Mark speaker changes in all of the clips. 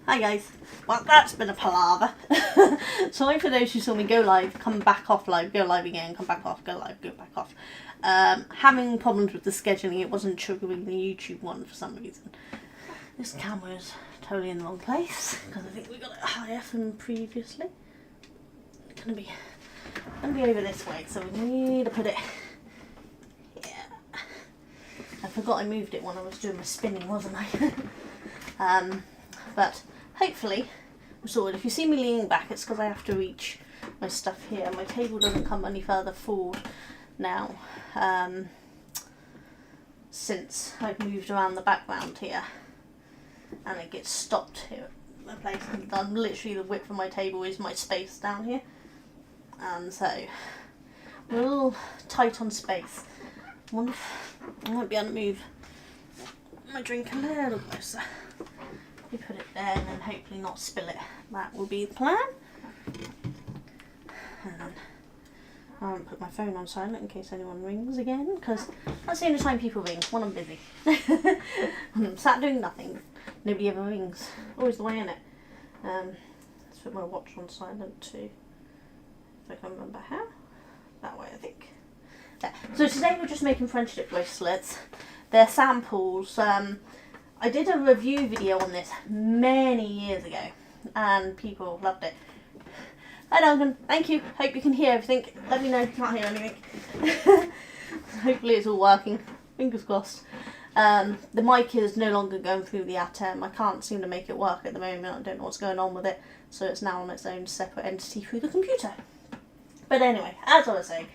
Speaker 1: Hi guys. Well, that's been a palaver. Sorry for those who saw me go live, come back off live, go live again, come back off, go live, go back off. Having problems with the scheduling, it wasn't triggering the YouTube one for some reason. This camera is totally in the wrong place, because I think we got it higher from previously. It's gonna be over this way, so we need to put it here. I forgot I moved it when I was doing my spinning, wasn't I? But hopefully we're sorted. If you see me leaning back, it's because I have to reach my stuff here. My table doesn't come any further forward now, since I've moved around the background here, and it gets stopped here at my place. And literally the width of my table is my space down here, and so we're a little tight on space. I wonder if I might be able to move my drink a little closer. We put it there and then hopefully not spill it. That will be the plan. And I haven't put my phone on silent in case anyone rings again, because that's the only time people ring, when I'm busy. I'm sat doing nothing. Nobody ever rings. Always the way, in it. Let's put my watch on silent too. If I can remember how. That way, I think. There. So today we're just making friendship bracelets. They're samples. I did a review video on this many years ago, and people loved it. Hi Duncan, thank you. Hope you can hear everything. Let me know if you can't hear anything. Hopefully it's all working. Fingers crossed. The mic is no longer going through the ATEM. I can't seem to make it work at the moment. I don't know what's going on with it. So it's now on its own separate entity through the computer. But anyway, as I was saying,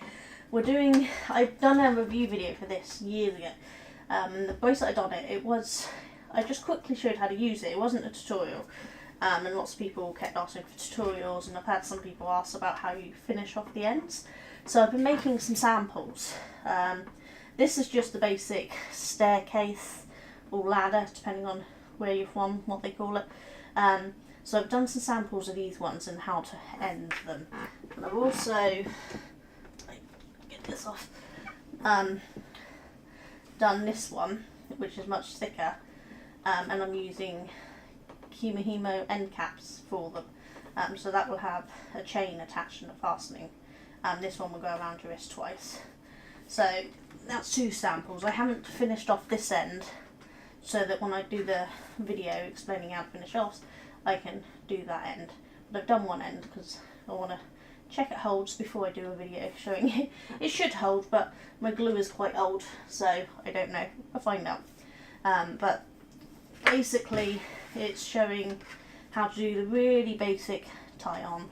Speaker 1: I've done a review video for this years ago. The bracelet I done I just quickly showed how to use it. It wasn't a tutorial, and lots of people kept asking for tutorials, and I've had some people ask about how you finish off the ends. So I've been making some samples. This is just the basic staircase or ladder, depending on where you're from, what they call it. So I've done some samples of these ones and how to end them. And I've also, get this off, done this one, which is much thicker. And I'm using Himo end caps for them. So that will have a chain attached and a fastening. This one will go around your wrist twice. So that's two samples. I haven't finished off this end, so that when I do the video explaining how to finish off, I can do that end. But I've done one end because I want to check it holds before I do a video showing it. It should hold, but my glue is quite old, so I don't know. I'll find out. But basically it's showing how to do the really basic tie on,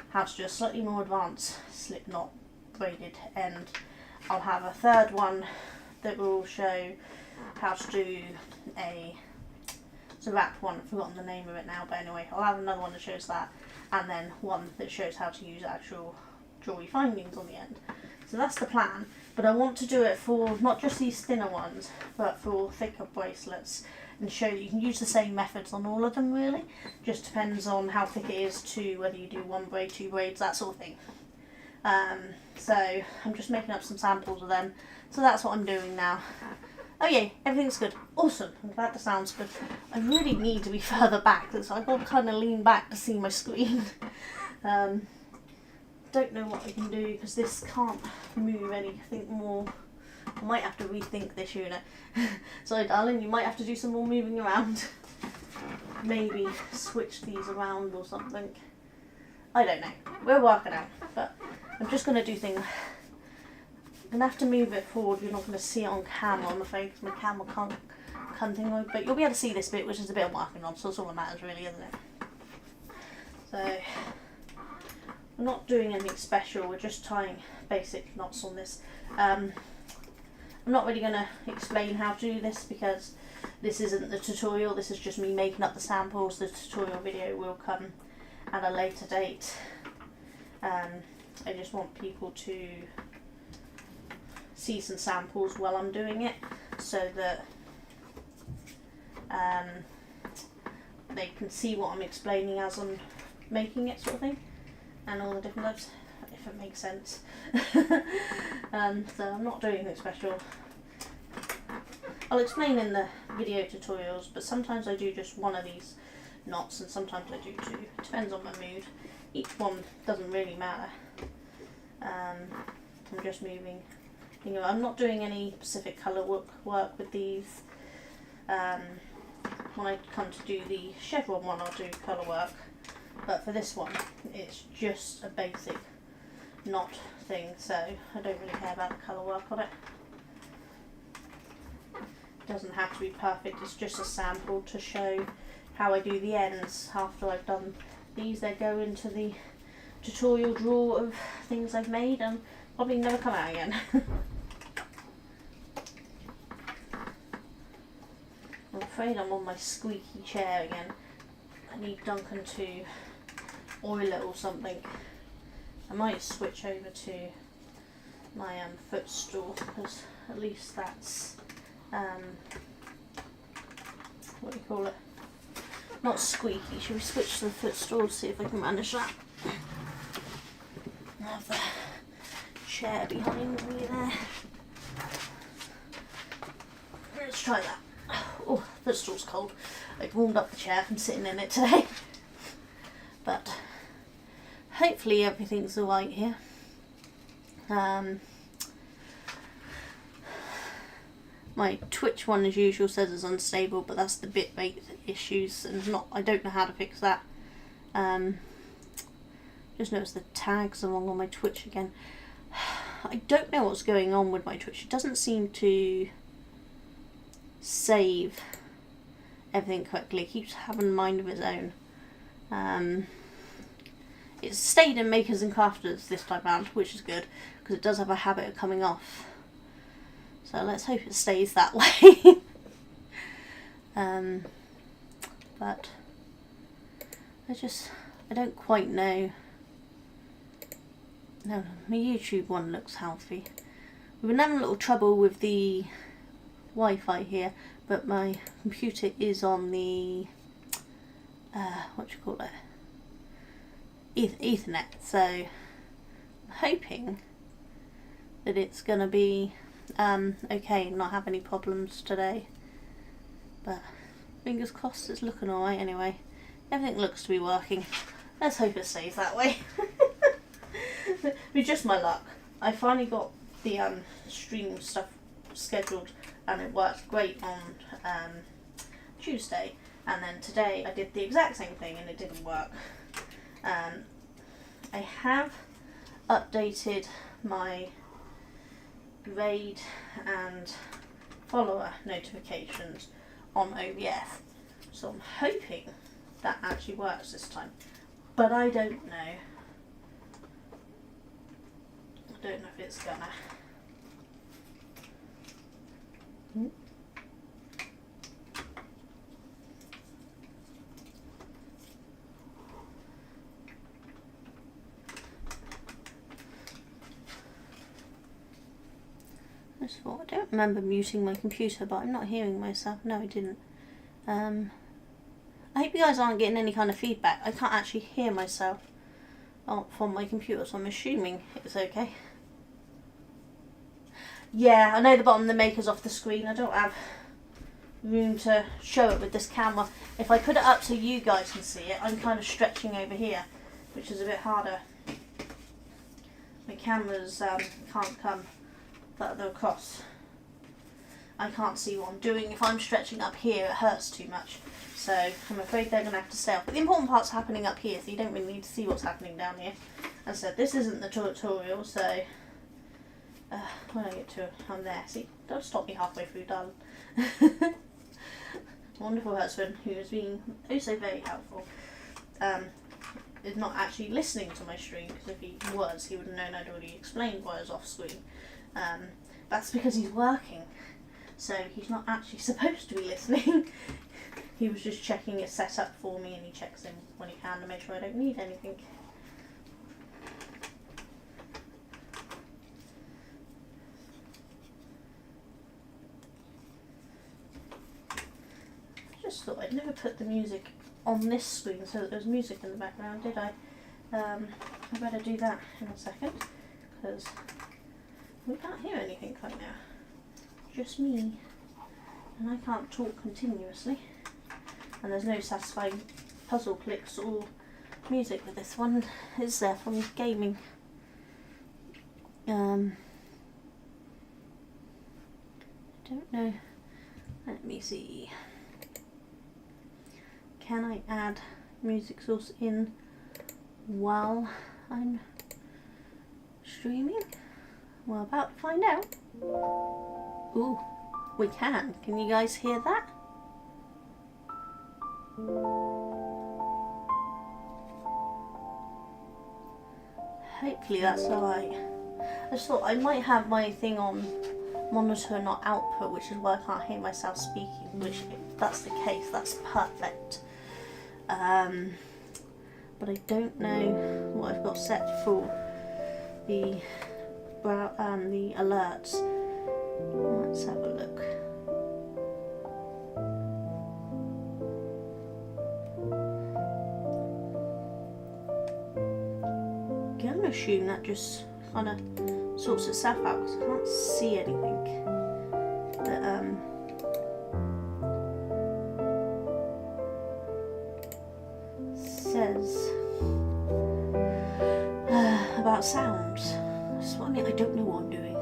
Speaker 1: how to do a slightly more advanced slip knot braided end. I'll have a third one that will show how to do it's a wrapped one. I've forgotten the name of it now, but anyway, I'll have another one that shows that, and then one that shows how to use actual jewellery findings on the end. So that's the plan, but I want to do it for not just these thinner ones, but for thicker bracelets, and show that you can use the same methods on all of them really. Just depends on how thick it is to whether you do one braid, two braids, that sort of thing. So I'm just making up some samples of them. So that's what I'm doing now. Oh yeah, everything's good. Awesome. I'm glad that sounds good. I really need to be further back, so I've got to kind of lean back to see my screen. Don't know what I can do because this can't move anything more. I might have to rethink this unit. Sorry darling, you might have to do some more moving around. Maybe switch these around or something. I don't know. We'll work it out. But I'm just going to do things. I'm going to have to move it forward. You're not going to see it on camera, I'm afraid, because my camera can't continue. But you'll be able to see this bit, which is the bit I'm working on, so that's all that matters really, isn't it? So we're not doing anything special, we're just tying basic knots on this. I'm not really going to explain how to do this because this isn't the tutorial, this is just me making up the samples. The tutorial video will come at a later date. I just want people to see some samples while I'm doing it, so that they can see what I'm explaining as I'm making it, sort of thing, and all the different types, if it makes sense. So I'm not doing anything special. I'll explain in the video tutorials, but sometimes I do just one of these knots, and sometimes I do two. It depends on my mood. Each one doesn't really matter. I'm just moving. You know, I'm not doing any specific colour work with these. When I come to do the chevron one, I'll do colour work. But for this one, it's just a basic knot thing, so I don't really care about the colour work on it. It doesn't have to be perfect, it's just a sample to show how I do the ends. After I've done these, they go into the tutorial drawer of things I've made and probably never come out again. I'm afraid I'm on my squeaky chair again. I need Duncan to oil it or something. I might switch over to my footstool, because at least that's what do you call it? Not squeaky. Should we switch to the footstool to see if I can manage that? I have the chair behind me there. Let's try that. Oh, footstool's cold. I've warmed up the chair from sitting in it today. But hopefully everything's alright here. My Twitch one, as usual, says it's unstable, but that's the bitrate issues, and I don't know how to fix that. Just noticed the tags are wrong on my Twitch again. I don't know what's going on with my Twitch. It doesn't seem to save everything correctly. It keeps having a mind of its own. It's stayed in Makers and Crafters this time round, which is good, because it does have a habit of coming off. So let's hope it stays that way. But I don't quite know. No, my YouTube one looks healthy. We've been having a little trouble with the Wi-Fi here, but my computer is on the what do you call it? Ethernet. So I'm hoping that it's gonna be okay, not have any problems today. But fingers crossed, it's looking alright anyway. Everything looks to be working. Let's hope it stays that way. With just my luck, I finally got the stream stuff scheduled, and it worked great on Tuesday, and then today I did the exact same thing and it didn't work. I have updated my raid and follower notifications on OBS, so I'm hoping that actually works this time, but I don't know. I don't know if it's gonna. I don't remember muting my computer, but I'm not hearing myself. No, I didn't. I hope you guys aren't getting any kind of feedback. I can't actually hear myself from my computer, so I'm assuming it's okay. Yeah, I know the bottom of the maker's off the screen. I don't have room to show it with this camera. If I put it up so you guys can see it, I'm kind of stretching over here, which is a bit harder. My cameras can't come further across. I can't see what I'm doing. If I'm stretching up here, it hurts too much. So I'm afraid they're going to have to stay off. But the important part's happening up here, so you don't really need to see what's happening down here. As I said, this isn't the tutorial, so when I get to it, I'm there. See, don't stop me halfway through, darling. Wonderful husband, who has been also very helpful, is not actually listening to my stream, because if he was, he would have known I'd already explained why I was off screen. That's because he's working, so he's not actually supposed to be listening. He was just checking his setup for me, and he checks in when he can to make sure I don't need anything. I just thought I'd never put the music on this screen so that there's music in the background, did I? I better do that in a second, because we can't hear anything right now. Just me. And I can't talk continuously. And there's no satisfying puzzle clicks or music with this one, is there, from gaming. I don't know. Let me see. Can I add music source in while I'm streaming? We're about to find out. Ooh, we can. Can you guys hear that? Hopefully that's alright. I just thought I might have my thing on monitor, not output, which is why I can't hear myself speaking, which if that's the case, that's perfect. But I don't know what I've got set for the alerts. Let's have a look. I'm gonna assume that just kind of sorts itself out because I can't see anything. But says about sounds. So I mean, I don't know what I'm doing.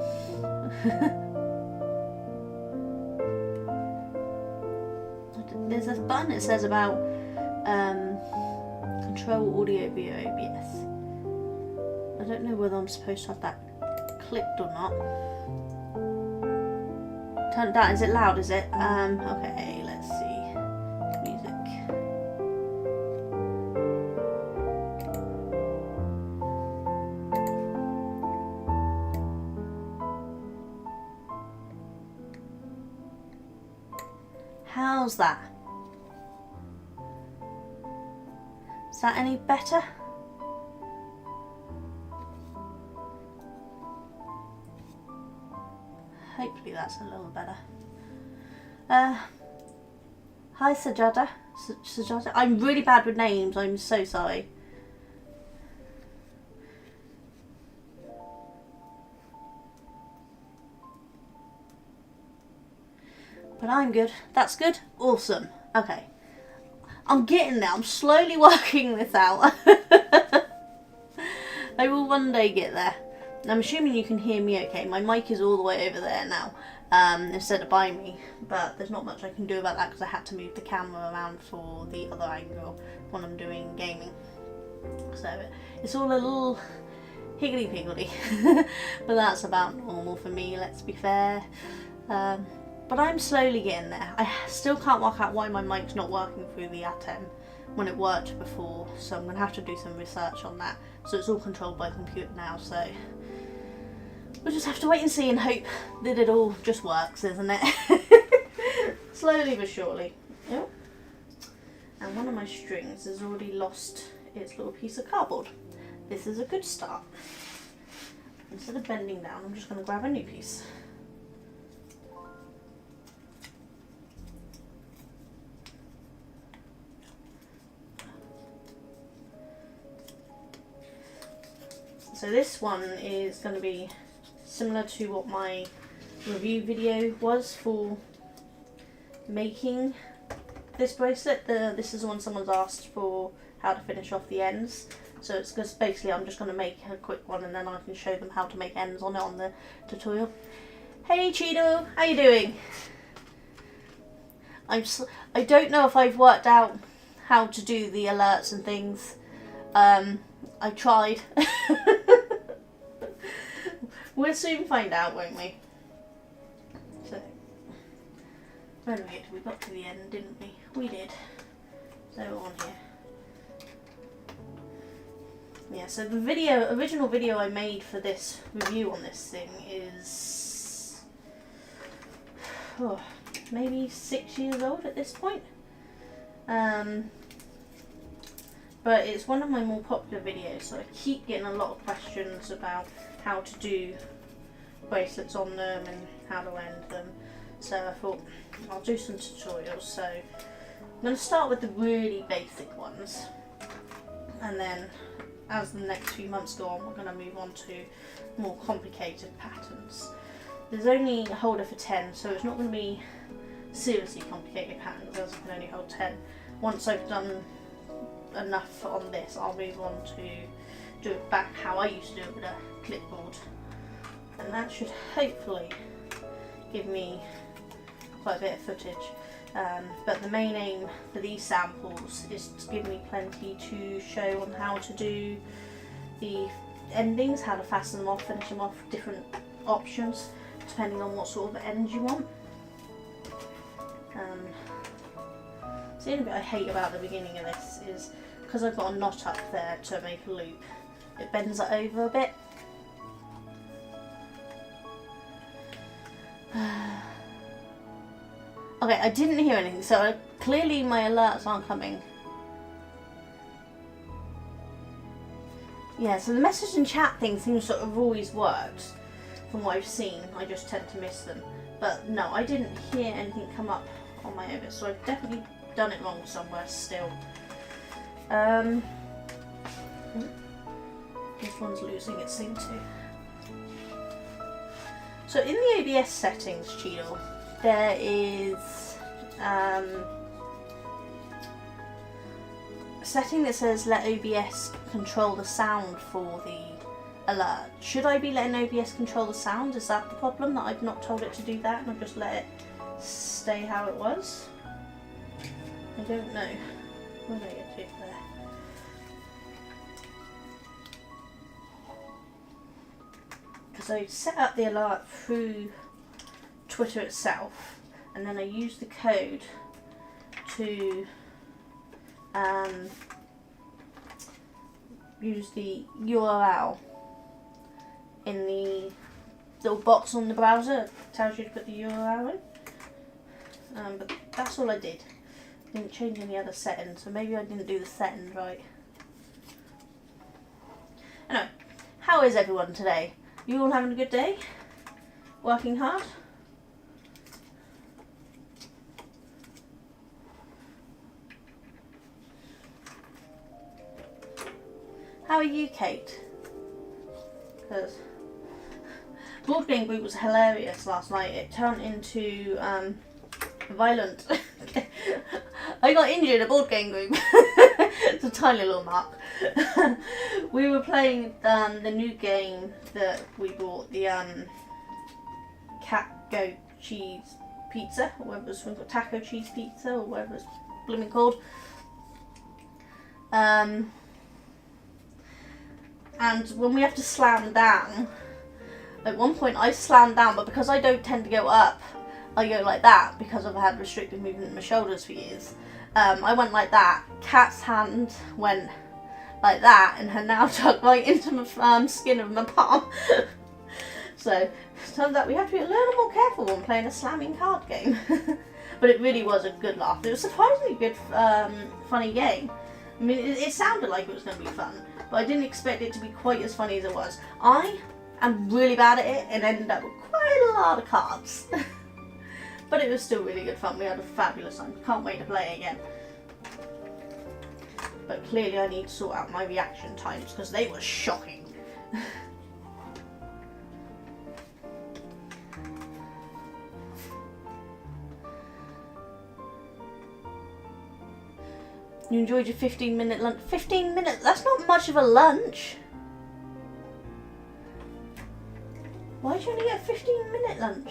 Speaker 1: There's a button that says about control audio via OBS. I don't know whether I'm supposed to have that clicked or not. Turn it down. Is it loud? Is it? Okay, let's see. Music. How's that? Is that any better? Hopefully that's a little better. Hi Sajada. Sajada. I'm really bad with names, I'm so sorry. But I'm good. That's good? Awesome. Okay. I'm getting there. I'm slowly working this out. I will one day get there. I'm assuming you can hear me okay. My mic is all the way over there now, instead of by me, but there's not much I can do about that because I had to move the camera around for the other angle when I'm doing gaming. So it's all a little higgledy-piggledy, but that's about normal for me, let's be fair. But I'm slowly getting there. I still can't work out why my mic's not working through the Atem when it worked before, so I'm going to have to do some research on that. So it's all controlled by the computer now, so we'll just have to wait and see and hope that it all just works, isn't it? Slowly but surely. Yep. And one of my strings has already lost its little piece of cardboard. This is a good start. Instead of bending down, I'm just going to grab a new piece. So this one is going to be similar to what my review video was for making this bracelet. This is the one someone's asked for how to finish off the ends. So it's just basically I'm just going to make a quick one and then I can show them how to make ends on it on the tutorial. Hey Cheeto, how you doing? I don't know if I've worked out how to do the alerts and things. I tried. We'll soon find out, won't we? So, where did we get to? We got to the end, didn't we? We did. So on here. Yeah, so the original video I made for this review on this thing is maybe 6 years old at this point. But it's one of my more popular videos, so I keep getting a lot of questions about how to do bracelets on them and how to end them. So I thought I'll do some tutorials. So I'm going to start with the really basic ones, and then as the next few months go on, we're going to move on to more complicated patterns. There's only a holder for 10, so it's not going to be seriously complicated patterns, as I can only hold 10. Once I've done enough on this, I'll move on to do it back how I used to do it with a clipboard. And that should hopefully give me quite a bit of footage. But the main aim for these samples is to give me plenty to show on how to do the endings, how to fasten them off, finish them off, different options depending on what sort of end you want. So the only bit I hate about the beginning of this is because I've got a knot up there to make a loop, it bends it over a bit. Okay, I didn't hear anything, so clearly my alerts aren't coming. Yeah, so the message and chat thing seems to have always worked from what I've seen. I just tend to miss them. But no, I didn't hear anything come up on my OBS, so I've definitely done it wrong somewhere still. This one's losing its thing too. So in the OBS settings, Cheadle, there is a setting that says let OBS control the sound for the alert. Should I be letting OBS control the sound? Is that the problem, that I've not told it to do that and I've just let it stay how it was? I don't know. Where did I get to there? Because I set up the alert through Twitter itself, and then I use the code to use the URL in the little box on the browser. It tells you to put the URL in. But that's all I did. Didn't change any other settings, so maybe I didn't do the settings right. Anyway, how is everyone today? You all having a good day? Working hard? How are you, Kate? Because board game group was hilarious last night. It turned into violent. I got injured at board game group. It's a tiny little mark. We were playing the new game that we bought, the Taco Cheese Pizza, or whatever it's called, Taco Cheese Pizza, or whatever it's blooming called. And when we have to slam down, at one point I slammed down, but because I don't tend to go up, I go like that because I've had restricted movement in my shoulders for years. I went like that. Kat's hand went like that, and her now tucked right into my skin of my palm. So it turns out we have to be a little more careful when playing a slamming card game. But it really was a good laugh. It was a surprisingly good, funny game. I mean, it sounded like it was going to be fun, but I didn't expect it to be quite as funny as it was. I am really bad at it and ended up with quite a lot of cards. But it was still really good fun. We had a fabulous time. Can't wait to play again. But clearly I need to sort out my reaction times because they were shocking. You enjoyed your 15-minute lunch? 15 minutes? That's not much of a lunch. Why did you only get a 15-minute lunch?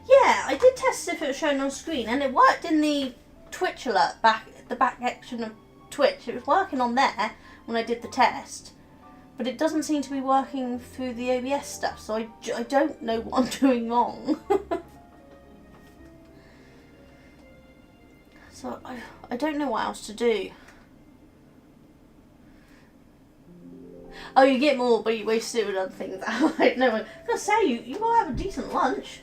Speaker 1: Yeah, I did test if it was shown on screen, and it worked in the Twitch alert, the back section of Twitch. It was working on there when I did the test, but it doesn't seem to be working through the OBS stuff, so I don't know what I'm doing wrong. So I don't know what else to do. Oh, you get more, but you waste it with other things. Like, no, I'm gonna say you will have a decent lunch.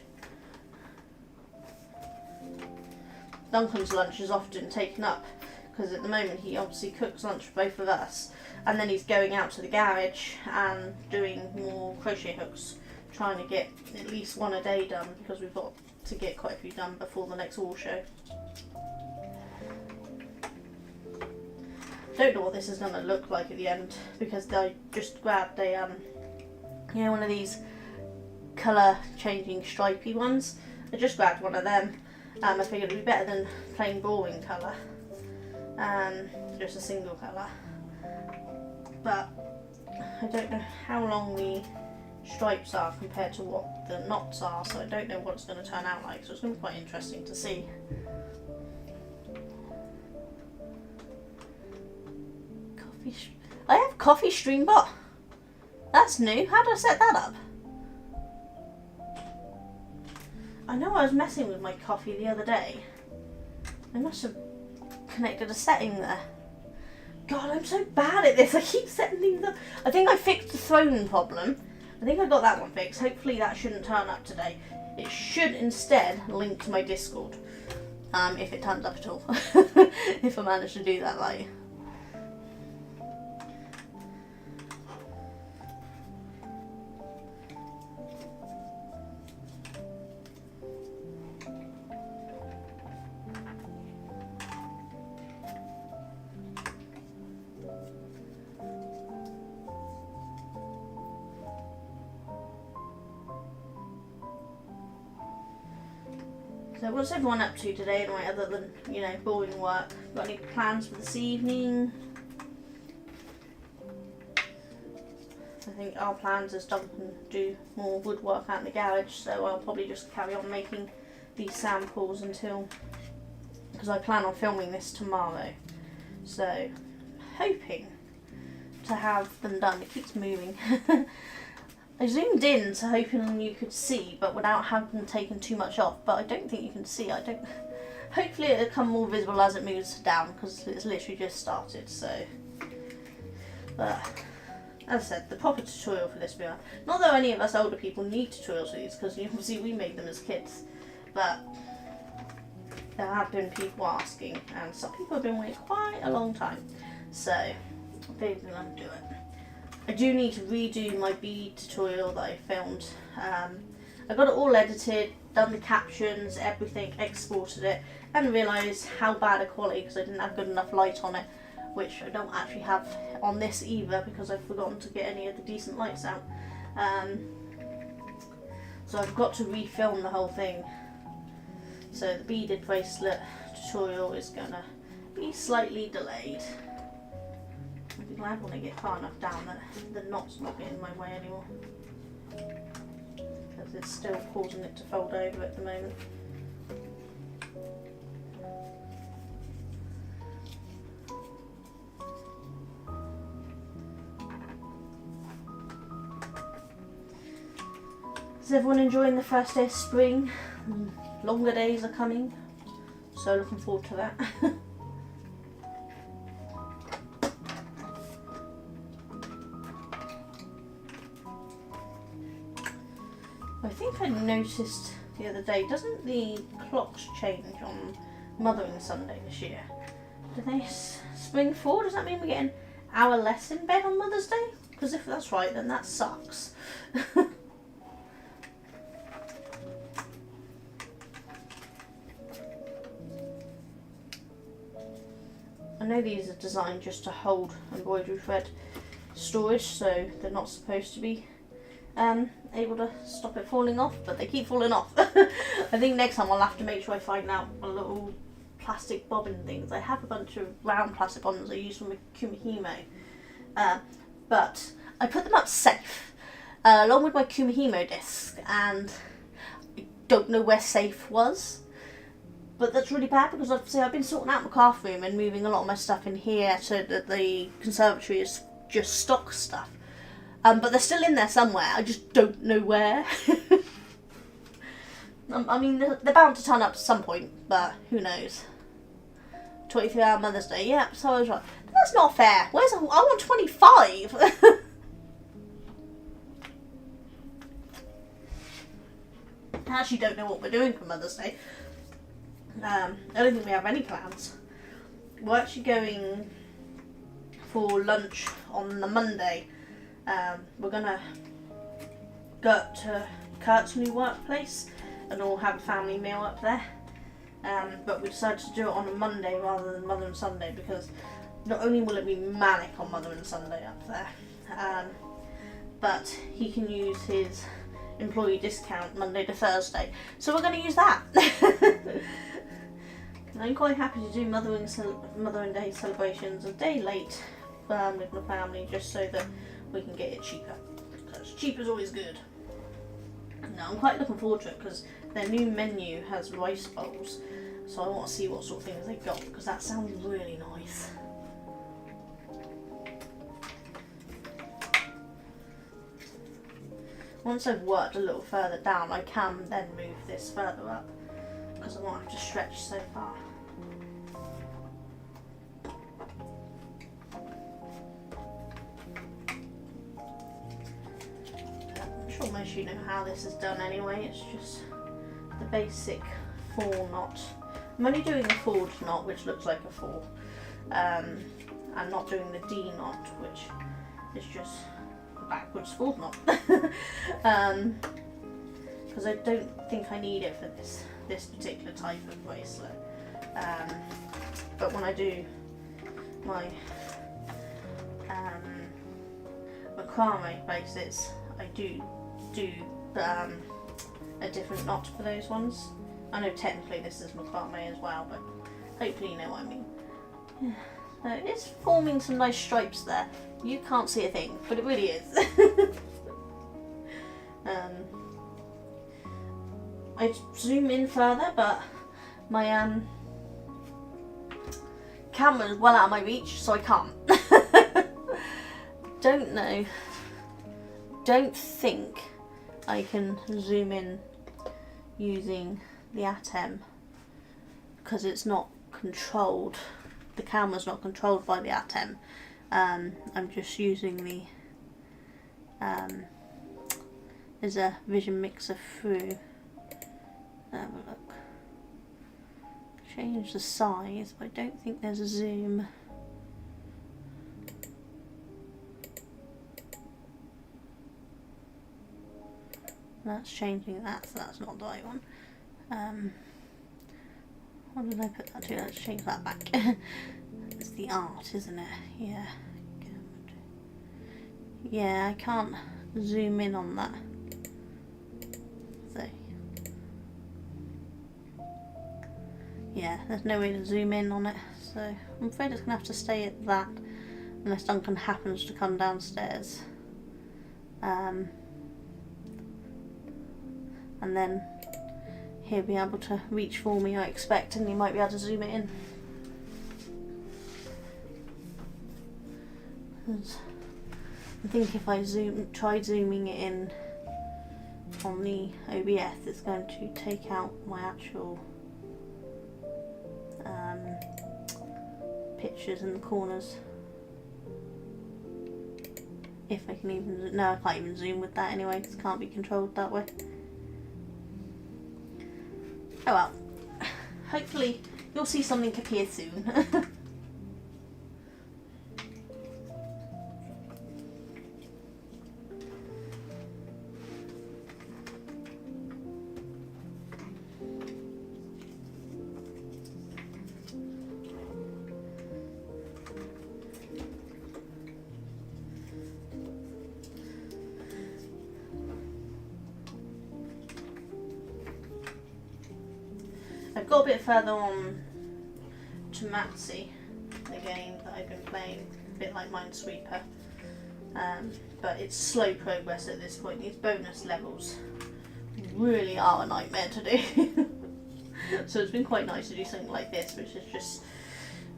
Speaker 1: Duncan's lunch is often taken up because at the moment he obviously cooks lunch for both of us, and then he's going out to the garage and doing more crochet hooks, trying to get at least one a day done because we've got to get quite a few done before the next wall show. Don't know what this is going to look like at the end, because I just grabbed a you know, one of these colour changing stripy ones. I just grabbed one of them. I figured it'd be better than plain boring colour, just a single colour. But I don't know how long the stripes are compared to what the knots are, so I don't know what it's going to turn out like, so it's going to be quite interesting to see. I have Coffee Streambot. That's new. How did I set that up? I know I was messing with my coffee the other day. I must have connected a setting there. God, I'm so bad at this. I keep setting things up. I think I fixed the throne problem. I think I got that one fixed. Hopefully that shouldn't turn up today. It should instead link to my Discord. If it turns up at all. If I manage to do that right. So what's everyone up to today anyway, other than, you know, boring work? Got any plans for this evening? I think our plans is to do more woodwork out in the garage, so I'll probably just carry on making these samples until, because I plan on filming this tomorrow. So, hoping to have them done. It keeps moving. I zoomed in so hoping you could see, but without having taken too much off. But I don't think you can see. Hopefully it'll become more visible as it moves down, because it's literally just started. So, but as I said, the proper tutorial for this video. Not that any of us older people need tutorials for these, because obviously we made them as kids. But there have been people asking, and some people have been waiting quite a long time. So they're gonna do it. I do need to redo my bead tutorial that I filmed. I got it all edited, done the captions, everything, exported it, and realised how bad a quality, because I didn't have good enough light on it, which I don't actually have on this either, because I've forgotten to get any of the decent lights out. So I've got to refilm the whole thing. So the beaded bracelet tutorial is going to be slightly delayed. I'll be glad when I get far enough down that the knot's not getting in my way anymore, because it's still causing it to fold over at the moment. Is everyone enjoying the first day of spring? Longer days are coming, so looking forward to that. I think I noticed the other day, doesn't the clocks change on Mothering Sunday this year? Do they spring forward? Does that mean we're getting an hour less in bed on Mother's Day? Because if that's right, then that sucks. I know these are designed just to hold embroidery thread storage, so they're not supposed to be able to stop it falling off, but they keep falling off. I think next time I'll have to make sure I find out a little plastic bobbin things. I have a bunch of round plastic bobbins I use from Kumihimo, but I put them up safe along with my Kumihimo disc, and I don't know where safe was. But that's really bad, because I've been sorting out my craft room and moving a lot of my stuff in here so that the conservatory is just stock stuff. But they're still in there somewhere, I just don't know where. I mean, they're bound to turn up at some point, but who knows. 23-hour Mother's Day, yeah, so I was right. But that's not fair. I want 25. I actually don't know what we're doing for Mother's Day. I don't think we have any plans. We're actually going for lunch on the Monday. We're gonna go up to Kurt's new workplace and all have a family meal up there. But we decided to do it on a Monday rather than Mother and Sunday, because not only will it be manic on Mothering Sunday up there, but he can use his employee discount Monday to Thursday. So we're going to use that. I'm quite happy to do Mothering Day celebrations a day late with my family, just so that we can get it cheaper. Because cheap is always good. Now I'm quite looking forward to it because their new menu has rice bowls, so I want to see what sort of things they've got, because that sounds really nice. Once I've worked a little further down, I can then move this further up, because I won't have to stretch so far. I'm sure most of you know how this is done anyway. It's just the basic 4 knot. I'm only doing the forward knot, which looks like a 4. I'm not doing the D knot, which is just a backwards forward knot. Because I don't think I need it for this particular type of bracelet. But when I do my macrame bracelets, I do a different knot for those ones. I know technically this is macrame as well, but hopefully you know what I mean. Yeah. So it's forming some nice stripes there. You can't see a thing, but it really is. I zoom in further, but my camera's well out of my reach, so I can't. Don't know. Don't think I can zoom in using the Atem, because it's not controlled. The camera's not controlled by the Atem. I'm just using the there's a vision mixer through. Have a look. Change the size, but I don't think there's a zoom. That's changing that, so that's not the right one. What did I put that to? Let's change that back. It's the art, isn't it? Yeah. Yeah, I can't zoom in on that. So, yeah, there's no way to zoom in on it. So, I'm afraid it's going to have to stay at that unless Duncan happens to come downstairs. And then he'll be able to reach for me, I expect, and he might be able to zoom it in. I think if I try zooming it in on the OBS, it's going to take out my actual pictures in the corners. If I can even, no, I can't even zoom with that anyway, because it can't be controlled that way. Oh well, hopefully you'll see something appear soon. I've got a bit further on to Matsy, the game that I've been playing, a bit like Minesweeper, but it's slow progress at this point. These bonus levels really are a nightmare to do. So it's been quite nice to do something like this, which is just,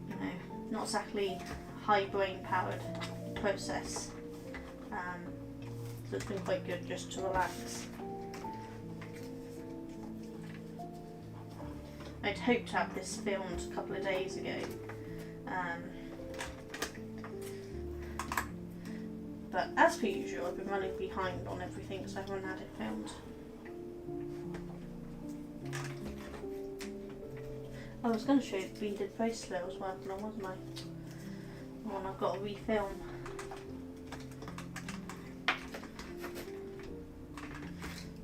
Speaker 1: you know, not exactly high brain powered process. So it's been quite good just to relax. I'd hoped to have this filmed a couple of days ago, but as per usual I've been running behind on everything, so I haven't had it filmed. I was going to show you the beaded bracelet I was working on, wasn't I? The one I've got to refilm.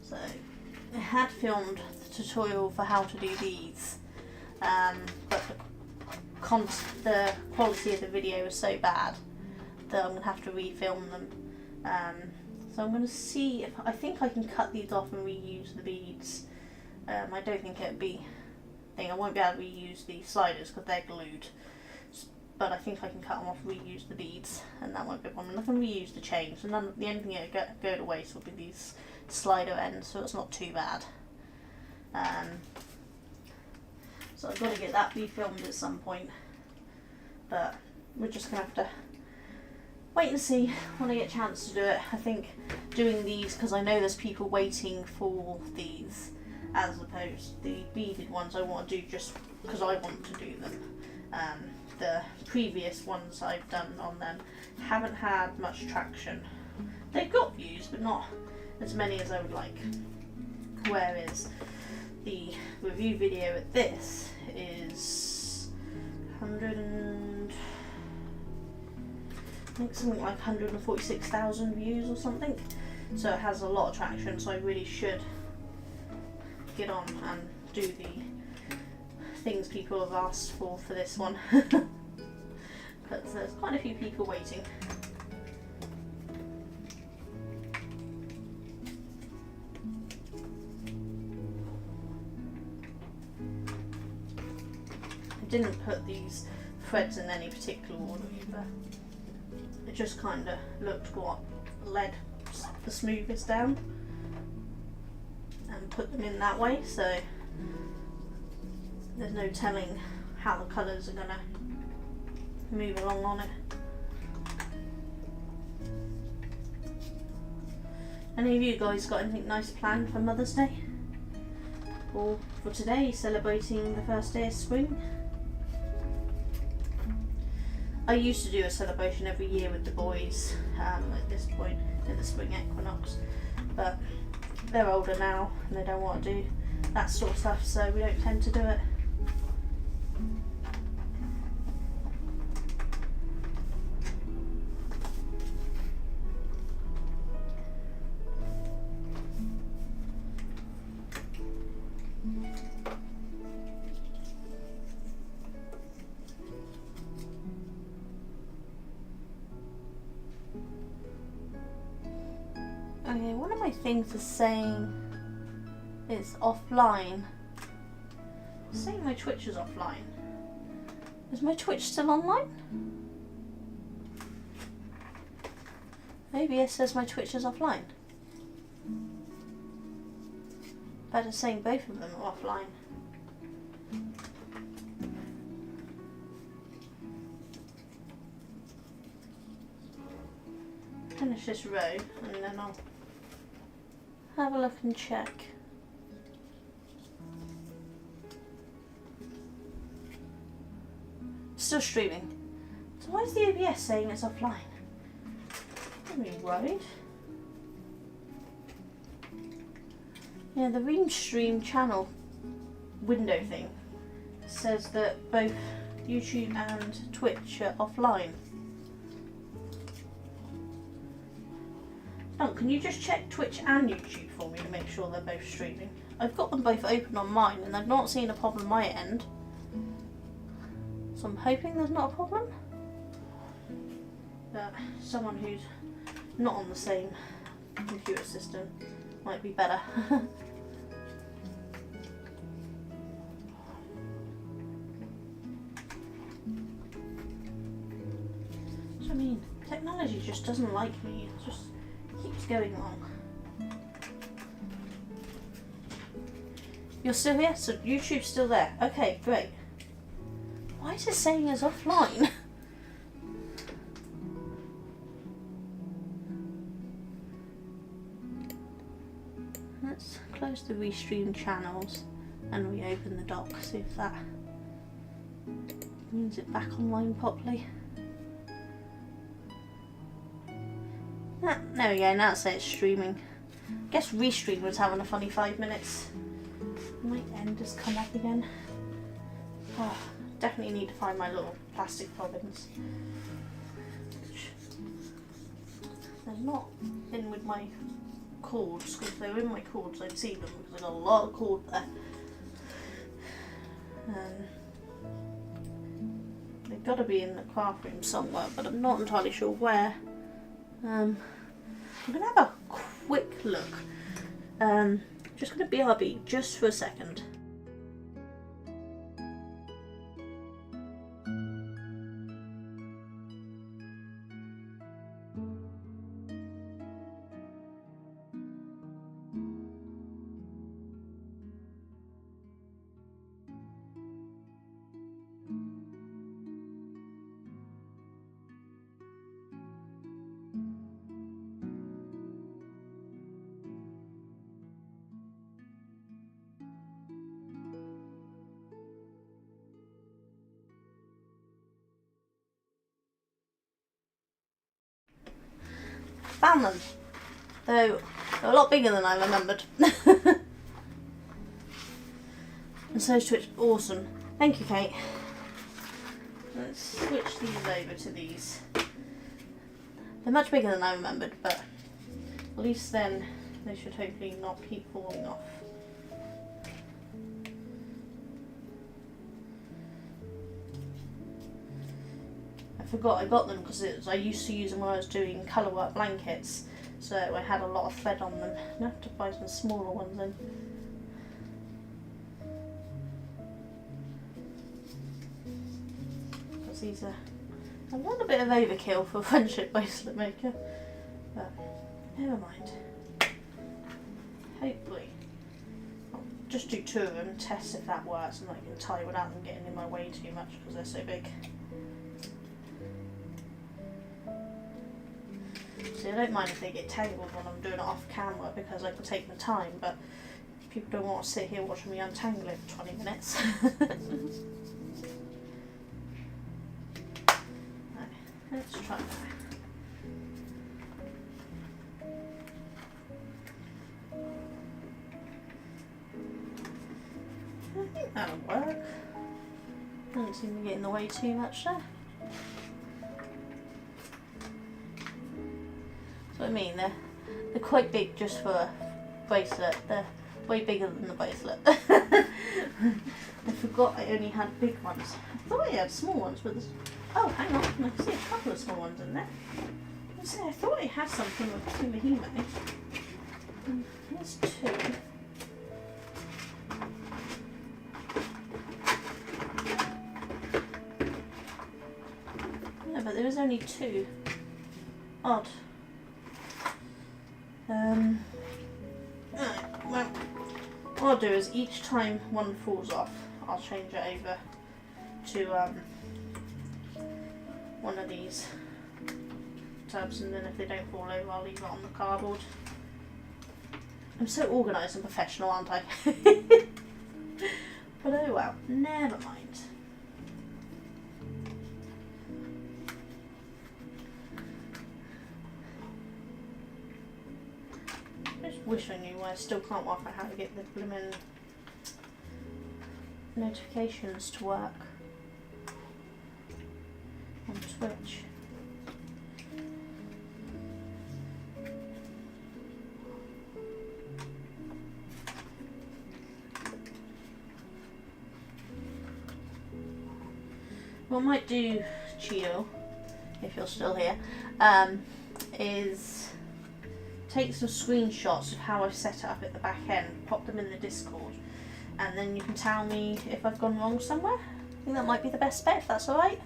Speaker 1: So I had filmed the tutorial for how to do these, but the the quality of the video is so bad that I'm going to have to refilm them. So I'm going to see if I think I can cut these off and reuse the beads. I don't think it'd be I won't be able to reuse the sliders because they're glued, but I think I can cut them off, reuse the beads, and that won't be a problem. I can reuse the chains, and then the only thing that go to waste will be these slider ends, so it's not too bad. So I've got to get that refilmed at some point, but we're just going to have to wait and see when I get a chance to do it. I think doing these, because I know there's people waiting for these, as opposed to the beaded ones I want to do just because I want to do them. The previous ones I've done on them haven't had much traction. They've got views, but not as many as I would like. Whereas the review video at this is 100 and I think something like 146,000 views or something. So it has a lot of traction, so I really should get on and do the things people have asked for this one. But there's quite a few people waiting. I didn't put these threads in any particular order either. It just kind of looked what led the smoothest down and put them in that way, so there's no telling how the colours are going to move along on it. Any of you guys got anything nice planned for Mother's Day? Or for today, celebrating the first day of spring? I used to do a celebration every year with the boys at this point in the spring equinox, but they're older now and they don't want to do that sort of stuff, so we don't tend to do it. Okay, one of my things is saying it's offline. It's saying my Twitch is offline. Is my Twitch still online? Maybe it says my Twitch is offline. But it's saying both of them are offline. Finish this row and then I'll have a look and check. Still streaming. So why is the OBS saying it's offline? I'm really worried. Yeah, the Restream channel window thing says that both YouTube and Twitch are offline. Oh, can you just check Twitch and YouTube for me to make sure they're both streaming? I've got them both open on mine and I've not seen a problem on my end. So I'm hoping there's not a problem. But someone who's not on the same computer system might be better. So I mean, technology just doesn't like me. It just keeps going wrong. You're still here? So YouTube's still there. Okay, great. Why is it saying it's offline? Let's close the Restream channels and reopen the dock, see if that means it back online properly. There we go, now it says it's streaming. I guess Restream was having a funny 5 minutes. My end has come up again. Oh, definitely need to find my little plastic bobbins. They're not in with my cords, because if they were in my cords I'd see them, because I've got a lot of cord there. They've got to be in the craft room somewhere, but I'm not entirely sure where. I'm going to have a quick look. Just going to BRB just for a second. Found them, though they're a lot bigger than I remembered. And so Twitch, awesome. Thank you, Kate. Let's switch these over to these. They're much bigger than I remembered, but at least then they should hopefully not keep falling off. I forgot I got them because I used to use them when I was doing colour work blankets, so I had a lot of thread on them. I have to buy some smaller ones then. Because these are a little bit of overkill for a friendship bracelet maker, but never mind. Hopefully I'll just do 2 of them and test if that works, and I can tie without them getting in my way too much because they're so big. See, I don't mind if they get tangled when I'm doing it off camera because I can take the time, but people don't want to sit here watching me untangle it for 20 minutes. Right, let's try that. I think that'll work. Doesn't seem to get in the way too much there. That's what I mean, they're quite big just for a bracelet. They're way bigger than the bracelet. I forgot I only had big ones. I thought I had small ones, but there's... Oh, hang on, I can see a couple of small ones in there. I thought I had something with two Mahime. Here's 2. Yeah, but there was only 2. Odd. Well, what I'll do is each time one falls off, I'll change it over to one of these tabs, and then if they don't fall over, I'll leave it on the cardboard. I'm so organised and professional, aren't I? But oh well, never mind. I just wish I knew why I still can't work out how to get the blooming notifications to work on Twitch. What I might do, Chio, if you're still here, is take some screenshots of how I've set it up at the back end, pop them in the Discord, and then you can tell me if I've gone wrong somewhere. I think that might be the best bet, if that's alright.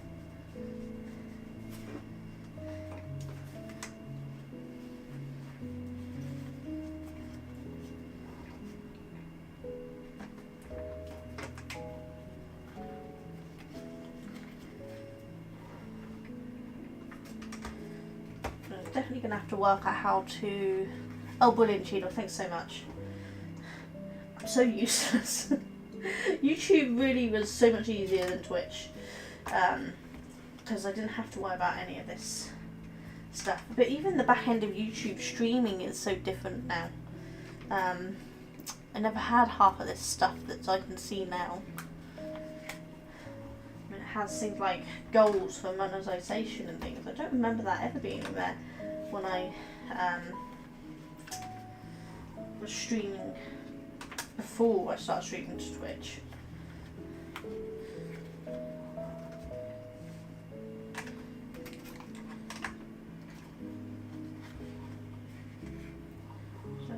Speaker 1: Definitely going to have to work out how to... Oh, brilliant, Cheeto, thanks so much. I'm so useless. YouTube really was so much easier than Twitch, because I didn't have to worry about any of this stuff. But even the back end of YouTube streaming is so different now. I never had half of this stuff that I can see now. It has things like goals for monetization and things. I don't remember that ever being there when I was streaming before I started streaming to Twitch.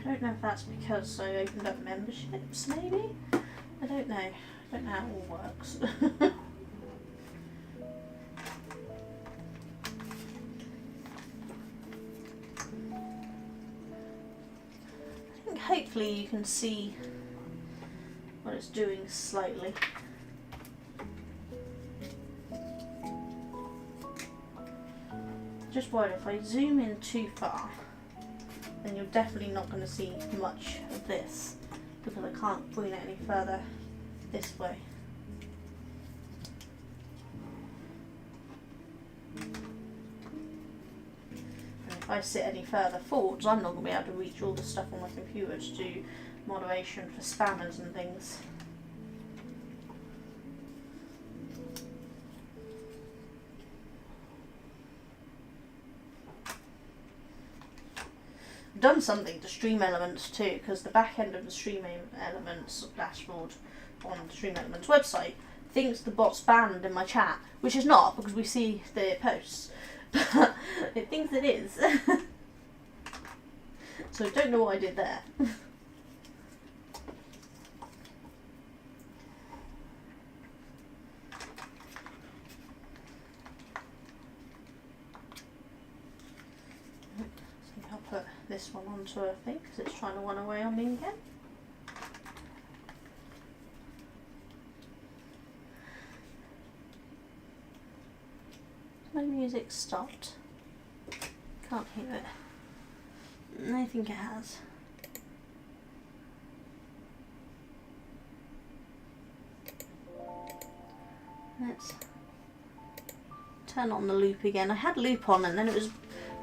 Speaker 1: don't know if that's because I opened up memberships, maybe? I don't know. I don't know how it all works. I think hopefully you can see what it's doing slightly. Just worried if I zoom in too far, then you're definitely not going to see much of this because I can't bring it any further this way. And if I sit any further forwards, I'm not going to be able to reach all the stuff on my computer to do moderation for spammers and things. Done something to Stream Elements too, because the back end of the Stream Elements dashboard on the Stream Elements website thinks the bot's banned in my chat, which is not because we see the posts, but it thinks it is. So I don't know what I did there. Put this one onto a thing because it's trying to run away on me again. My music stopped. Can't hear it. I think it has. Let's turn on the loop again. I had loop on and then it was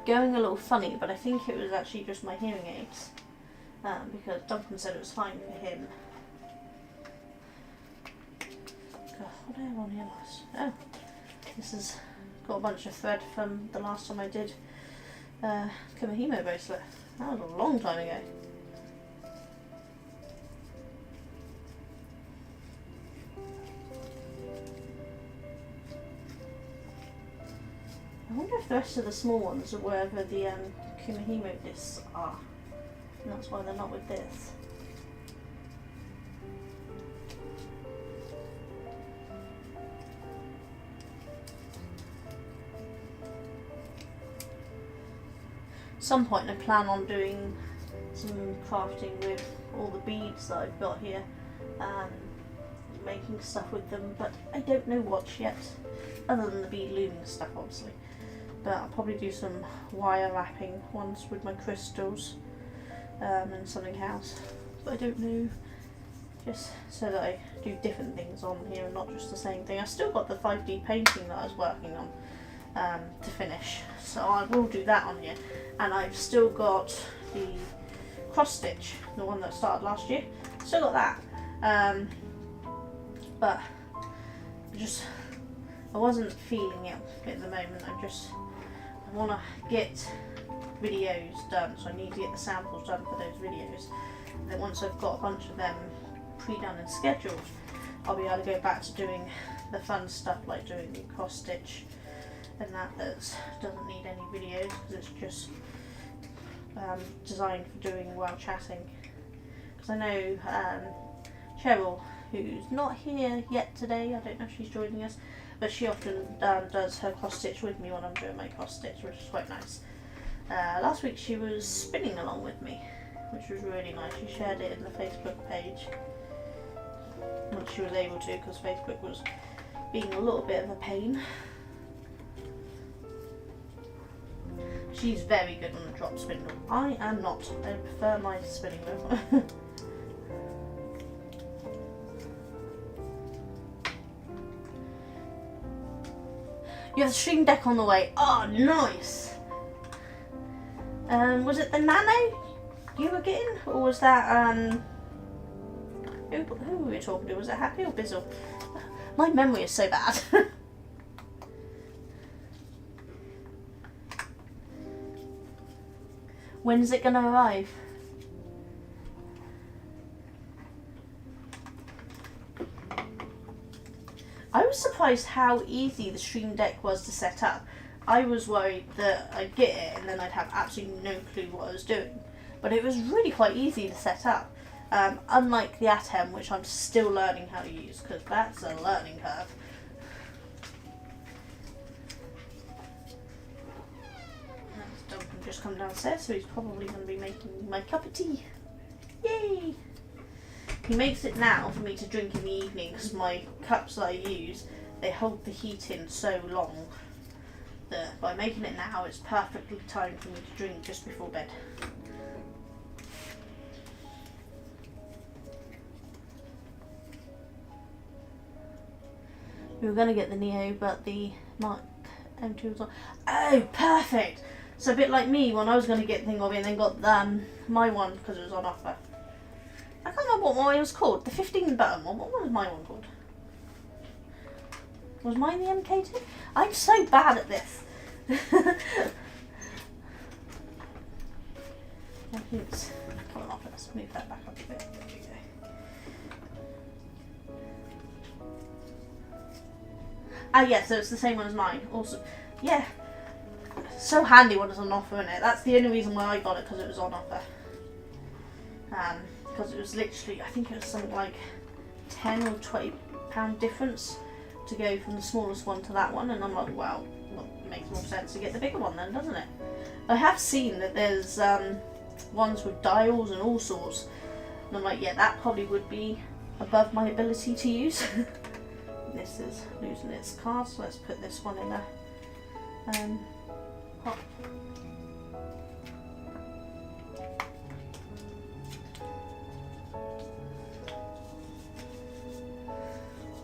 Speaker 1: going a little funny, but I think it was actually just my hearing aids, because Duncan said it was fine for him. God, what did I have on here last? Oh, this has got a bunch of thread from the last time I did Kumahimo bracelet. That was a long time ago. I wonder if the rest of the small ones are wherever the Kumahimo discs are, and that's why they're not with this. Some point I plan on doing some crafting with all the beads that I've got here, making stuff with them, but I don't know what yet, other than the bead looming stuff obviously. But I'll probably do some wire wrapping ones with my crystals and something else. But I don't know, just so that I do different things on here and not just the same thing. I've still got the 5D painting that I was working on to finish, so I will do that on here. And I've still got the cross stitch, the one that started last year. Still got that, but I wasn't feeling it at the moment. I want to get videos done, so I need to get the samples done for those videos. And then once I've got a bunch of them pre-done and scheduled, I'll be able to go back to doing the fun stuff like doing the cross stitch and that doesn't need any videos because it's just designed for doing while chatting. Because I know Cheryl, who's not here yet today, I don't know if she's joining us, but she often does her cross stitch with me when I'm doing my cross stitch, which is quite nice. Last week she was spinning along with me, which was really nice. She shared it in the Facebook page once she was able to, because Facebook was being a little bit of a pain. She's very good on the drop spindle. I am not. I prefer my spinning wheel. You have the Stream Deck on the way. Oh, nice. Was it the Nano you were getting, or was that who were we talking to? Was it Happy or Bizzle? My memory is so bad. When's it gonna arrive? I was surprised how easy the Stream Deck was to set up. I was worried that I'd get it and then I'd have absolutely no clue what I was doing. but it was really quite easy to set up. Unlike the Atem, which I'm still learning how to use, because that's a learning curve. Duncan just come downstairs, so he's probably going to be making my cup of tea. Yay! He makes it now for me to drink in the evening, because my cups that I use, they hold the heat in so long that by making it now, it's perfectly timed for me to drink just before bed. We were going to get the Neo, but the Mark M2 was on. Oh, perfect! So a bit like me when I was going to get the Thingamabobby and then got my one because it was on offer. I can't remember what mine was called. The 15 button one. What was my one called? Was mine the MK2? I'm so bad at this. It's coming off. Let's move that back up a bit. There we go. Ah, yeah, so it's the same one as mine. Awesome. Yeah. So handy when it's on offer, isn't it? That's the only reason why I got it, because it was on offer. Because it was literally, I think it was something like £10 or £20 difference to go from the smallest one to that one, and I'm like, well, it makes more sense to get the bigger one then, doesn't it? I have seen that there's ones with dials and all sorts, and I'm like, yeah, that probably would be above my ability to use. This is losing its card, so let's put this one in a pot.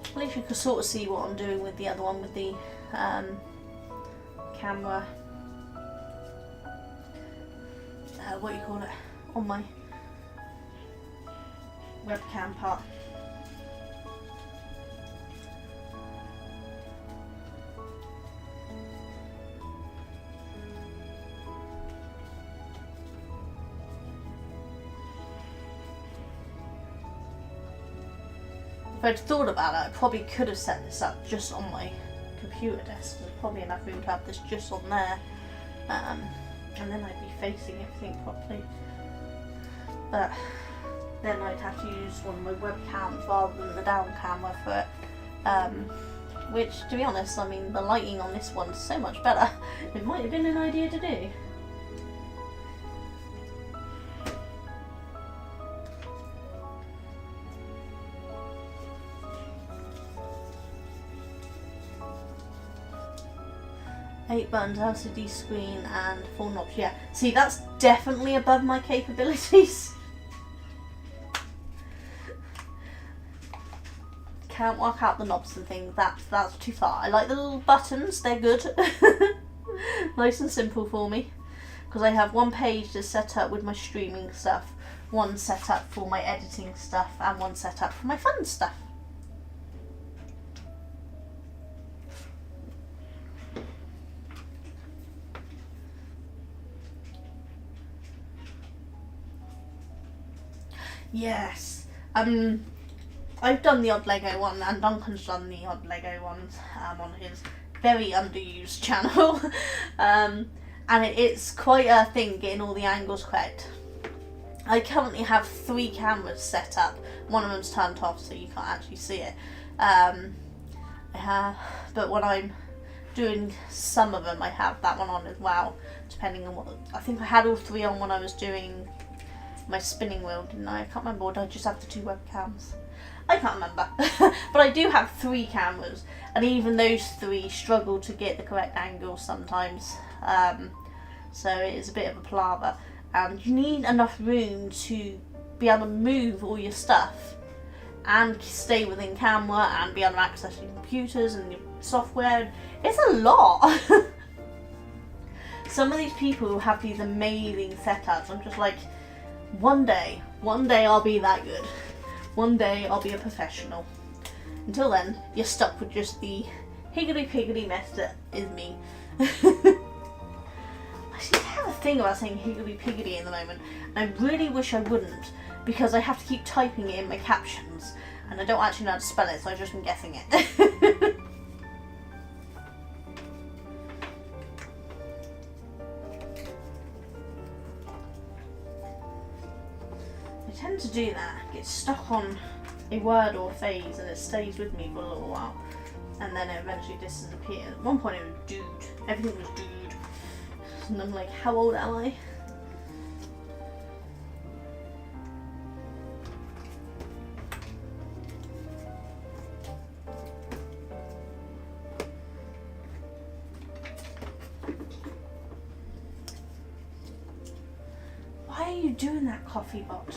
Speaker 1: At least you can sort of see what I'm doing with the other one, with the camera, what do you call it, on my webcam part. If I'd thought about it, I probably could have set this up just on my computer desk. There's probably enough room to have this just on there, and then I'd be facing everything properly. But then I'd have to use one of my webcams rather than the down camera for it. Which, to be honest, I mean, the lighting on this one's so much better. It might have been an idea to do. Eight buttons, LCD screen, and 4 knobs. Yeah, see, that's definitely above my capabilities. Can't work out the knobs and things. That's too far. I like the little buttons; they're good, nice and simple for me. Because I have one page that's set up with my streaming stuff, one set up for my editing stuff, and one set up for my fun stuff. Yes, I've done the odd Lego one, and Duncan's done the odd Lego ones on his very underused channel, and it's quite a thing getting all the angles correct. I currently have 3 cameras set up. One of them's turned off, so you can't actually see it. But when I'm doing some of them, I have that one on as well, depending on what. I think I had all 3 on when I was doing my spinning wheel, didn't I? I can't remember, or did I just have the 2 webcams? I can't remember. But I do have 3 cameras, and even those 3 struggle to get the correct angle sometimes. So it is a bit of a palaver. And you need enough room to be able to move all your stuff and stay within camera and be able to access your computers and your software. It's a lot. Some of these people who have these amazing setups, I'm just like, one day I'll be that good. One day I'll be a professional. Until then, you're stuck with just the higgledy-piggledy mess that is me. I seem to have a thing about saying higgledy-piggledy in the moment, and I really wish I wouldn't, because I have to keep typing it in my captions, and I don't actually know how to spell it, so I've just been guessing it. tend to do that, get stuck on a word or phrase and it stays with me for a little while and then it eventually disappears. At one point it was dude, everything was dude, and I'm like, how old am I? Why are you doing that, coffee bot?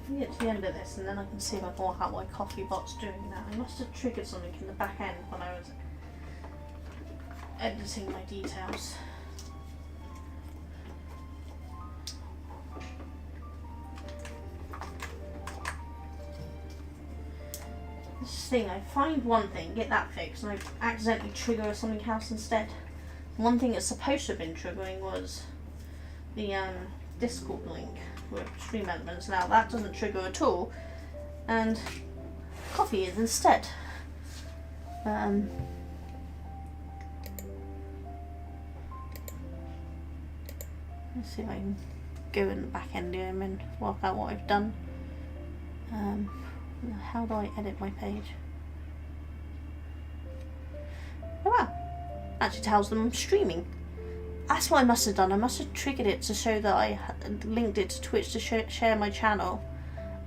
Speaker 1: Let me get to the end of this and then I can see if I can work out why coffee bot's doing that. I must have triggered something in the back end when I was editing my details. This thing, I find one thing, get that fixed, and I accidentally trigger something else instead. One thing it's supposed to have been triggering was the Discord link with stream elements. Now that doesn't trigger at all, and coffee is instead. Let's see if I can go in the back end here and work out what I've done. How do I edit my page? Oh wow, actually tells them I'm streaming. That's what I must have done. I must have triggered it to show that I linked it to Twitch to share my channel,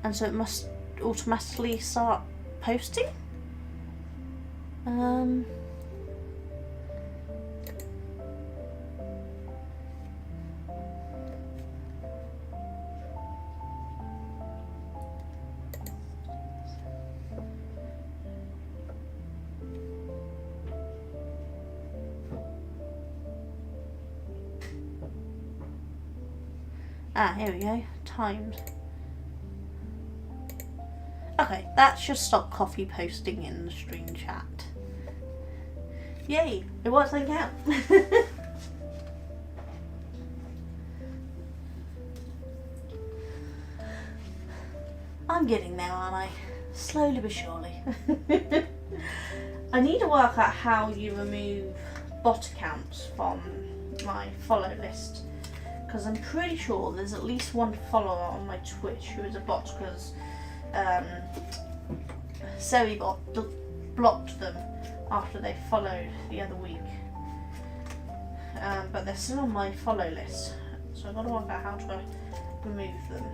Speaker 1: and so it must automatically start posting. Here we go. Timed. Okay, that should stop coffee posting in the stream chat. Yay! It works like hell. I'm getting there, aren't I? Slowly but surely. I need to work out how you remove bot accounts from my follow list, because I'm pretty sure there's at least one follower on my Twitch who is a bot, because Seribot blocked them after they followed the other week. But they're still on my follow list, so I've got to work out how to remove them.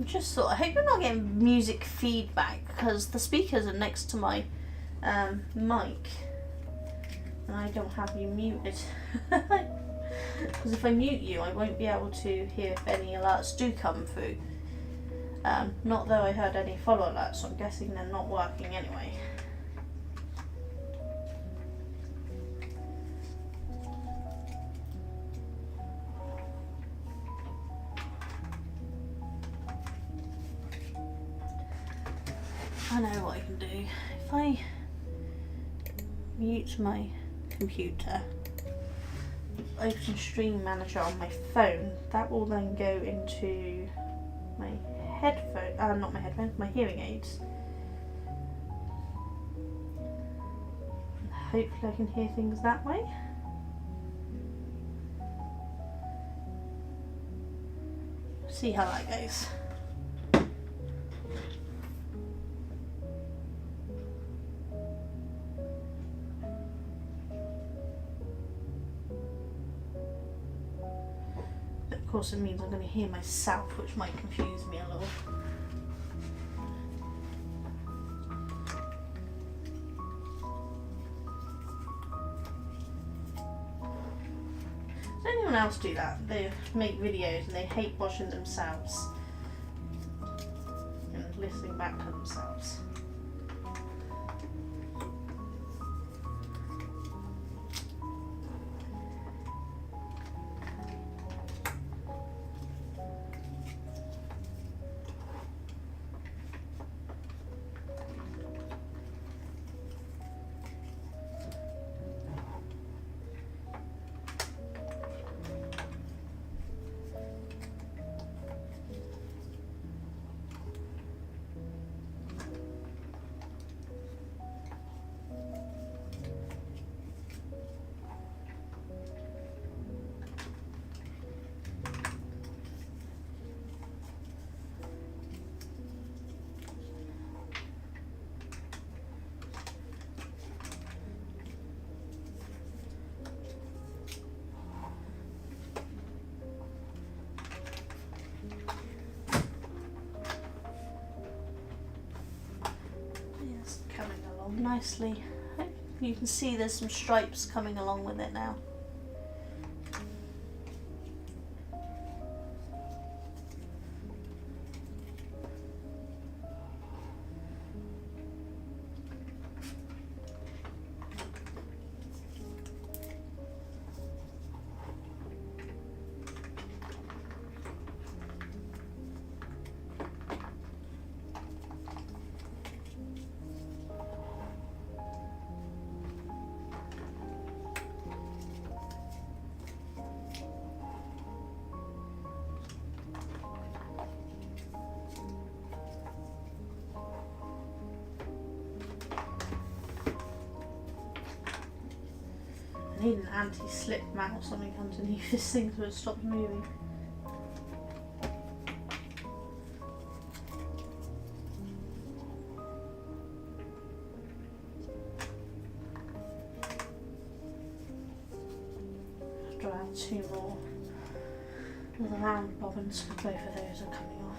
Speaker 1: Just thought, I hope you're not getting music feedback, because the speakers are next to my mic and I don't have you muted. Because if I mute you, I won't be able to hear if any alerts do come through. Not though I heard any follow alerts, so I'm guessing they're not working anyway. I know what I can do. If I mute my computer, open Stream Manager on my phone, that will then go into my headphone, not my headphones, my hearing aids. And hopefully I can hear things that way. See how that goes. Of course it means I'm going to hear myself, which might confuse me a little. Does anyone else do that? They make videos and they hate watching themselves and listening back to themselves. It's coming along nicely. You can see there's some stripes coming along with it now. I need an anti-slip mat or something underneath this thing so it stops moving. I have to add 2 more of the round bobbins because both of those are coming off.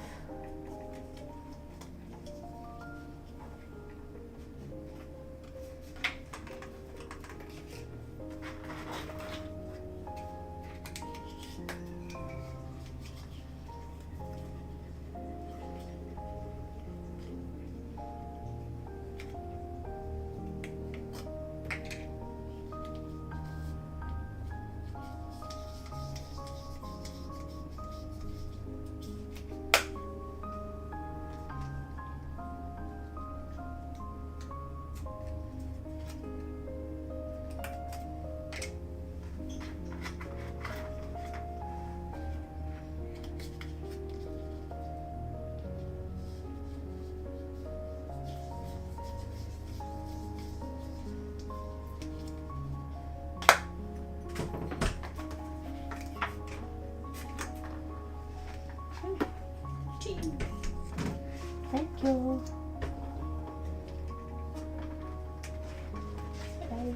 Speaker 1: Thank you. Okay.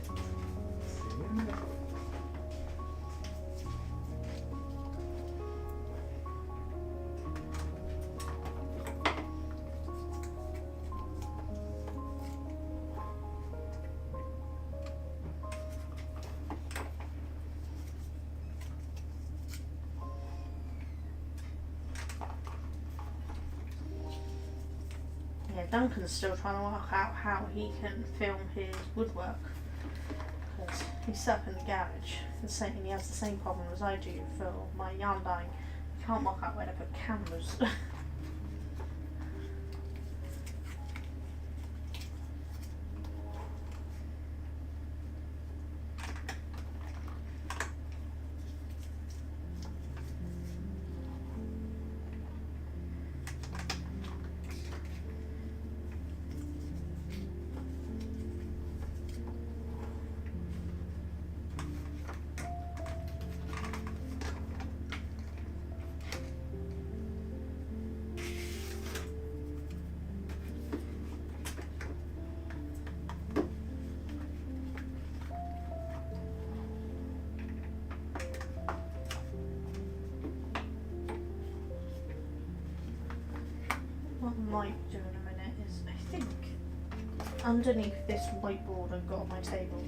Speaker 1: Yeah, Duncan's still trying to work out how he can film his woodwork because he's set up in the garage and he has the same problem as I do for my yarn dyeing. I can't work out where to put cameras. What I might do in a minute is, I think, underneath this whiteboard I've got on my table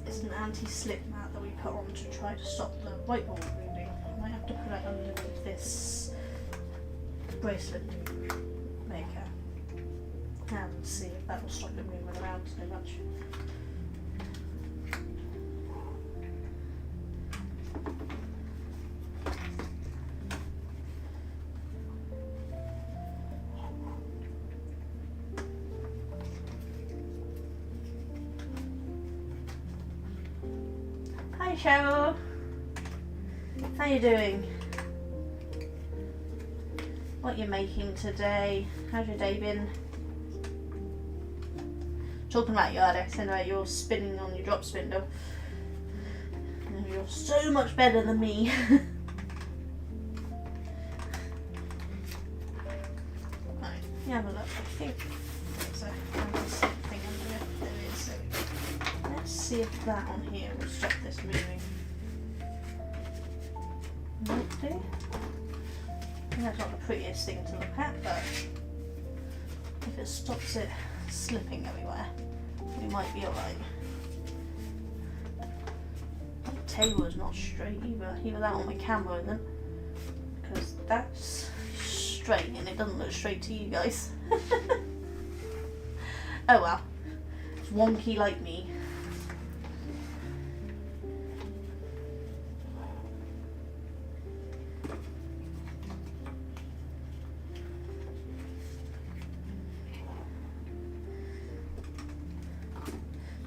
Speaker 1: is an anti-slip mat that we put on to try to stop the whiteboard moving. I might have to put it underneath this bracelet maker and see if that will stop it moving around so much. Hi Cheryl, how you doing? What you making today? How's your day been? Talking about your Alex, anyway, you're spinning on your drop spindle. You're so much better than me. Right, you have a look. I think there's a something under it. There is. So let's see if that on here will stop this moving. Might do. I think that's not the prettiest thing to look at, but If it stops it slipping everywhere, we might be alright. The table is not straight either. Either that or my camera isn't. Because that's straight and it doesn't look straight to you guys. Oh well. It's wonky like me.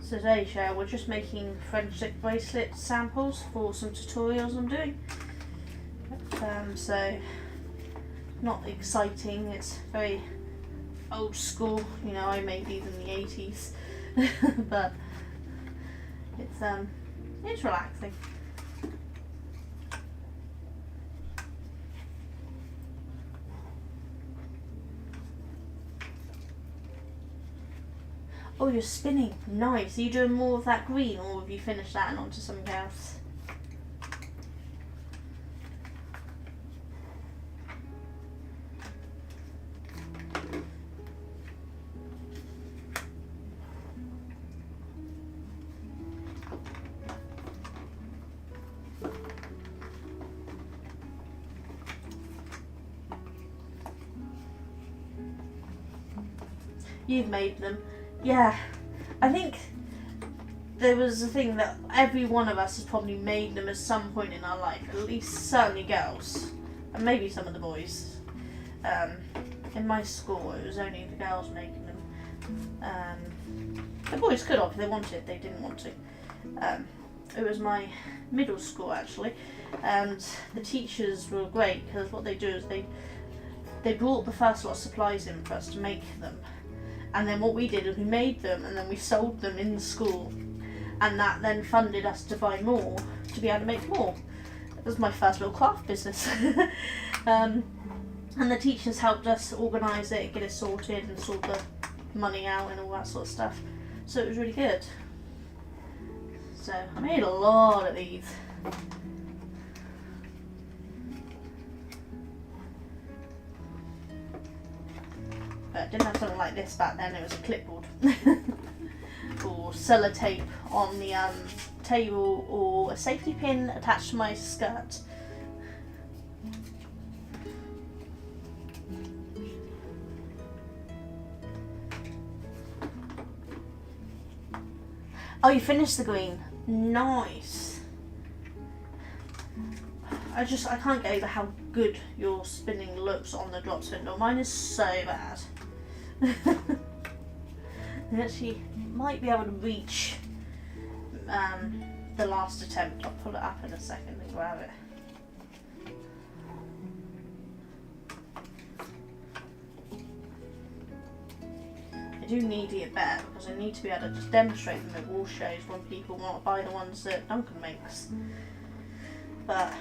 Speaker 1: So today, Cheryl, we're just making friendship bracelet samples for some tutorials I'm doing. So, not exciting, it's very old school, you know, I made these in the 80s, but it's relaxing. Oh, you're spinning. Nice. Are you doing more of that green, or have you finished that and onto something else? You've made them. Yeah, I think there was a thing that every one of us has probably made them at some point in our life, at least certainly girls, and maybe some of the boys. In my school it was only the girls making them. The boys could have if they wanted, they didn't want to. It was my middle school actually, and the teachers were great because what they do is they brought the first lot of supplies in for us to make them. And then what we did is we made them and then we sold them in the school, and that then funded us to buy more, to be able to make more. It was my first little craft business. And the teachers helped us organise it, get it sorted and sort the money out and all that sort of stuff. So it was really good. So I made a lot of these. But I didn't have something like this back then, it was a clipboard. Or sellotape on the table, or a safety pin attached to my skirt. Oh, you finished the green. Nice. I can't get over how good your spinning looks on the drop spindle. Mine is so bad. I actually might be able to reach the last attempt. I'll pull it up in a second and grab it. I do need to get better because I need to be able to just demonstrate them at wall shows when people want to buy the ones that Duncan makes. But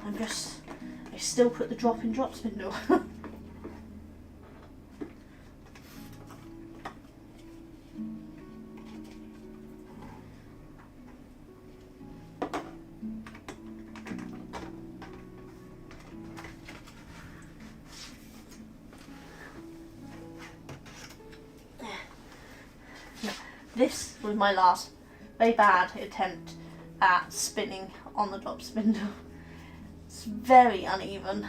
Speaker 1: I still put the drop in drop spindle. This was my last very bad attempt at spinning on the drop spindle. It's very uneven,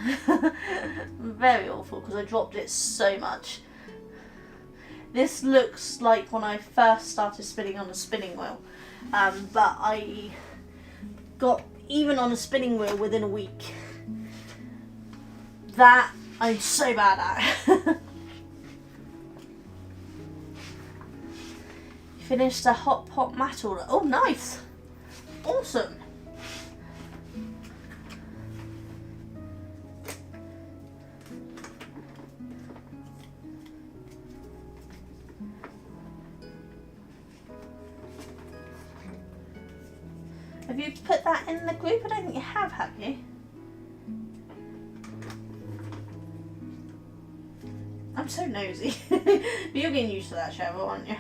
Speaker 1: very awful because I dropped it so much. This looks like when I first started spinning on a spinning wheel, but I got even on a spinning wheel within a week. That I'm so bad at. Finished a hot pot mat order. Oh, nice! Awesome! Have you put that in the group? I don't think you have you? I'm so nosy. But you're getting used to that, Cheryl, aren't you?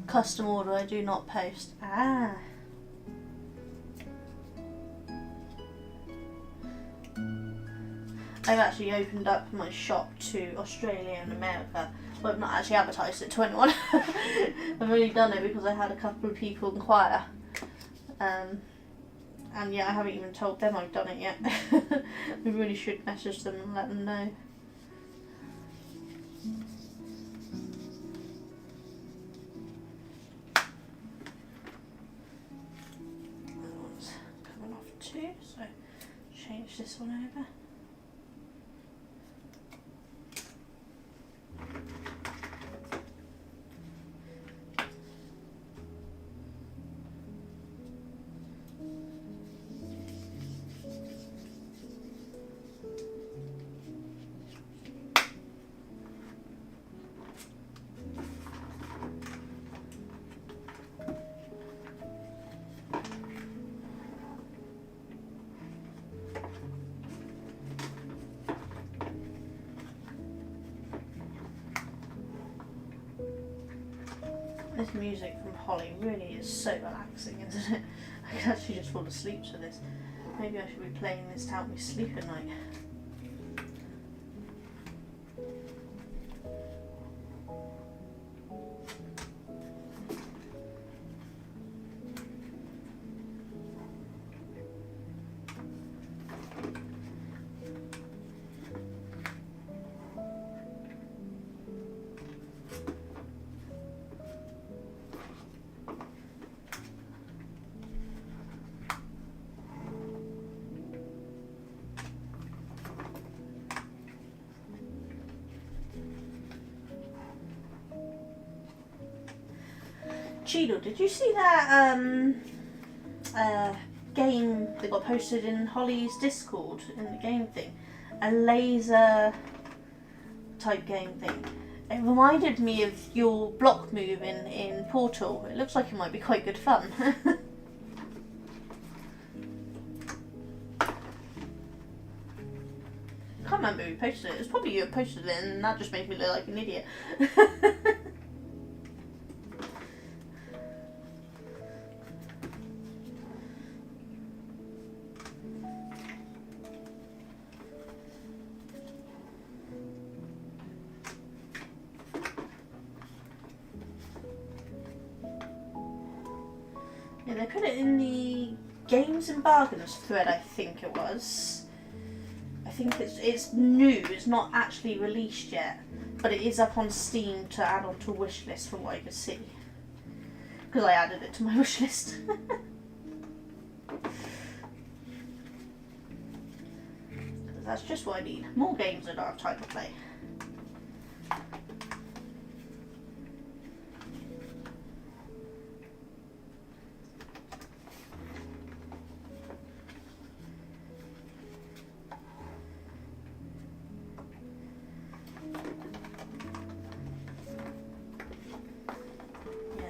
Speaker 1: Custom order, I do not post. Ah. I've actually opened up my shop to Australia and America, but I've not actually advertised it to anyone. I've only done it because I had a couple of people inquire. And yeah, I haven't even told them I've done it yet. We really should message them and let them know. That one's coming off too, so change this one over. This music from Holly really is so relaxing, isn't it? I could actually just fall asleep to this. Maybe I should be playing this to help me sleep at night. Cheadle, did you see that game that got posted in Holly's Discord in the game thing? A laser type game thing. It reminded me of your block move in Portal. It looks like it might be quite good fun. I can't remember who posted it. It's probably you who posted it, and that just made me look like an idiot. Yeah, they put it in the Games and Bargains thread, I think it was. I think it's new, it's not actually released yet, but it is up on Steam to add onto a wish list from what I could see. Because I added it to my wish list. That's just what I need. More games that I don't have time to play.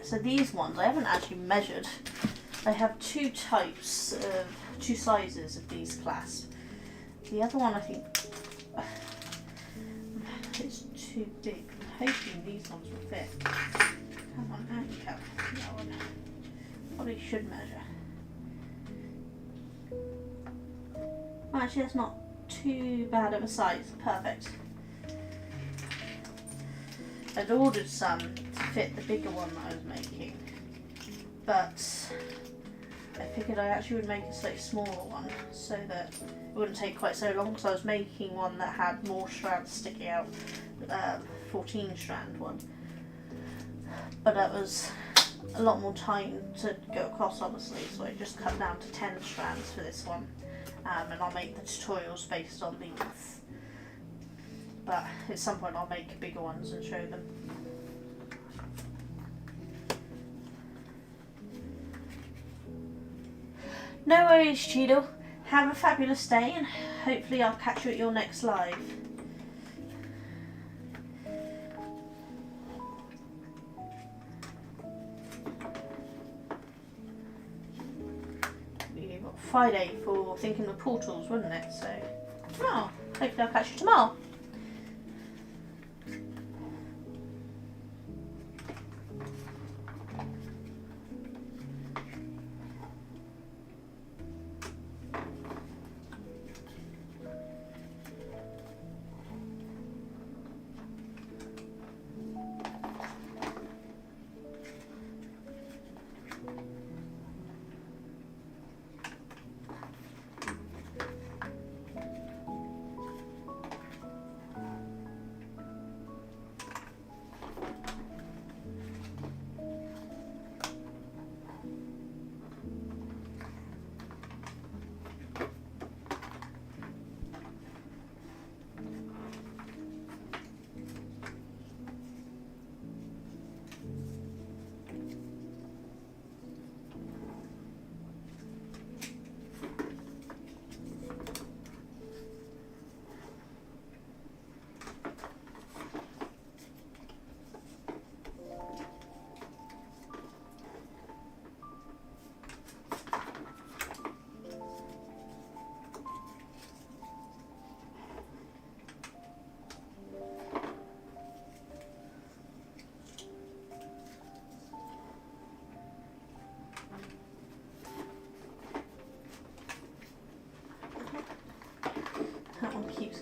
Speaker 1: So these ones, I haven't actually measured. I have two sizes of these clasps. The other one I think it's too big. I'm hoping these ones will fit. Come on, handicap. That one probably should measure. Well, actually, that's not too bad of a size. Perfect. I'd ordered some to fit the bigger one that I was making, but I figured I actually would make a slightly smaller one so that it wouldn't take quite so long, because I was making one that had more strands sticking out, 14 strand one, but that was a lot more time to go across obviously, so I just cut down to 10 strands for this one, and I'll make the tutorials based on these. But at some point I'll make bigger ones and show them. No worries, Cheadle. Have a fabulous day, and hopefully I'll catch you at your next live. We've got Friday for thinking of portals, wouldn't it? So, oh, hopefully I'll catch you tomorrow.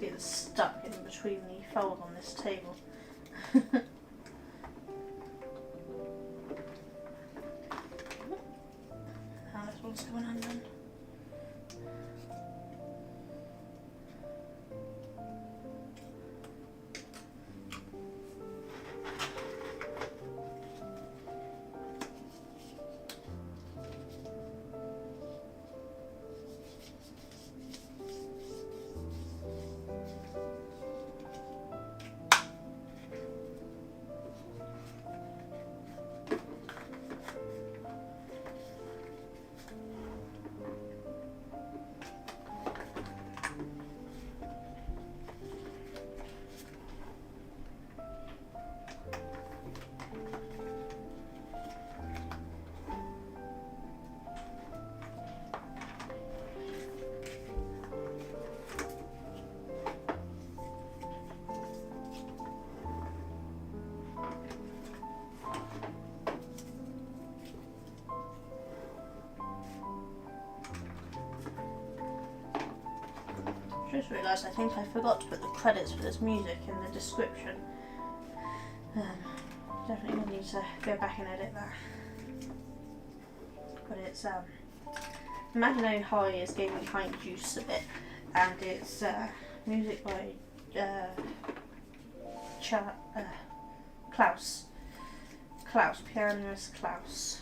Speaker 1: getting stuck in between the fold on this table. Now this one's going undone. Just realised I think I forgot to put the credits for this music in the description. Definitely gonna need to go back and edit that. But it's Imaginary High is Game Behind Juice a bit, and it's music by Klaus, pianist Klaus.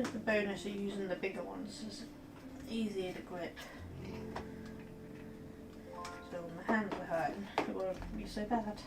Speaker 1: The bonus of using the bigger ones is easier to grip. So when my hands are hurting, it won't be so bad.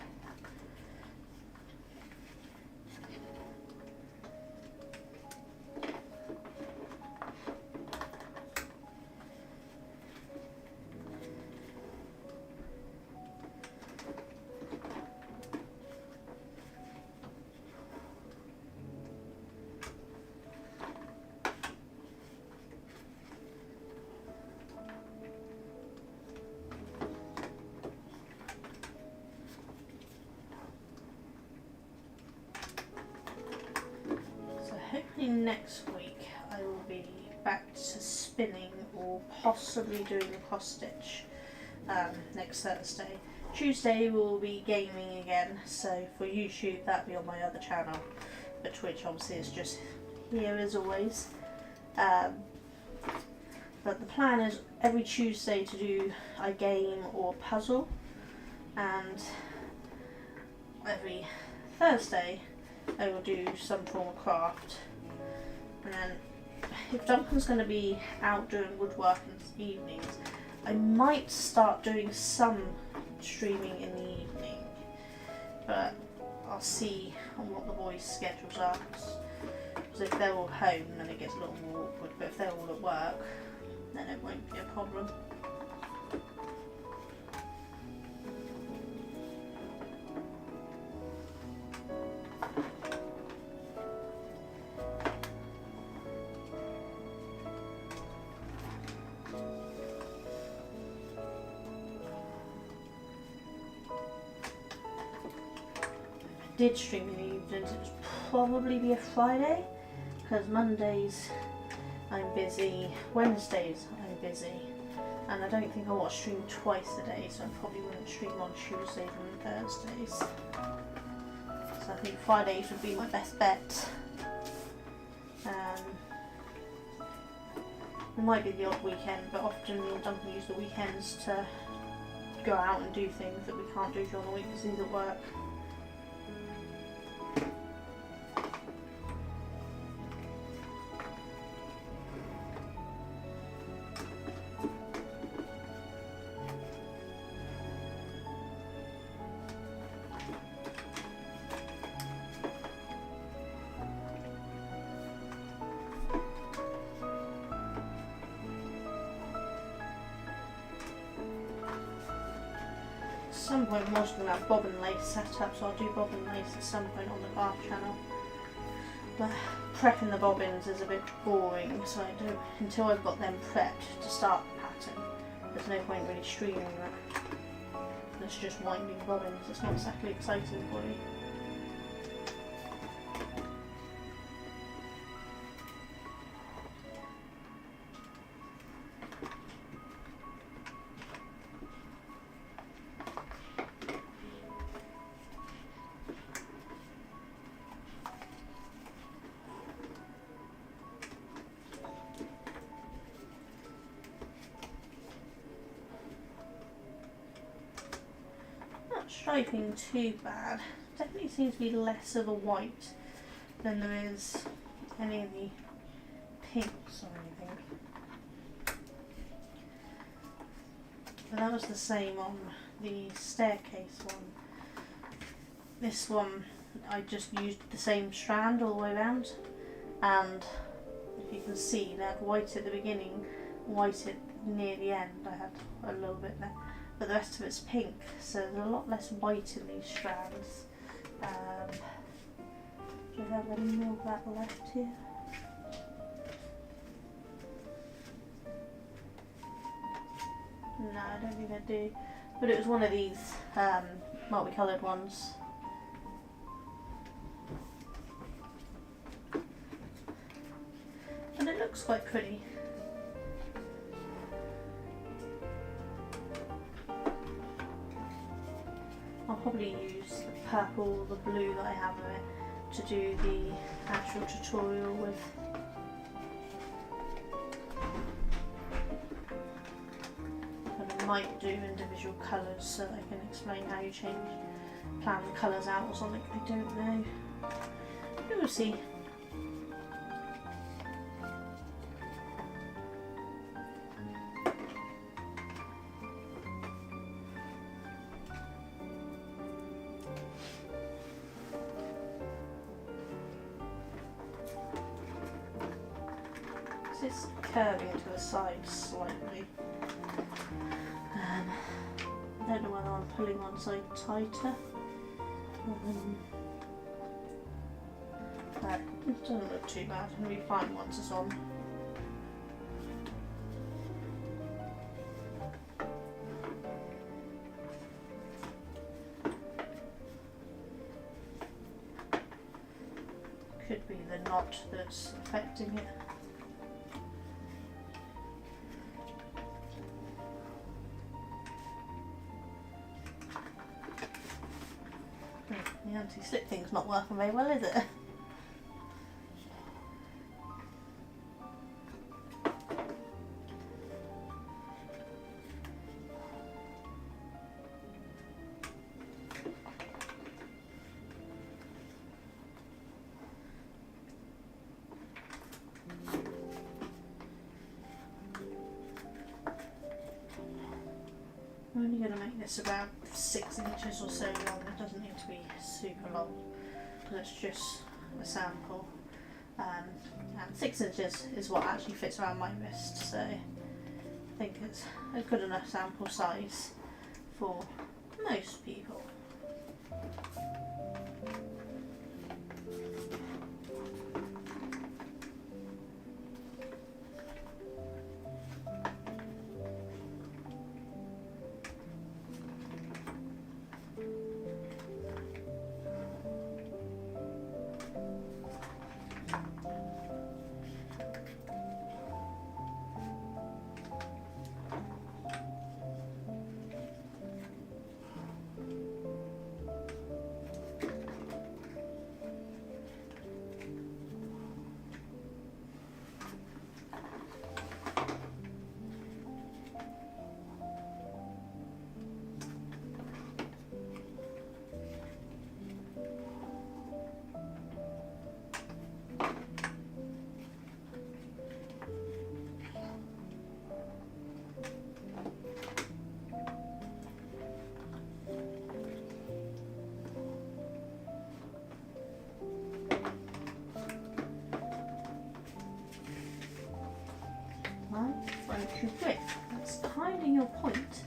Speaker 1: Next week I will be back to spinning or possibly doing a cross stitch next Thursday. Tuesday we'll be gaming again, so for YouTube that'll be on my other channel, but Twitch obviously is just here as always. But the plan is every Tuesday to do a game or puzzle, and every Thursday I will do some form of craft. And then if Duncan's going to be out doing woodworking evenings, I might start doing some streaming in the evening, but I'll see on what the boys' schedules are, because if they're all home then it gets a little more awkward, but if they're all at work then it won't be a problem. Did stream in the evenings, it would probably be a Friday, because Mondays I'm busy, Wednesdays I'm busy, and I don't think I want to stream twice a day, so I probably wouldn't stream on Tuesdays and Thursdays. So I think Fridays would be my best bet. It might be the odd weekend, but often me and Duncan use the weekends to go out and do things that we can't do during the week because he's at work. some point I'm also going to have bobbin lace set up, so I'll do bobbin lace at some point on the craft channel. But prepping the bobbins is a bit boring, so I don't, until I've got them prepped to start the pattern, there's no point really streaming that. It's just winding bobbins, it's not exactly exciting for you. Striping too bad. Definitely seems to be less of a white than there is any of the pinks or anything. But that was the same on the staircase one. This one I just used the same strand all the way around, and if you can see they had white at the beginning, white at near the end. I had a little bit there. But the rest of it's pink, so there's a lot less white in these strands. Do I have any more of that left here? No, I don't think I do. But it was one of these multicoloured ones. And it looks quite pretty. I'll probably use the purple, the blue that I have of it to do the actual tutorial with. And I might do individual colours so that I can explain how you plan the colours out or something. I don't know. We will see. It's curving to the side slightly. I don't know whether I'm pulling one side tighter. But it doesn't look too bad. It'll be fine once it's on. Could be the knot that's affecting it. The anti-slip thing's not working very well, is it? I'm only going to make this about 6 inches or so long. It doesn't need to be super long because it's just a sample. And 6 inches is what actually fits around my wrist, so I think it's a good enough sample size for most people. French grip. That's kind of your point.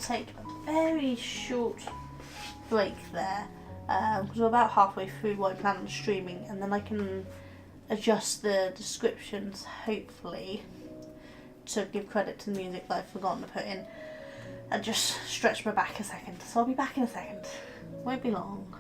Speaker 1: take a very short break there because we're about halfway through what I plan on streaming, and then I can adjust the descriptions, hopefully, to give credit to the music that I've forgotten to put in, and just stretch my back a second. So I'll be back in a second. Won't be long.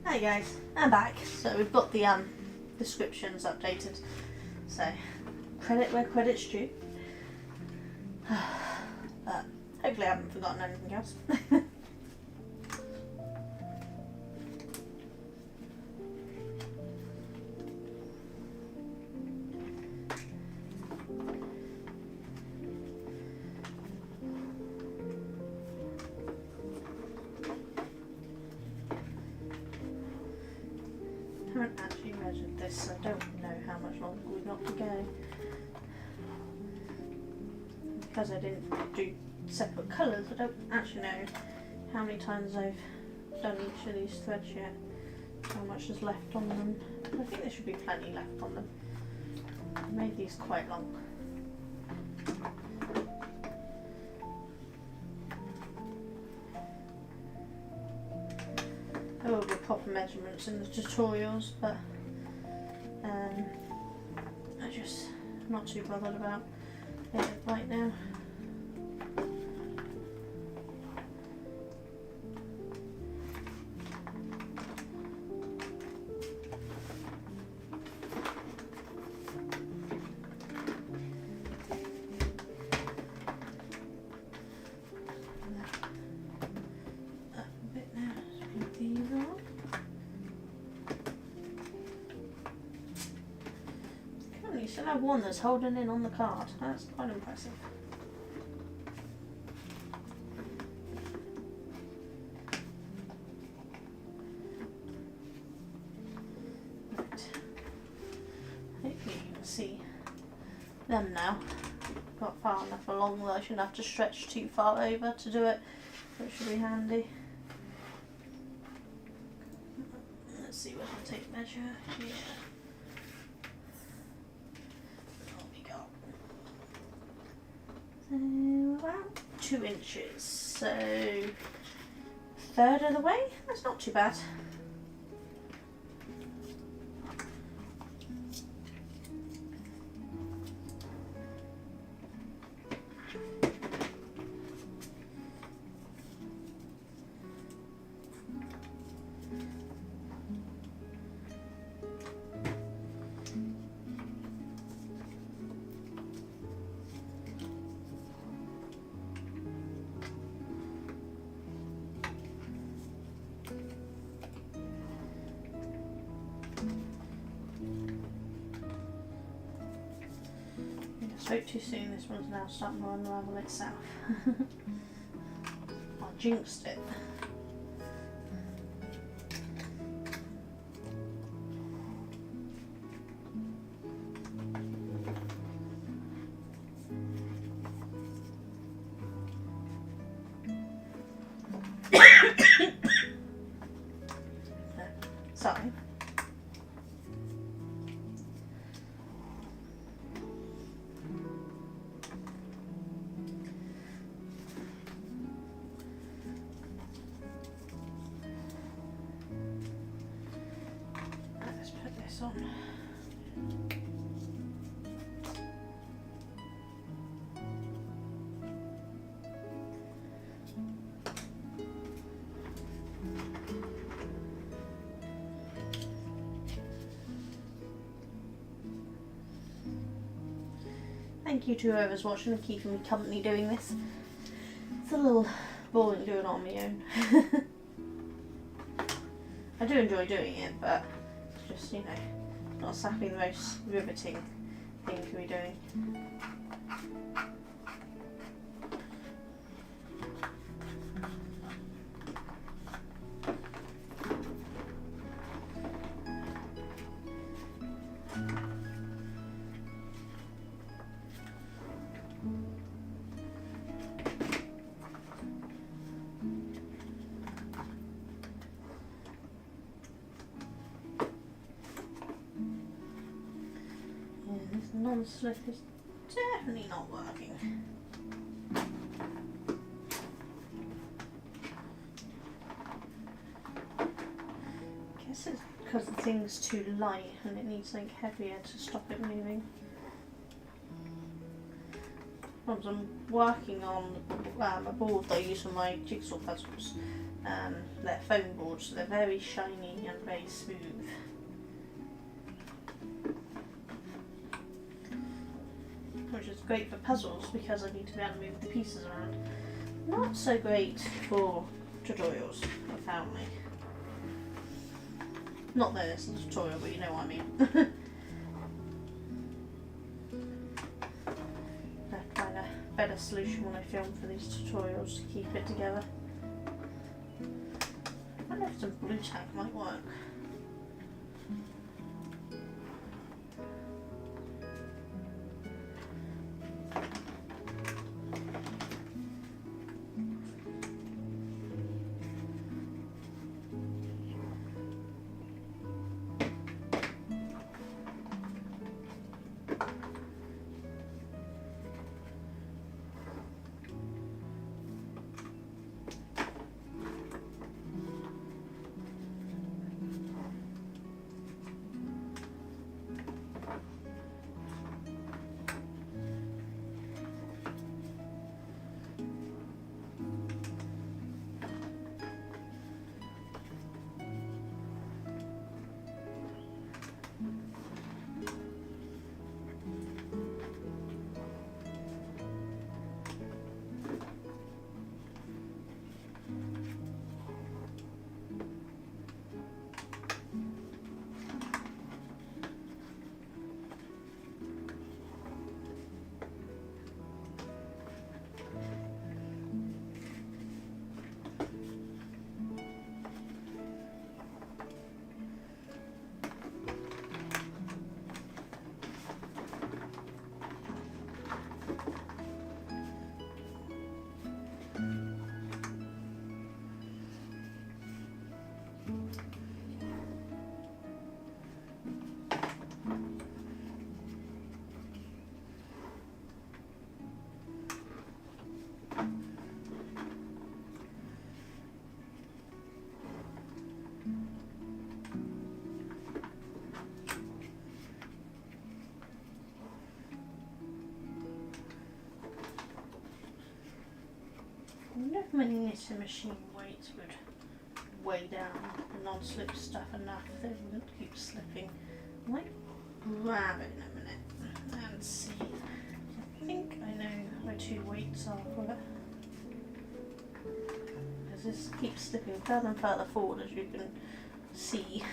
Speaker 1: Hi guys, I'm back. So we've got the descriptions updated. So credit where credit's due. But hopefully I haven't forgotten anything else. I haven't actually measured this, so I don't know how much longer we've got to go. Because I didn't do separate colours, I don't actually know how many times I've done each of these threads yet, how much is left on them. I think there should be plenty left on them. I made these quite long. There will be proper measurements in the tutorials, but I'm just not too bothered about it right now. You still have one that's holding in on the card. That's quite impressive. Right. Hopefully you can see them now. Got far enough along that I shouldn't have to stretch too far over to do it, which should be handy. Let's see what I'll take measure here. So about 2 inches, so a third of the way. That's not too bad. Spoke too soon, this one's now starting to unravel itself. I jinxed it. Sorry. On. Thank you to whoever's watching and keeping me company doing this. It's a little boring doing it on my own. I do enjoy doing it, but just, you know, not exactly the most riveting thing to be doing. This non-slip is definitely not working. I guess it's because the thing's too light and it needs something heavier to stop it moving. Once I'm working on a board that I use for my jigsaw puzzles, they're foam boards, so they're very shiny and very smooth. great for puzzles because I need to be able to move the pieces around. Not so great for tutorials, apparently. Not that it's a tutorial, but you know what I mean. I find a better solution when I film for these tutorials to keep it together. I wonder if some blue tack might work. I wonder if my knitting machine weights would weigh down the non-slip stuff enough that it wouldn't keep slipping. I might grab it in a minute and see. I think I know my two weights are for it. Because this keeps slipping further and further forward, as you can see.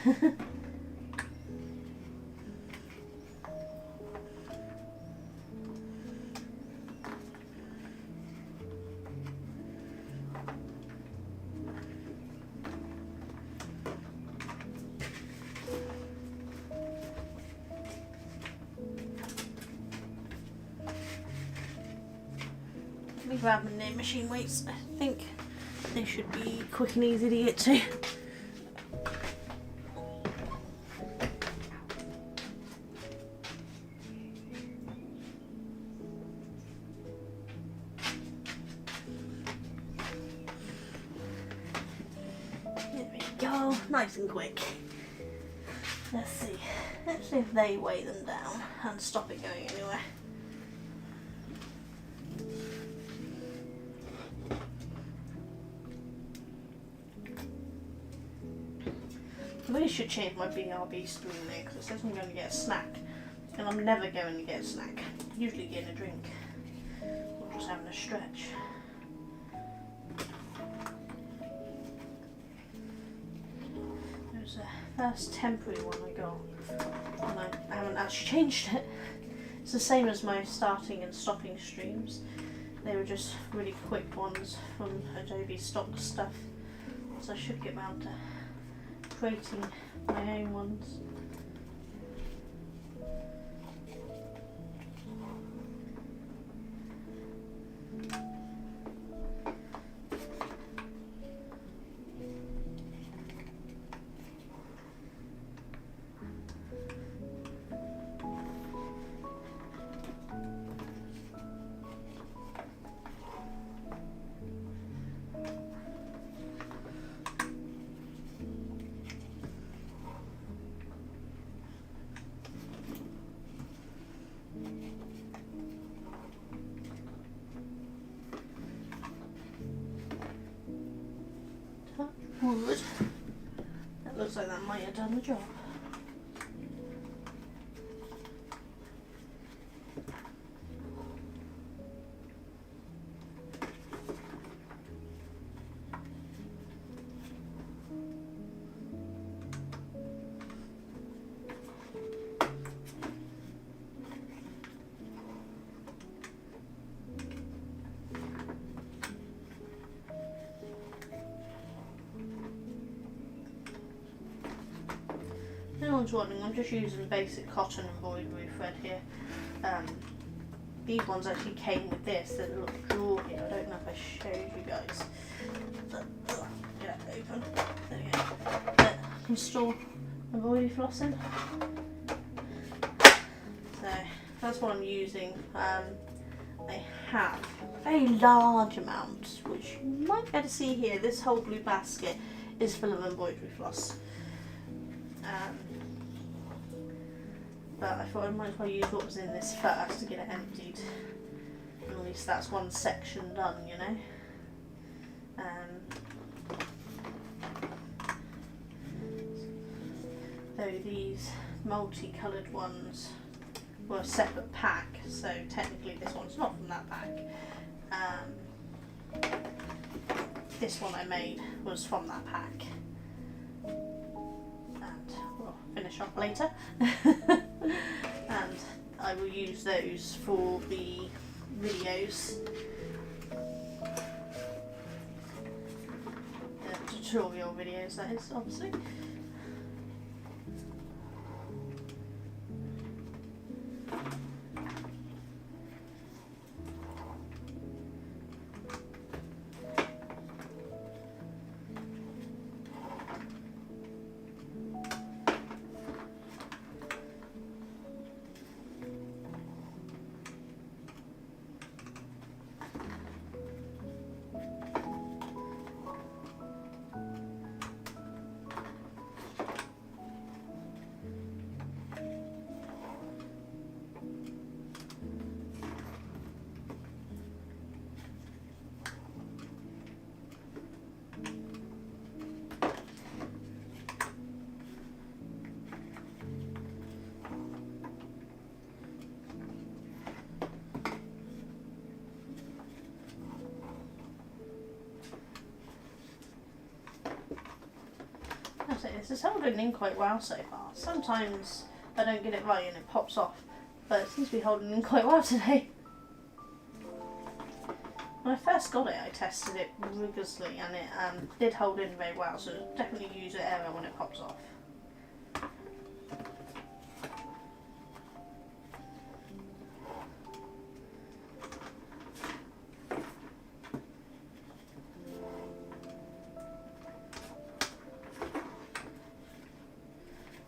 Speaker 1: Grab my knitting machine weights. I think they should be quick and easy to get to. There we go, nice and quick. Let's see if they weigh them down and stop it going anywhere. I really should change my BRB screen there because it says I'm going to get a snack and I'm never going to get a snack. Usually getting a drink or just having a stretch. There's a first temporary one I got and I haven't actually changed it. It's the same as my starting and stopping streams. They were just really quick ones from Adobe stock stuff, so I should get round to creating my own ones. Wood. That looks like that might have done the job. anyone's wondering, I'm just using basic cotton embroidery thread here. These ones actually came with this, there's a little drawer here, I don't know if I showed you guys. Get it open, there we go. That you can store embroidery floss in. So that's what I'm using. I have a very large amount, which you might be able to see here. This whole blue basket is full of embroidery floss. But I thought I might as well use what was in this first to get it emptied. And at least that's one section done, you know. Though these multicoloured ones were a separate pack, so technically this one's not from that pack. This one I made was from that pack. And we'll finish up later. And I will use those for the videos. The tutorial videos, that is, obviously. This is holding in quite well so far. Sometimes I don't get it right and it pops off, but it seems to be holding in quite well today. When I first got it, I tested it rigorously and it did hold in very well, so definitely user error when it pops off.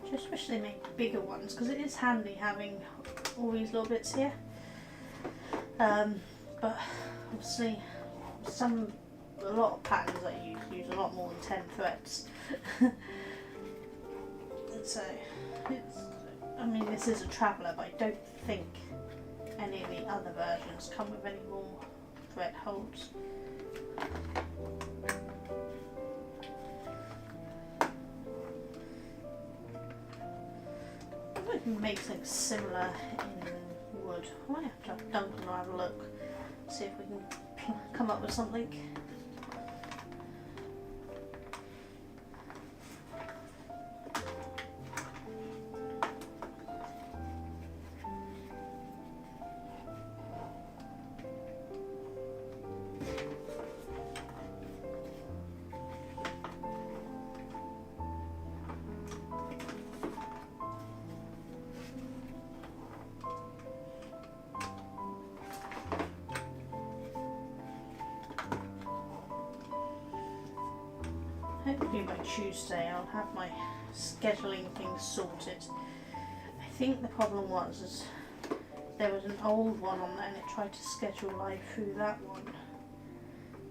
Speaker 1: Just wish they made bigger ones, because it is handy having all these little bits here. But obviously a lot of patterns I use a lot more than 10 threads. So I mean, this is a Traveller, but I don't think any of the other versions come with any more thread holes. I can make something similar in wood. I might have to have Duncan have a look, see if we can come up with something. Hopefully by Tuesday I'll have my scheduling things sorted. I think the problem was there was an old one on there and it tried to schedule live through that one,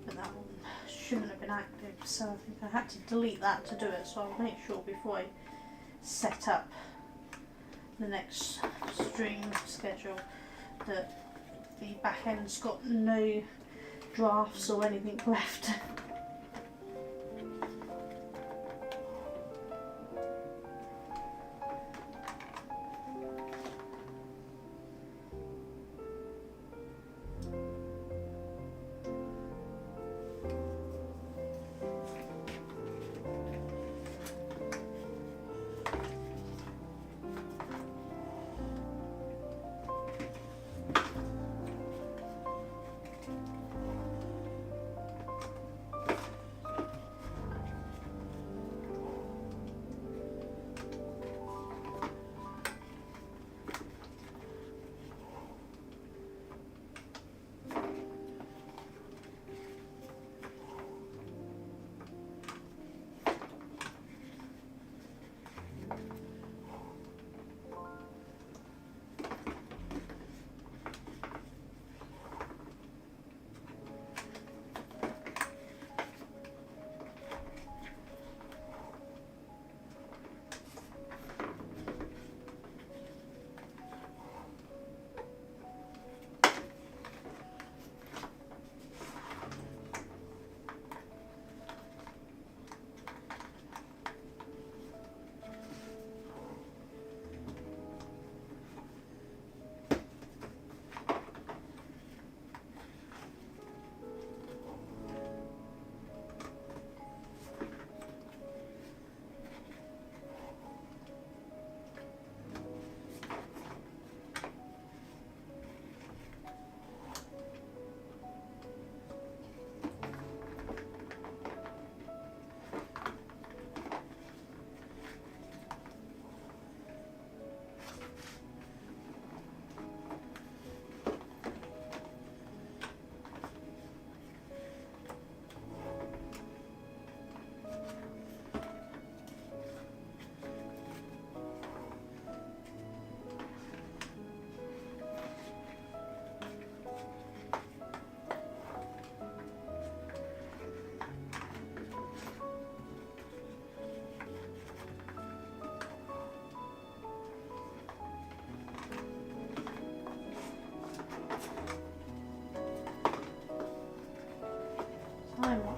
Speaker 1: but that one shouldn't have been active, so I think I had to delete that to do it, so I'll make sure before I set up the next stream schedule that the back end's got no drafts or anything left.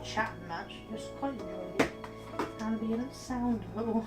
Speaker 1: chatting much, just quite enjoy the ambient sound of it all.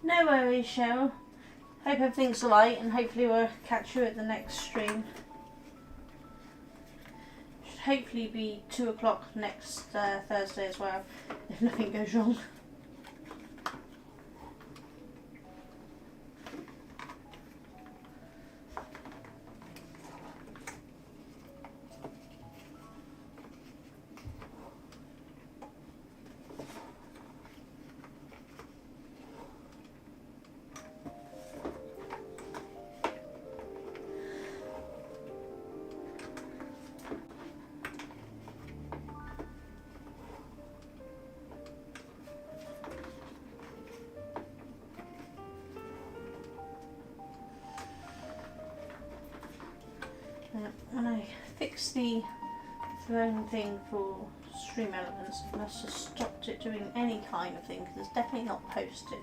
Speaker 1: No worries, Cheryl. Hope everything's alright, and hopefully we'll catch you at the next stream. Should hopefully be 2 o'clock next Thursday as well, if nothing goes wrong. When I fix the throne thing for Stream Elements, I must have stopped it doing any kind of thing because it's definitely not posted.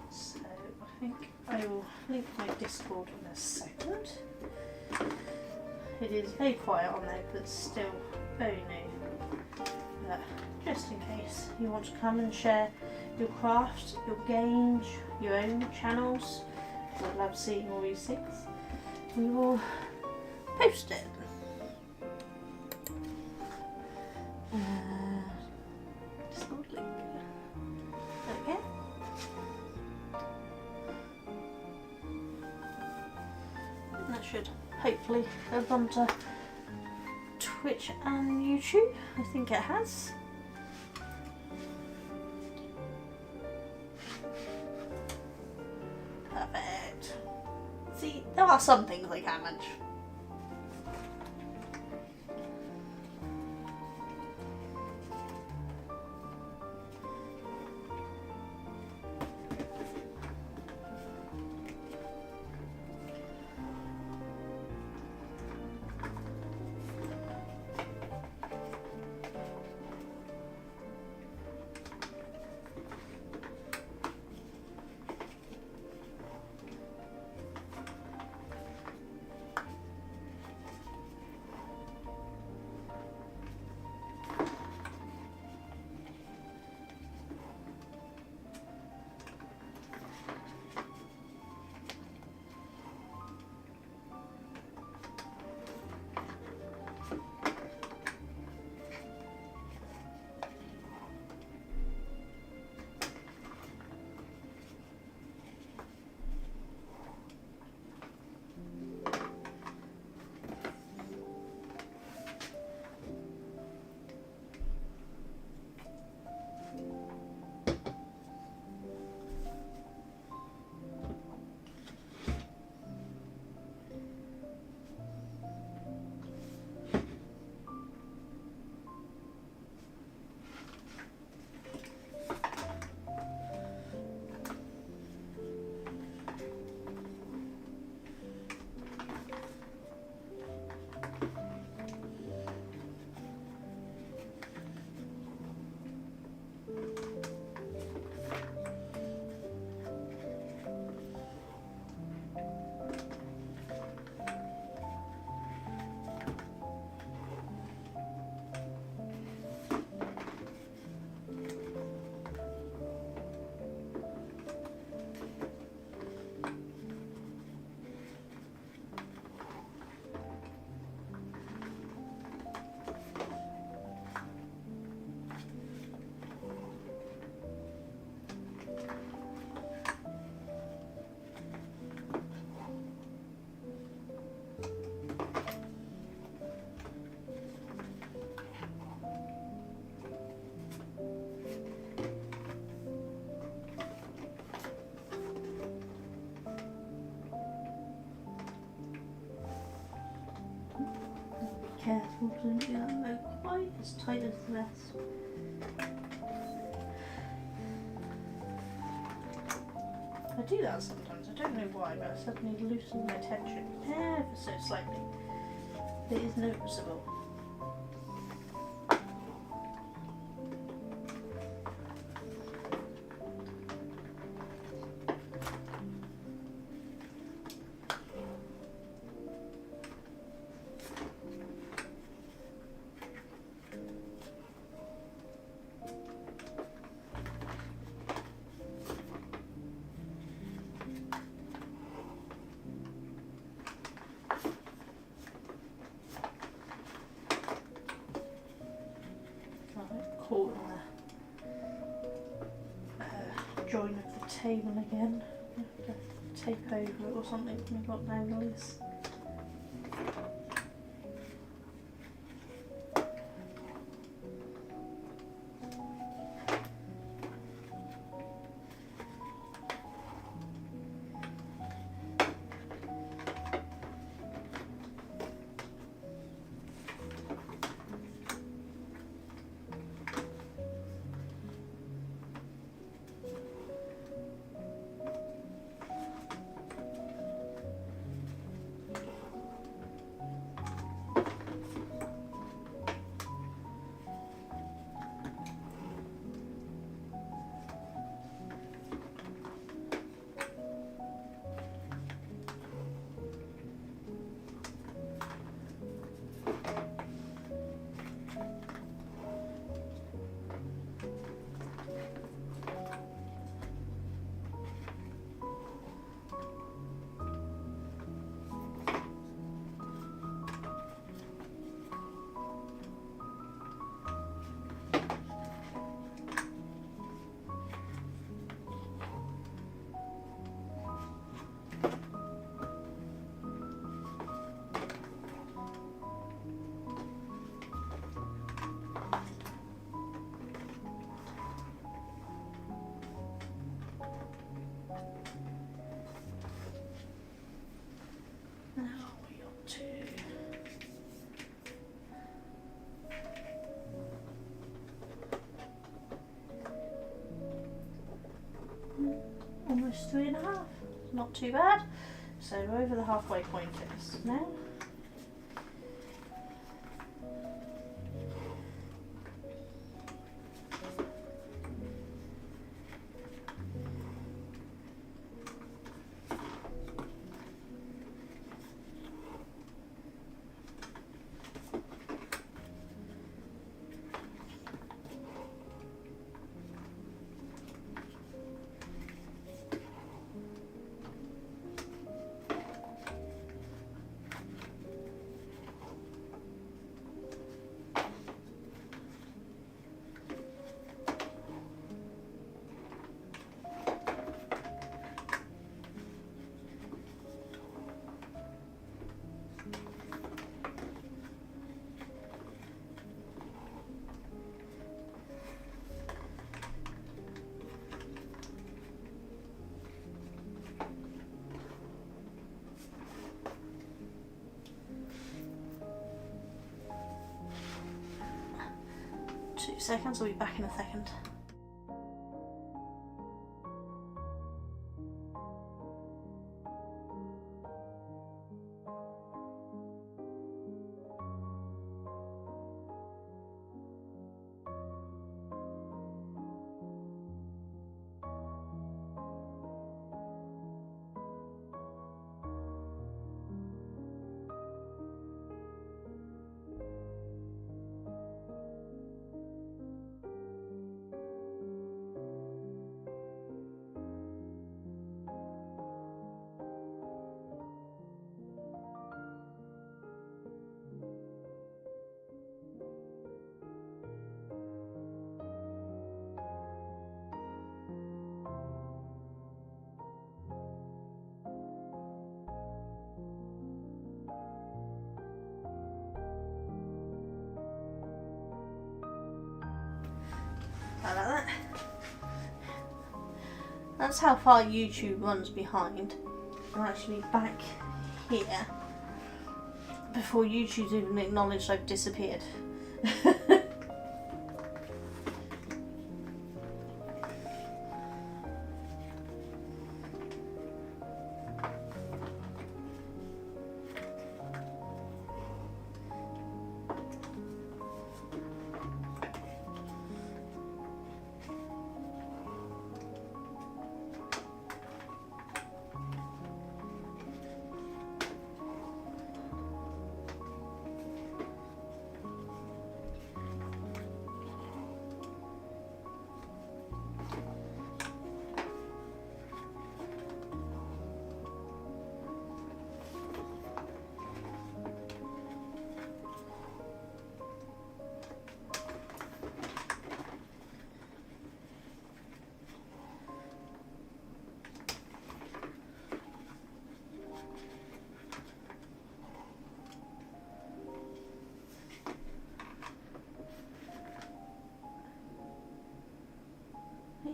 Speaker 1: So I think I will link my Discord in a second. It is very quiet on there, but still very new. But just in case you want to come and share your crafts, your games, your own channels, I love seeing all these things. We will post it. Discord link. Okay. And that should hopefully have gone to Twitch and YouTube. I think it has. Perfect. See, there are some things I can't manage. careful to do that though quite as tight as the rest. I do that sometimes, I don't know why, but I suddenly loosen my tension ever so slightly. It is noticeable. Caught on the joint of the table again. I have to tape over it or something to make what the angle is. Almost 3.5, not too bad. So we're over the halfway point is now. Seconds, I'll be back in a second. Like that. That's how far YouTube runs behind. I'm actually back here before YouTube's even acknowledged I've disappeared.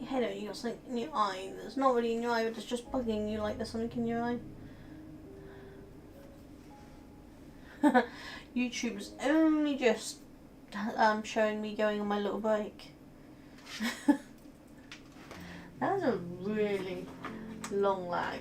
Speaker 1: Hello, you got something in your eye that's not really in your eye, but it's just bugging you like there's something in your eye. YouTube's only just showing me going on my little bike. That was a really long lag.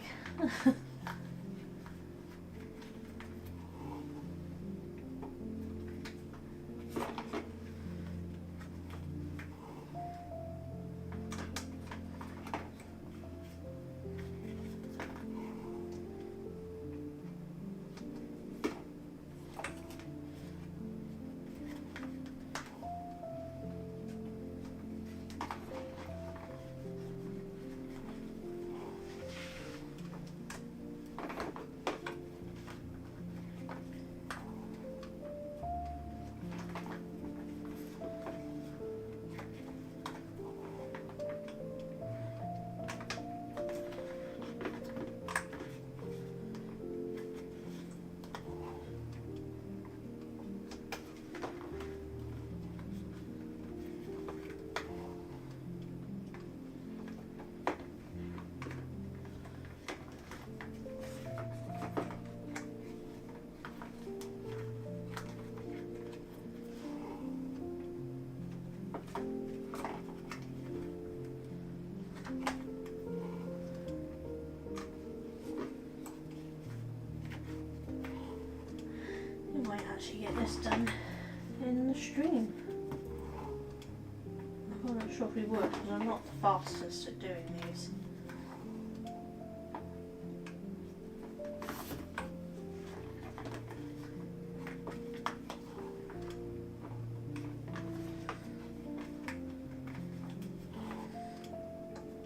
Speaker 1: Might actually get this done in the stream. I'm not sure if we would, because I'm not the fastest at doing these.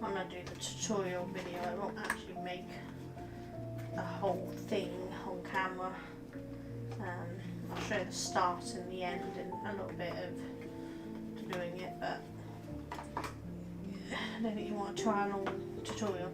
Speaker 1: I'm going to do the tutorial video. I won't actually make the whole thing on camera. I'll show the start and the end and a little bit of doing it, but I don't think you want to try a long tutorial.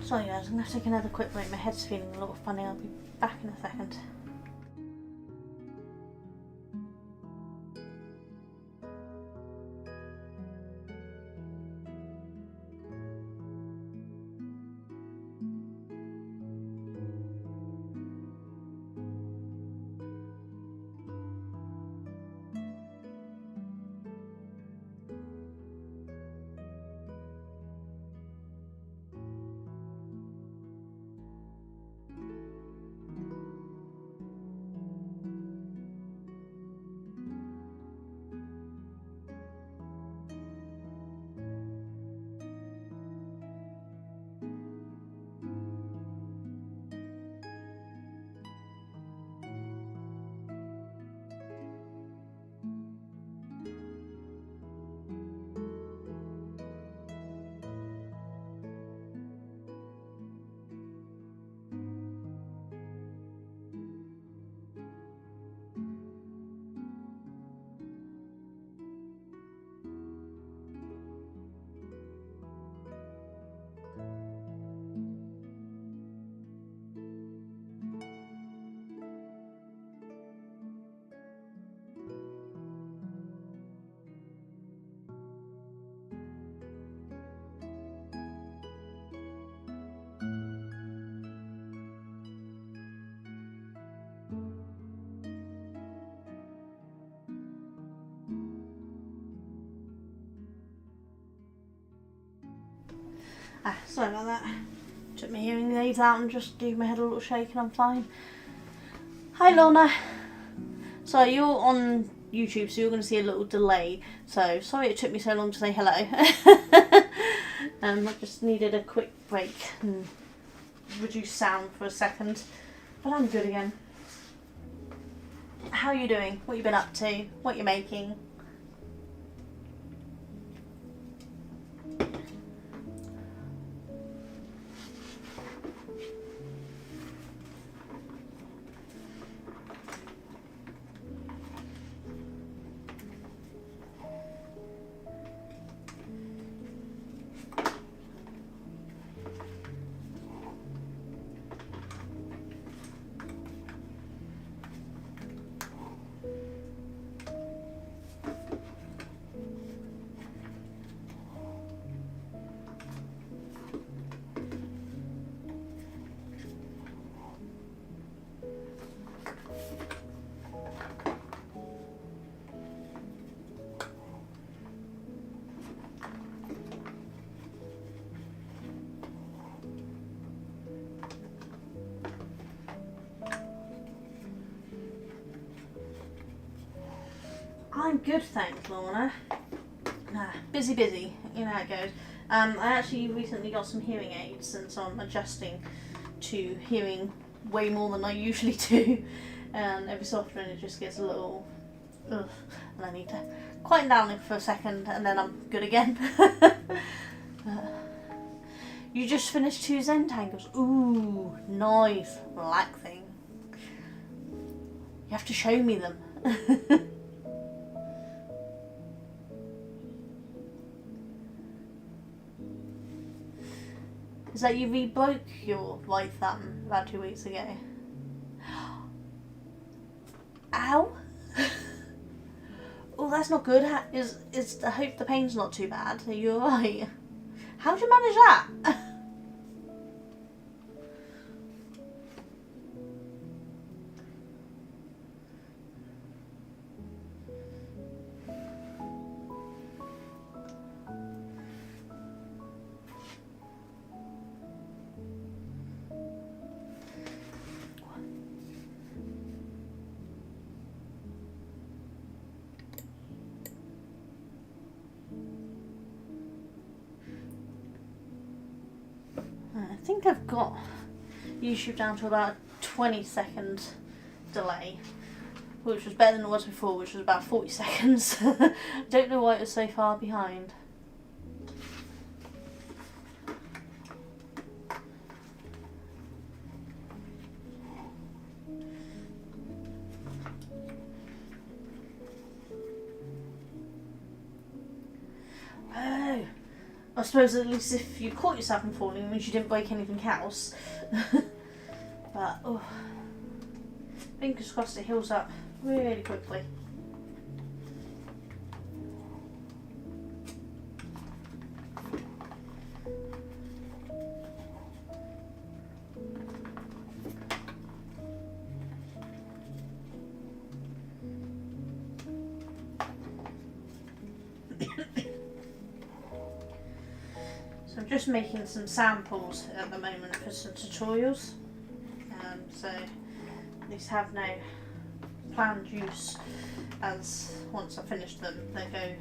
Speaker 1: Sorry guys, I'm going to take another quick break. My head's feeling a little funny. I'll be back in a second. Sorry about that. Took my hearing aids out and just gave my head a little shake and I'm fine. Hi Lorna. So you're on YouTube, so you're going to see a little delay. So sorry it took me so long to say hello. I just needed a quick break and reduce sound for a second. But I'm good again. How are you doing? What you been up to? What you making? I'm good, thanks, Lorna. Busy, you know how it goes. I actually recently got some hearing aids, and so I'm adjusting to hearing way more than I usually do. And every so often it just gets a little ugh, and I need to quieten down for a second, and then I'm good again. You just finished 2 Zentangles. Ooh, nice, relaxing. You have to show me them. is that you re-broke your right thumb about 2 weeks ago. Ow! Oh, that's not good. I hope the pain's not too bad. Are you alright? How'd you manage that? I think I've got YouTube down to about a 20-second delay, which was better than it was before, which was about 40 seconds. Don't know why it was so far behind. Oh, I suppose at least if you caught yourself in falling, it means you didn't break anything else. But, oh, fingers crossed it heals up really quickly. So I'm just making some samples at the moment for some tutorials, so these have no planned use, as once I finish them they go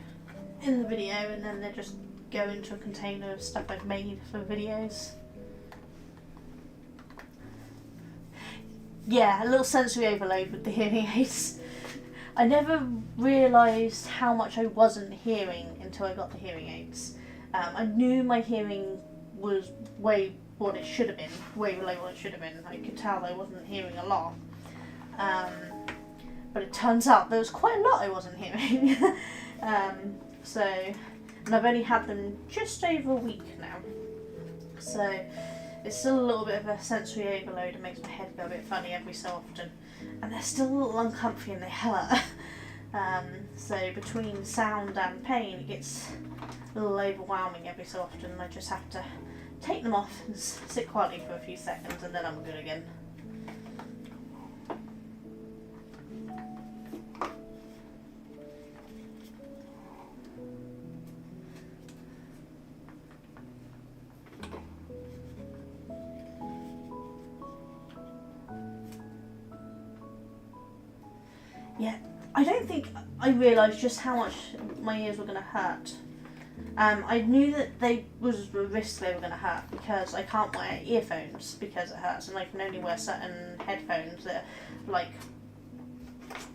Speaker 1: in the video and then they just go into a container of stuff I've made for videos. Yeah, a little sensory overload with the hearing aids. I never realised how much I wasn't hearing until I got the hearing aids. I knew my hearing was way what it should have been, way below what it should have been. I could tell I wasn't hearing a lot. But it turns out there was quite a lot I wasn't hearing. And I've only had them just over a week now. So it's still a little bit of a sensory overload. It makes my head go a bit funny every so often. And they're still a little uncomfy and they hurt. So between sound and pain, it gets a little overwhelming every so often. I just have to take them off and sit quietly for a few seconds and then I'm good again. Yeah, I don't think I realised just how much my ears were going to hurt. I knew that they was a risk they were going to hurt because I can't wear earphones because it hurts, and I can only wear certain headphones that are like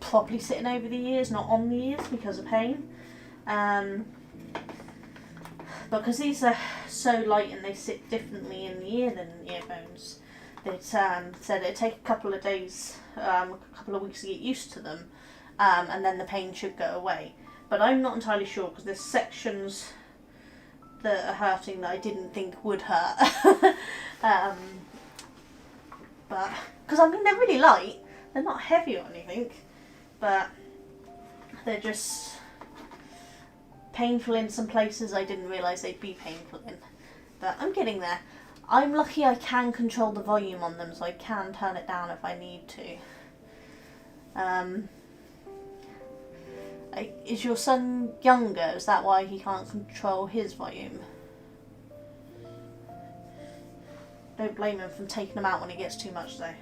Speaker 1: properly sitting over the ears, not on the ears because of pain. Because these are so light and they sit differently in the ear than earphones, they said it'd take a couple of days, a couple of weeks to get used to them, and then the pain should go away. But I'm not entirely sure because there's sections that are hurting that I didn't think would hurt. But because I mean they're really light, they're not heavy or anything, but they're just painful in some places I didn't realise they'd be painful in. But I'm getting there. I'm lucky I can control the volume on them, so I can turn it down if I need to. Is your son younger? Is that why he can't control his volume? Don't blame him for taking them out when he gets too much though.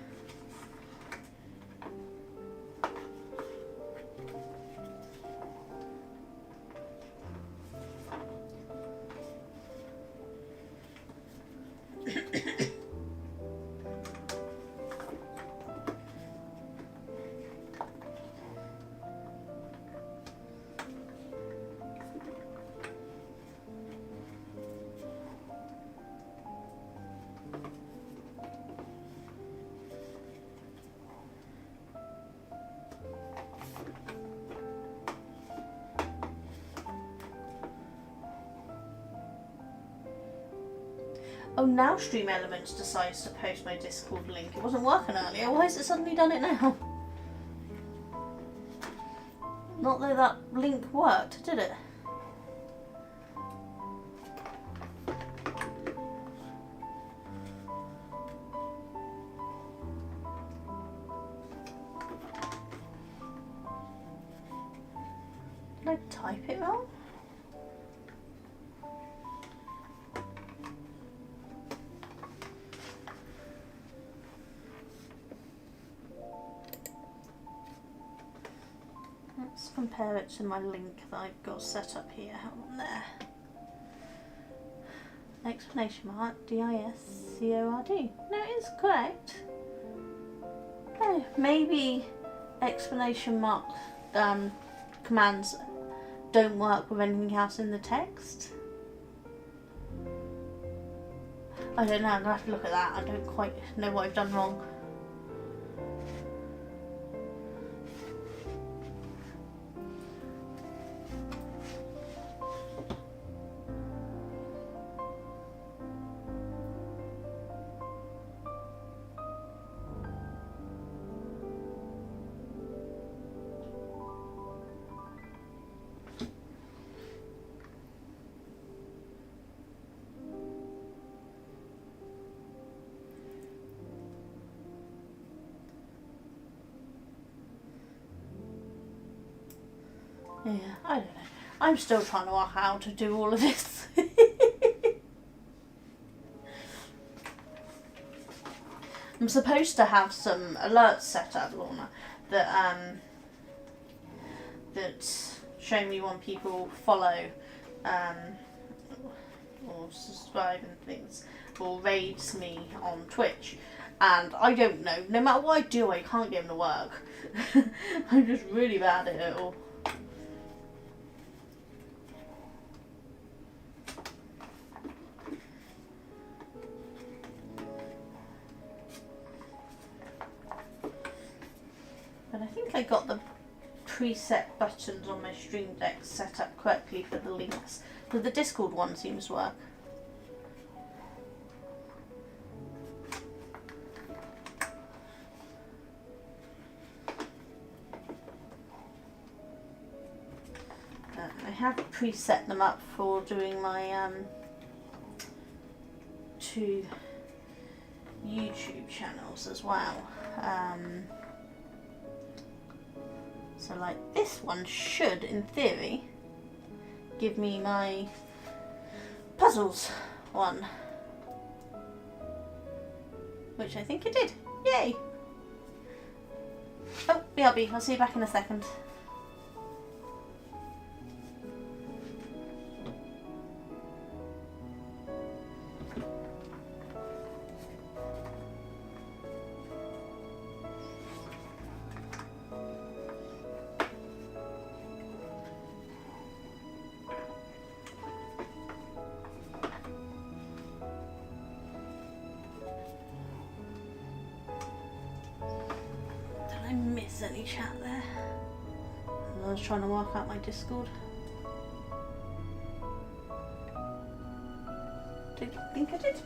Speaker 1: Oh, now Stream Elements decides to post my Discord link. It wasn't working earlier. Why has it suddenly done it now? Not that that link worked, did it? Did I type it wrong? Let's compare it to my link that I've got set up here. Hold on there. Explanation mark DISCORD. No, it is correct. Oh, maybe explanation mark commands don't work with anything else in the text. I don't know, I'm gonna have to look at that. I don't quite know what I've done wrong. Yeah, I don't know. I'm still trying to work out how to do all of this. I'm supposed to have some alerts set up, Lorna, that show me when people follow or subscribe and things, or raids me on Twitch. And I don't know. No matter what I do, I can't get them to work. I'm just really bad at it all. But I think I got the preset buttons on my Stream Deck set up correctly for the links. But the Discord one seems to work. I have preset them up for doing my 2 YouTube channels as well. So like this one should, in theory, give me my puzzles one. Which I think it did. Yay! Oh, BRB, I'll see you back in a second. Miss any chat there? I was trying to work out my Discord. Did you think I did?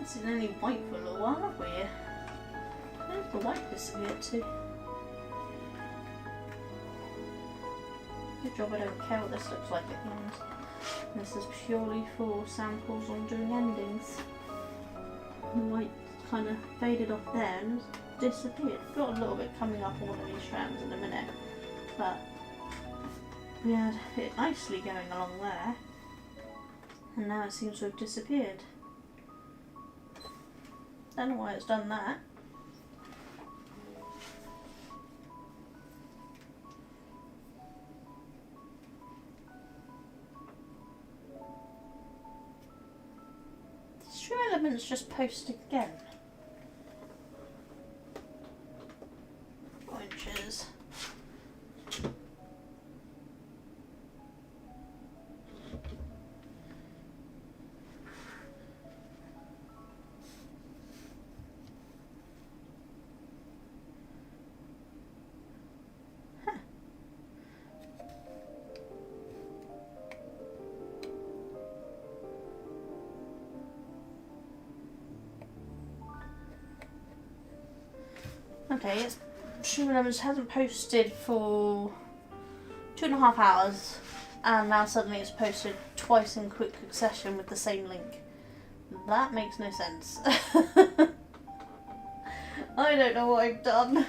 Speaker 1: Seen any white for a little while, have we? Where's the white disappeared to? Good job I don't care what this looks like at the end. This is purely for samples on doing endings. The white kind of faded off there and disappeared. Got a little bit coming up on one of these strands in a minute, but we had it nicely going along there, and now it seems to have disappeared. Don't know why it's done that. assignments just posted again? Inches. Okay, it's Stream Lemons hasn't posted for 2.5 hours, and now suddenly it's posted twice in quick succession with the same link. That makes no sense. I don't know what I've done.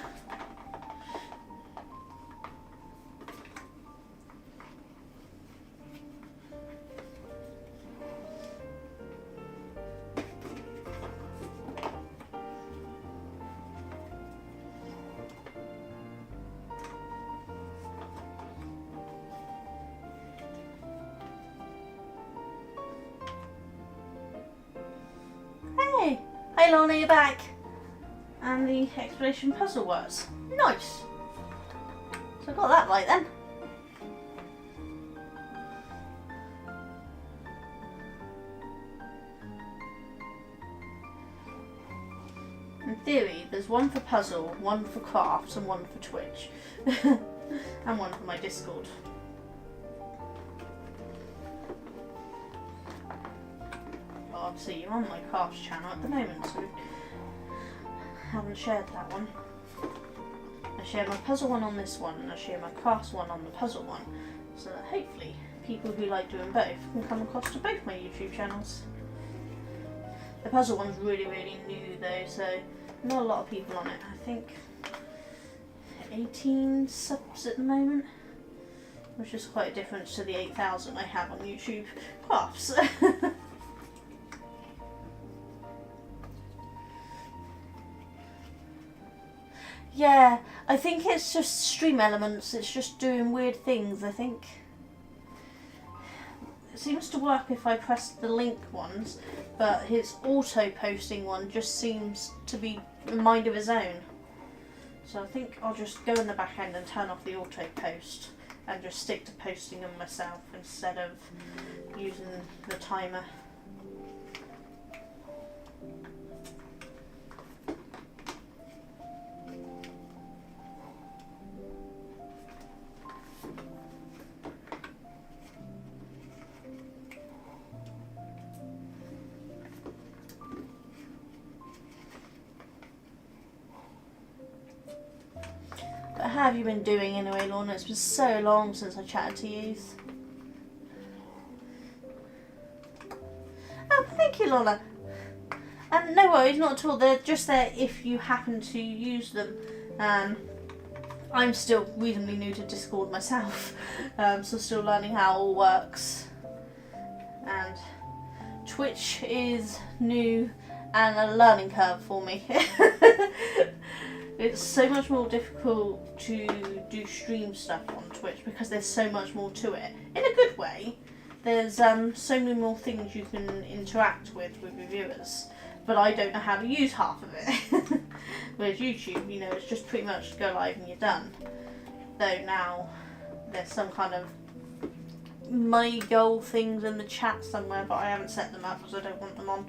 Speaker 1: Hey Lorna, you're back. And the explanation puzzle works. Nice. So I got that right then. In theory, there's one for puzzle, one for crafts, and one for Twitch. And one for my Discord. Obviously you're on my crafts channel at the moment, so I haven't shared that one. I share my puzzle one on this one, and I share my crafts one on the puzzle one, so that hopefully people who like doing both can come across to both my YouTube channels. The puzzle one's really new though, so not a lot of people on it. I think 18 subs at the moment, which is quite a difference to the 8,000 I have on YouTube crafts. Yeah, I think it's just Stream Elements, it's just doing weird things, I think. It seems to work if I press the link ones, but his auto-posting one just seems to be a mind of his own. So I think I'll just go in the back end and turn off the auto-post and just stick to posting them myself instead of using the timer. But how have you been doing anyway, Lorna? It's been so long since I chatted to you. Oh, thank you, Lorna. And no worries, not at all. They're just there if you happen to use them. I'm still reasonably new to Discord myself, so still learning how it all works. And Twitch is new and a learning curve for me. It's so much more difficult to do stream stuff on Twitch because there's so much more to it. In a good way. There's so many more things you can interact with your viewers. But I don't know how to use half of it. Whereas YouTube, you know, it's just pretty much go live and you're done. Though now there's some kind of my goal things in the chat somewhere, but I haven't set them up because I don't want them on.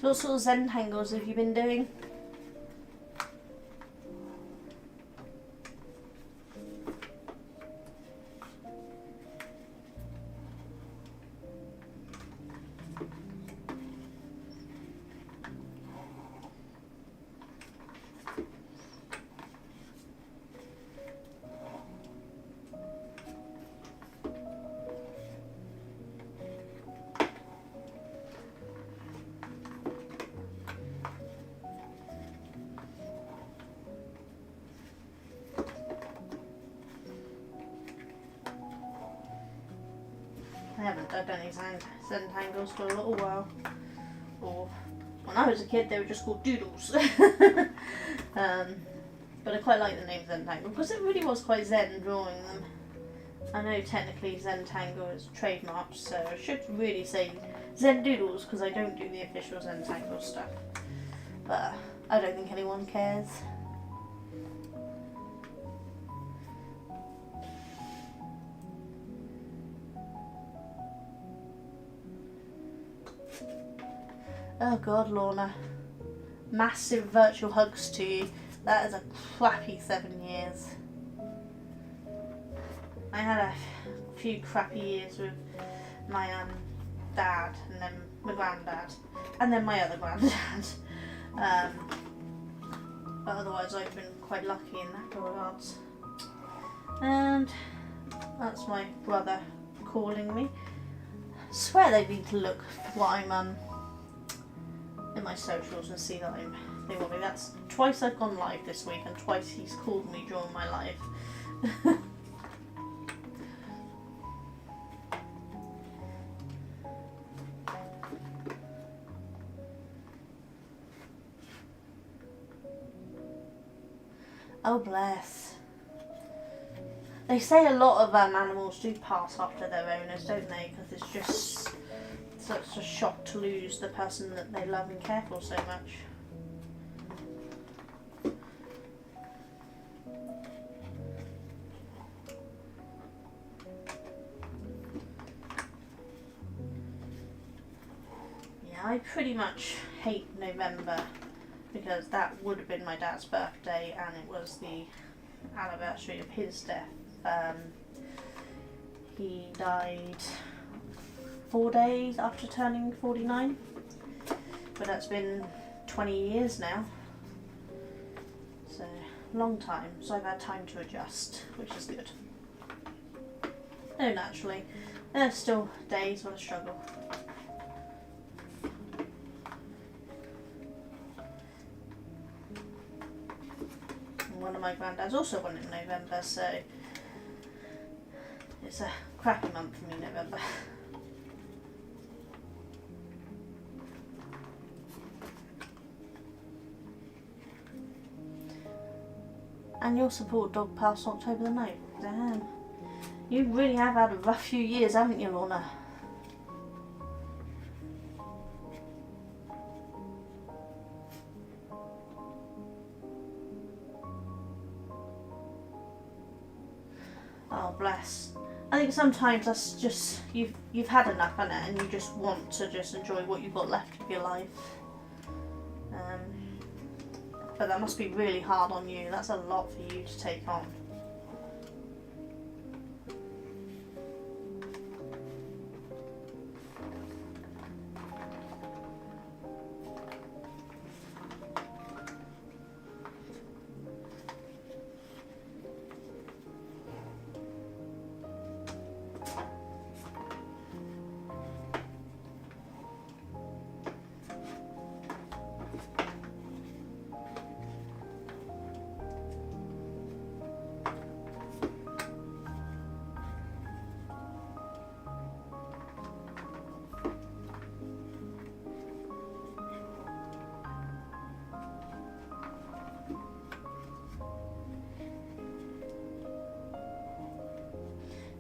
Speaker 1: So what sort of Zen tangles have you been doing? I don't think Zentangles for a little while. Or when I was a kid, they were just called Doodles. But I quite like the name Zentangle because it really was quite zen drawing them. I know technically Zentangle is trademarked, so I should really say Zen Doodles because I don't do the official Zentangle stuff. But I don't think anyone cares. Oh God, Lorna. Massive virtual hugs to you. That is a crappy 7 years. I had a few crappy years with my dad, and then my granddad, and then my other granddad. But otherwise I've been quite lucky in that regards. And that's my brother calling me. I swear they need to look what I'm in my socials and see that they want me. That's twice I've gone live this week and twice he's called me during my live. Oh bless. They say a lot of animals do pass after their owners, don't they? Because it's just such a shock to lose the person that they love and care for so much. Yeah, I pretty much hate November because that would have been my dad's birthday and it was the anniversary of his death. He died 4 days after turning 49, but that's been 20 years now, so long time, so I've had time to adjust, which is good. No, naturally, there are still days when I struggle. And one of my granddads also went in November, so it's a crappy month for me, November. And your support dog passed October the 9th. Damn. You really have had a rough few years, haven't you, Lorna? Oh, bless. I think sometimes that's just, you've had enough in it and you just want to just enjoy what you've got left of your life. But that must be really hard on you. That's a lot for you to take on.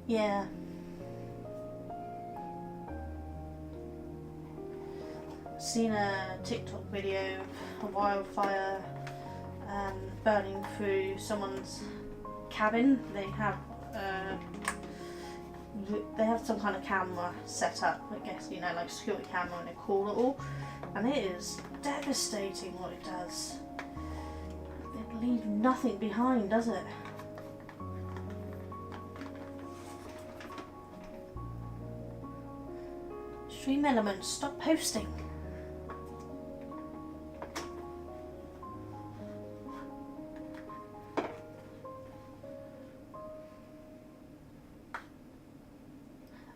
Speaker 1: Yeah. Seen a TikTok video of a wildfire burning through someone's cabin. They have some kind of camera set up, I guess, you know, like security camera, and they call it all. And it is devastating what it does. It leaves nothing behind, does it? Stream Elements, stop posting.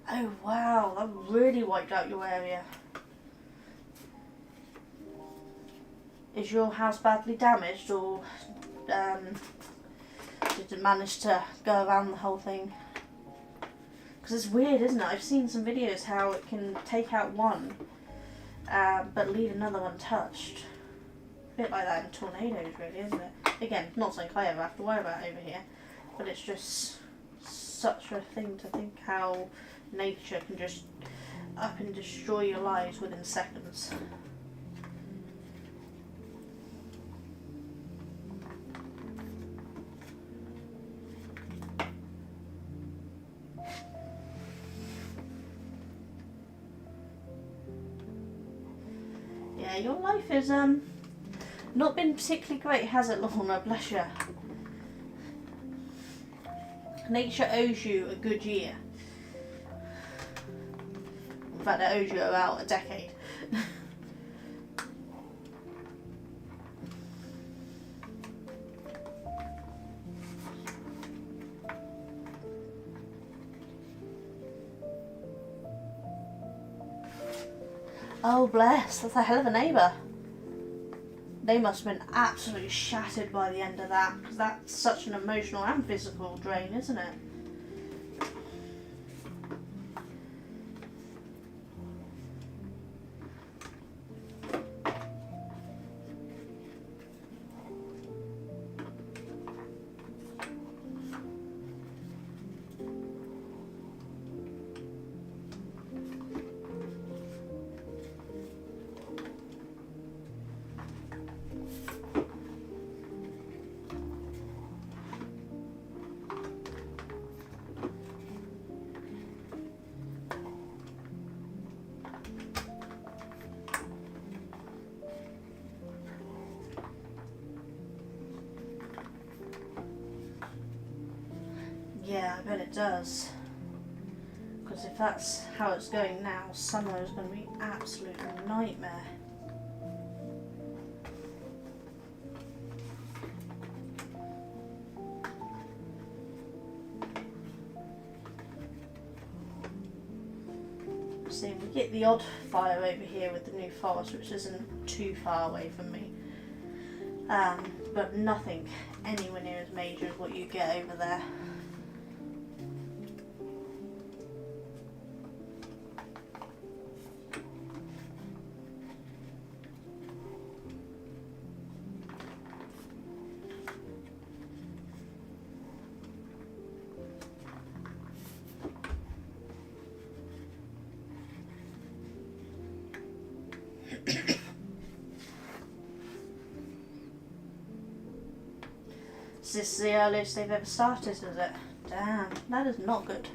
Speaker 1: Oh wow, that really wiped out your area. Is your house badly damaged, or did it manage to go around the whole thing? Because it's weird, isn't it? I've seen some videos how it can take out one, but leave another one touched. A bit like that in tornadoes, really, isn't it? Again, not something I ever have to worry about over here, but it's just such a thing to think how nature can just up and destroy your lives within seconds. Yeah, your life is not been particularly great, has it, Lorna? Bless you. Nature owes you a good year. In fact, it owes you about a decade. Oh bless, that's a hell of a neighbour. They must have been absolutely shattered by the end of that, because that's such an emotional and physical drain, isn't it? Yeah, I bet it does. Because if that's how it's going now, summer is going to be an absolute nightmare. See, we get the odd fire over here with the New Forest, which isn't too far away from me. But nothing anywhere near as major as what you get over there. Is this the earliest they've ever started, is it? Damn, that is not good.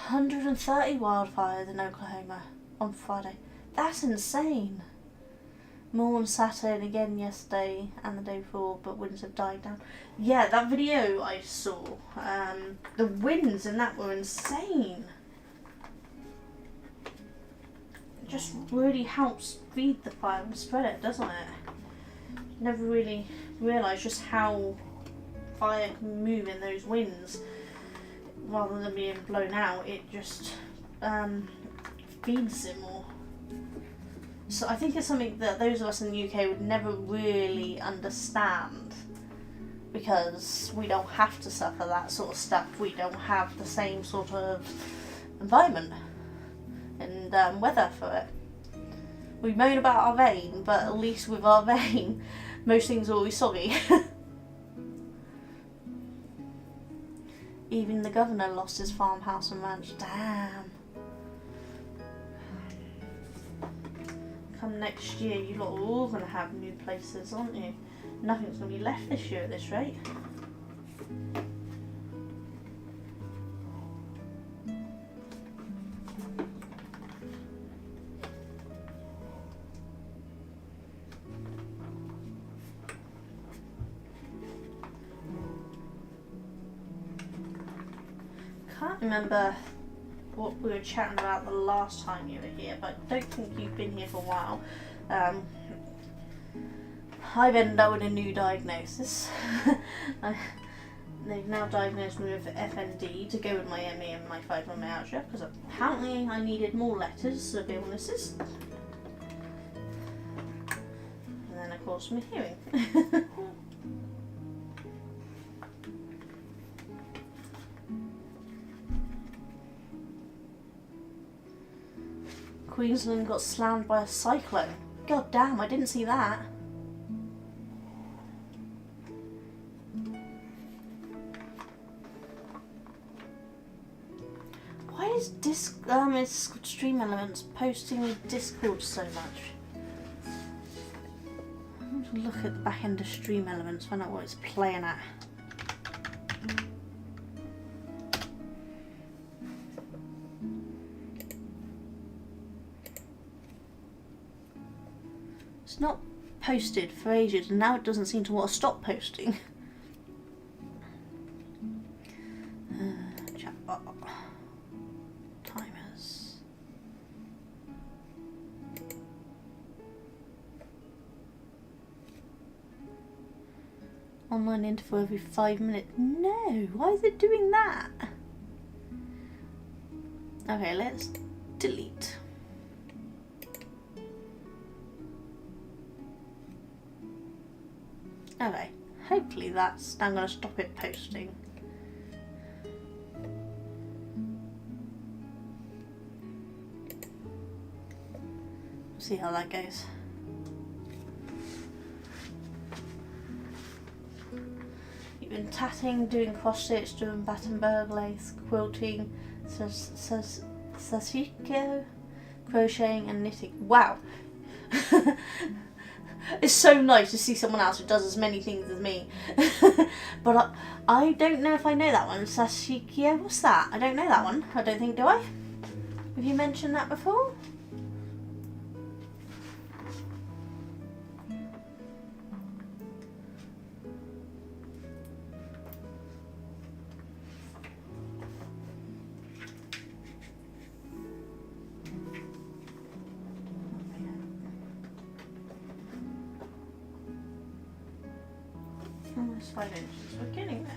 Speaker 1: 130 wildfires in Oklahoma on Friday. That's insane. More on Saturday and again yesterday and the day before, but winds have died down. Yeah, that video I saw, the winds in that were insane. It just really helps feed the fire and spread it, doesn't it? Never really realised just how fire can move in those winds. Rather than being blown out, it just feeds it more. So I think it's something that those of us in the UK would never really understand, because we don't have to suffer that sort of stuff. We don't have the same sort of environment and weather for it. We moan about our rain, but at least with our rain, most things are always soggy. Even the governor lost his farmhouse and ranch. Damn. Come next year, you lot are all going to have new places, aren't you? Nothing's going to be left this year at this rate. Can't remember what we were chatting about the last time you were here, but I don't think you've been here for a while. I've ended up with a new diagnosis. They've now diagnosed me with FND to go with my ME and my fibromyalgia, because apparently I needed more letters of illnesses. And then of course my hearing. Queensland got slammed by a cyclone. God damn, I didn't see that. Why is is Stream Elements posting me Discord so much? I'm going to look at the back end of Stream Elements, find out what it's playing at. It's not posted for ages, and now it doesn't seem to want to stop posting. Chatbot. Timers. Online interval every 5 minutes. No, why is it doing that? Okay, let's delete. Okay, hopefully that's now going to stop it posting. See how that goes. You've been tatting, doing cross stitch, doing Battenberg lace, quilting, sashiko, crocheting and knitting. Wow! It's so nice to see someone else who does as many things as me. But I don't know if I know that one. Sashiko, what's that? I don't know that one. I don't think, do I? Have you mentioned that before? Almost 5 inches. We're getting there.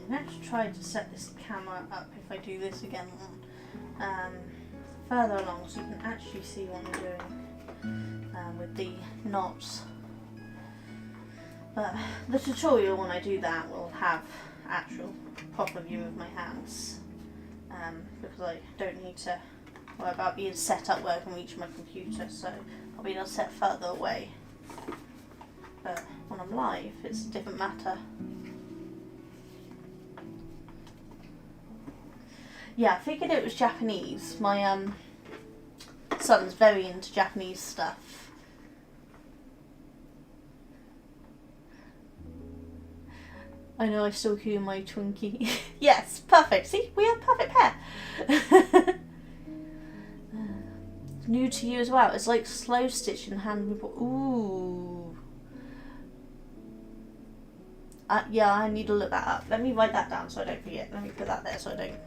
Speaker 1: Let's try to set this camera up if I do this again further along so you can actually see what I'm doing with the knots. But the tutorial when I do that will have actual proper view of my hands because I don't need to worry about being set up where I can reach my computer, so I'll be able to set further away. But when I'm live it's a different matter. Yeah, I figured it was Japanese. My son's very into Japanese stuff. I know I still call you my Twinkie. Yes, perfect. See, we have perfect pair. New to you as well. It's like slow stitch and hand. Ooh. Yeah, I need to look that up. Let me write that down so I don't forget. Let me put that there so I don't.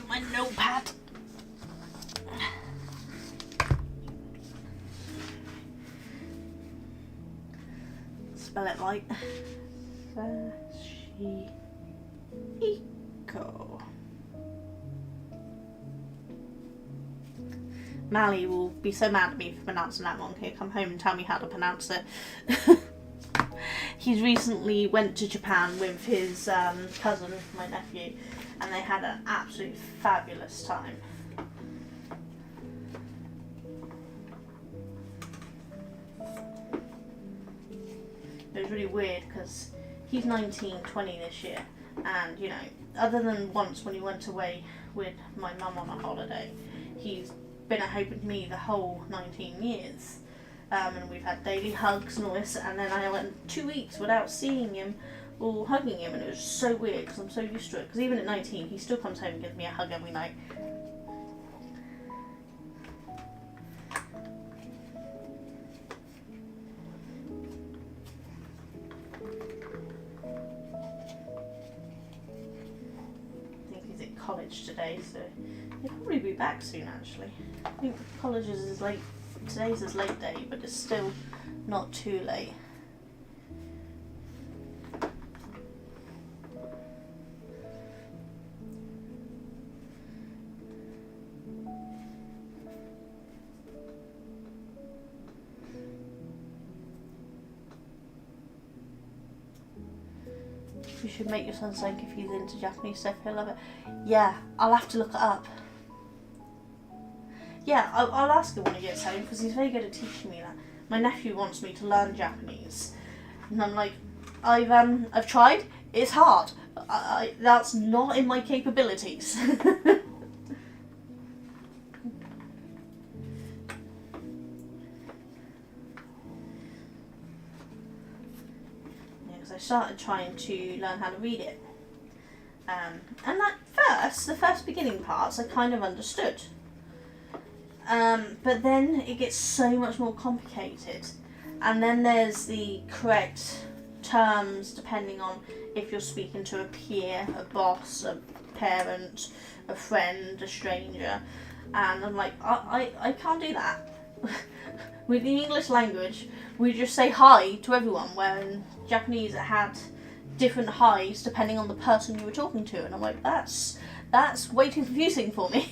Speaker 1: My notepad. Spell it right. Sashiko. Mally will be so mad at me for pronouncing that wrong. He'll come home and tell me how to pronounce it. He's recently went to Japan with his cousin, my nephew, and they had an absolutely fabulous time. It was really weird because he's 19, 20 this year, and you know, other than once when he went away with my mum on a holiday, he's been at home with me the whole 19 years. And we've had daily hugs and all this, and then I went 2 weeks without seeing him or hugging him, and it was so weird because I'm so used to it. Because even at 19, he still comes home and gives me a hug every night. college today, so he'll probably be back soon actually. I think college is late, today's his late day, but it's still not too late. You should make your son sing if he's into Japanese stuff, he'll love it. Yeah, I'll have to look it up. Yeah, I'll ask him when he gets home because he's very good at teaching me that. My nephew wants me to learn Japanese, and I'm like, I've tried. It's hard. That's not in my capabilities. I started trying to learn how to read it. And the first beginning parts I kind of understood. But then it gets so much more complicated. And then there's the correct terms depending on if you're speaking to a peer, a boss, a parent, a friend, a stranger. And I'm like, I can't do that. With the English language, we just say hi to everyone, where in Japanese it had different hi's depending on the person you were talking to, and I'm like, that's way too confusing for me.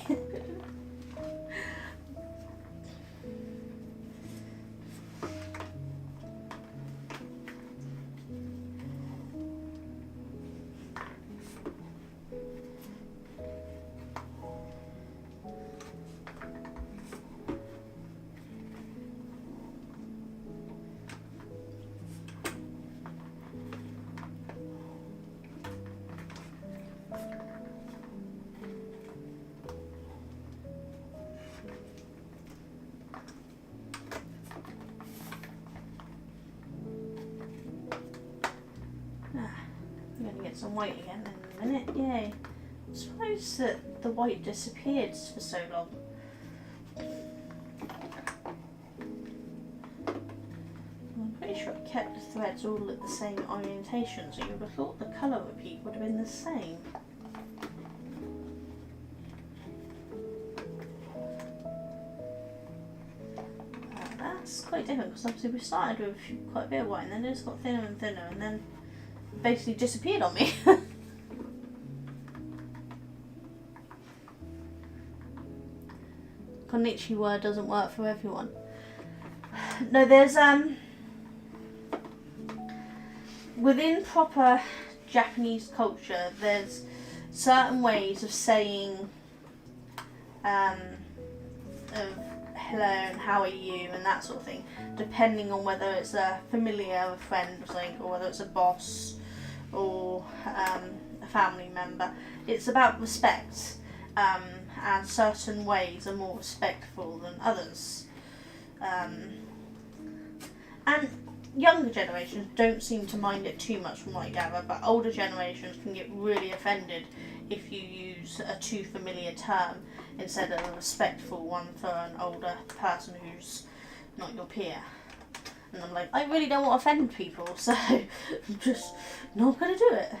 Speaker 1: I'm going to get some white again in a minute, yay. I'm surprised that the white disappeared for so long. I'm pretty sure I kept the threads all at the same orientation, so you would have thought the colour repeat would have been the same. That's quite different because obviously we started with quite a bit of white and then it just got thinner and thinner and then basically disappeared on me. Konnichiwa doesn't work for everyone. No, there's within proper Japanese culture, there's certain ways of saying of hello and how are you and that sort of thing, depending on whether it's a familiar, a friend or something, or whether it's a boss or a family member. It's about respect, and certain ways are more respectful than others. And younger generations don't seem to mind it too much from what I gather, but older generations can get really offended if you use a too familiar term instead of a respectful one for an older person who's not your peer. And I'm like, I really don't want to offend people, so I'm just not going to do it.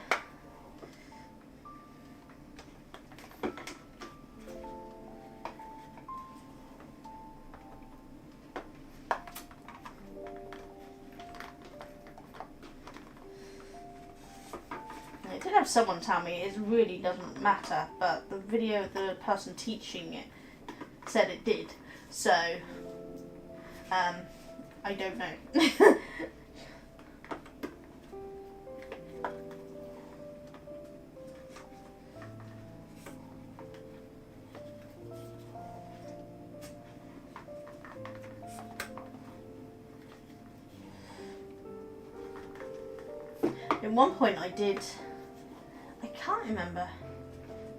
Speaker 1: I did have someone tell me it really doesn't matter, but the video of the person teaching it said it did, so I don't know. At one point I can't remember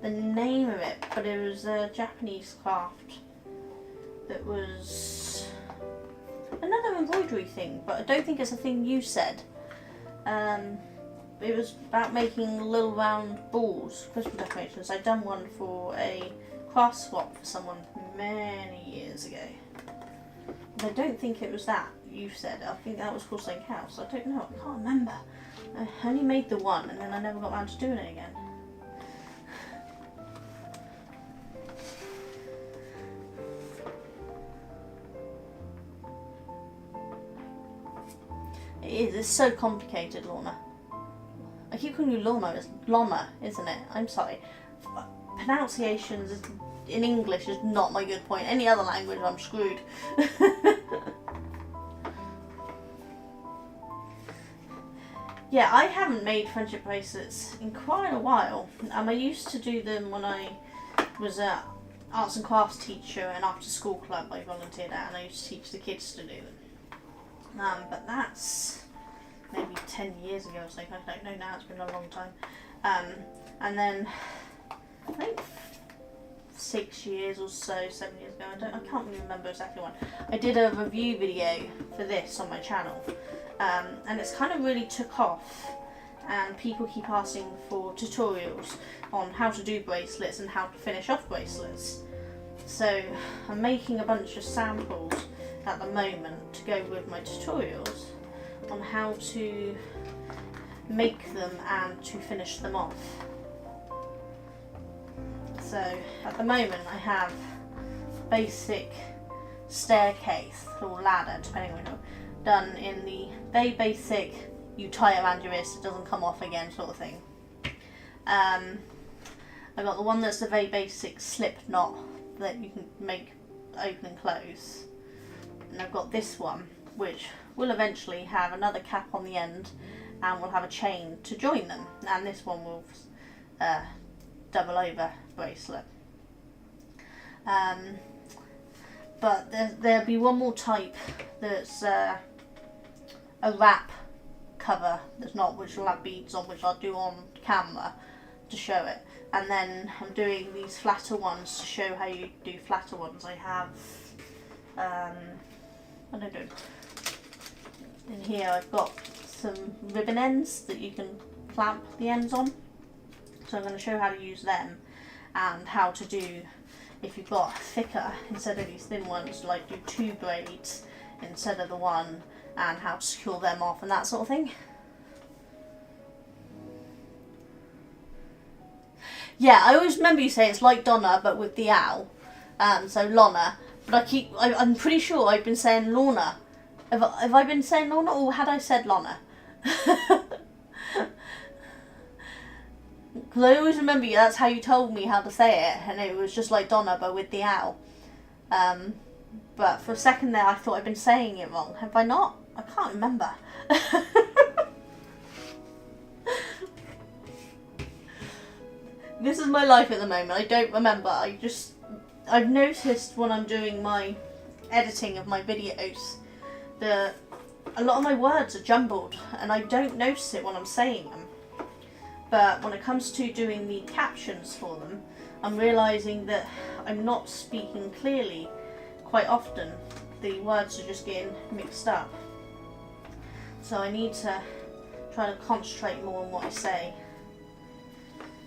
Speaker 1: the name of it, but it was a Japanese craft that was another embroidery thing, but I don't think it's a thing you said. It was about making little round balls, Christmas decorations. I'd done one for a craft swap for someone many years ago. But I don't think it was that you said. I think that was called something else. I don't know, I can't remember. I only made the one and then I never got around to doing it again. It is. It's so complicated, Lorna. I keep calling you Lorna. It's Lorna, isn't it? I'm sorry. Pronunciations in English is not my good point. Any other language, I'm screwed. Yeah, I haven't made friendship bracelets in quite a while. I used to do them when I was a arts and crafts teacher and after school club I volunteered at, and I used to teach the kids to do them. But that's maybe 10 years ago or something. I don't know now, it's been a long time. And then I think 6 years or so, 7 years ago, I can't really remember exactly when, I did a review video for this on my channel. And it's kind of really took off, and people keep asking for tutorials on how to do bracelets and how to finish off bracelets. So I'm making a bunch of samples at the moment to go with my tutorials on how to make them and to finish them off. So at the moment I have basic staircase or ladder, depending on what you know, done in the very basic, you tie it around your wrist, it doesn't come off again sort of thing. I got the one that's the very basic slip knot that you can make open and close. And I've got this one, which will eventually have another cap on the end and will have a chain to join them. And this one will double over bracelet. But there'll be one more type that's a wrap cover that's not, which will have beads on, which I'll do on camera to show it. And then I'm doing these flatter ones to show how you do flatter ones. I have, what am I doing? In here I've got some ribbon ends that you can clamp the ends on. So I'm going to show how to use them and how to do, if you've got thicker, instead of these thin ones, like do 2 braids instead of the one, and how to secure them off and that sort of thing. Yeah, I always remember you say it's like Donna but with the owl, so Lorna, but I'm pretty sure I've been saying Lorna. Have I been saying Lorna, or had I said Lorna? Because I always remember that's how you told me how to say it, and it was just like Donna but with the owl. But for a second there I thought I'd been saying it wrong. Have I not? I can't remember. This is my life at the moment. I don't remember. I've noticed when I'm doing my editing of my videos that a lot of my words are jumbled and I don't notice it when I'm saying them. But when it comes to doing the captions for them, I'm realising that I'm not speaking clearly quite often. The words are just getting mixed up. So I need to try to concentrate more on what I say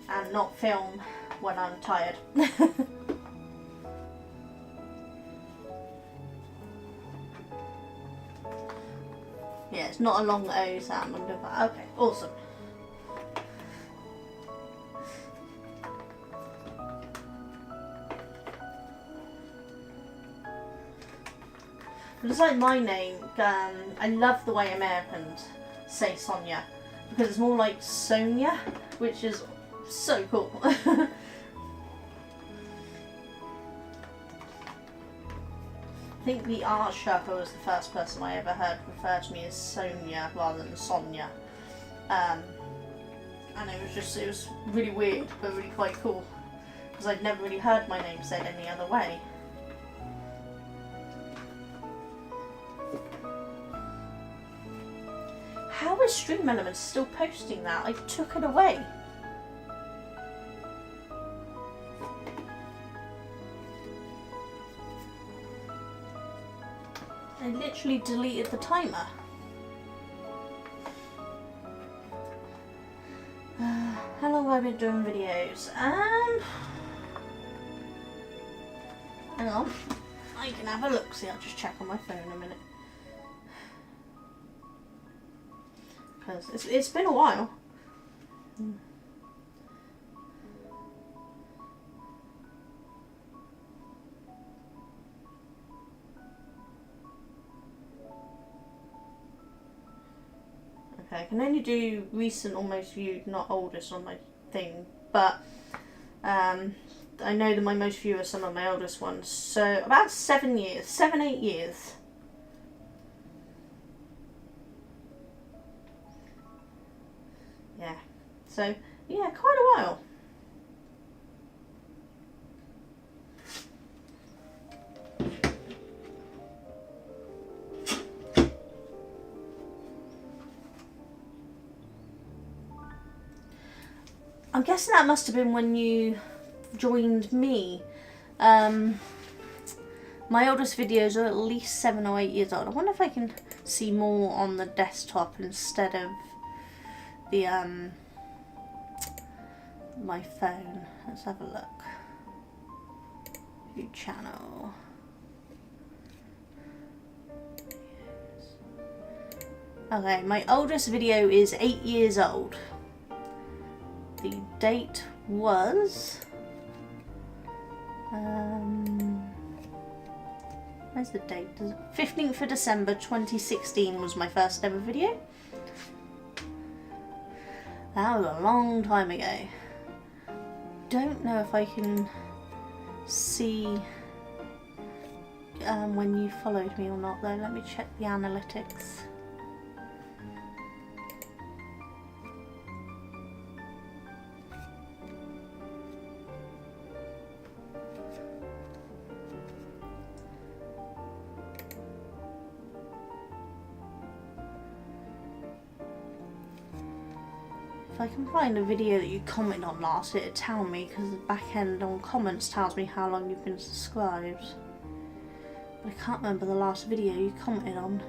Speaker 1: and not film when I'm tired. Yeah, it's not a long O sound. I'm doing that. Okay, awesome. It's like my name. I love the way Americans say Sonia because it's more like Sonia, which is so cool. I think the art shopper was the first person I ever heard refer to me as Sonia rather than Sonia. And it was really weird but really quite cool because I'd never really heard my name said any other way. How is Stream Elements still posting that? I took it away. I literally deleted the timer. How long have I been doing videos? Hang on. I can have a look. See, I'll just check on my phone in a minute. Because it's been a while. I can only do recent or most viewed, not oldest on my thing, but I know that my most viewed are some of my oldest ones, so about 7 years, 7-8 years. Yeah, so yeah, quite a while. I'm guessing that must have been when you joined me. My oldest videos are at least 7 or 8 years old. I wonder if I can see more on the desktop instead of the my phone. Let's have a look. View channel. Okay, my oldest video is 8 years old. The date was where's the date? 15th of December 2016 was my first ever video. That was a long time ago. Don't know if I can see when you followed me or not though. Let me check the analytics. If I can find a video that you commented on last, it'll tell me, because the back end on comments tells me how long you've been subscribed. But I can't remember the last video you commented on.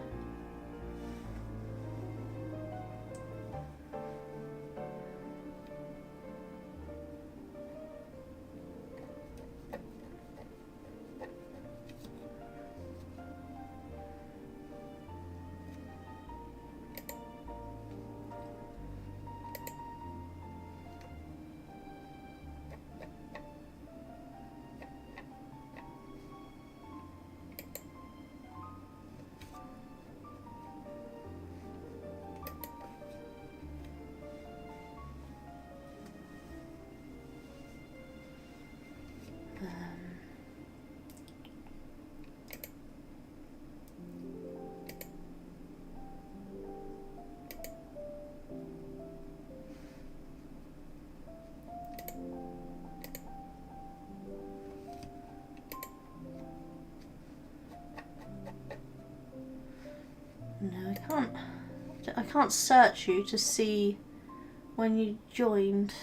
Speaker 1: No, I can't search you to see when you joined.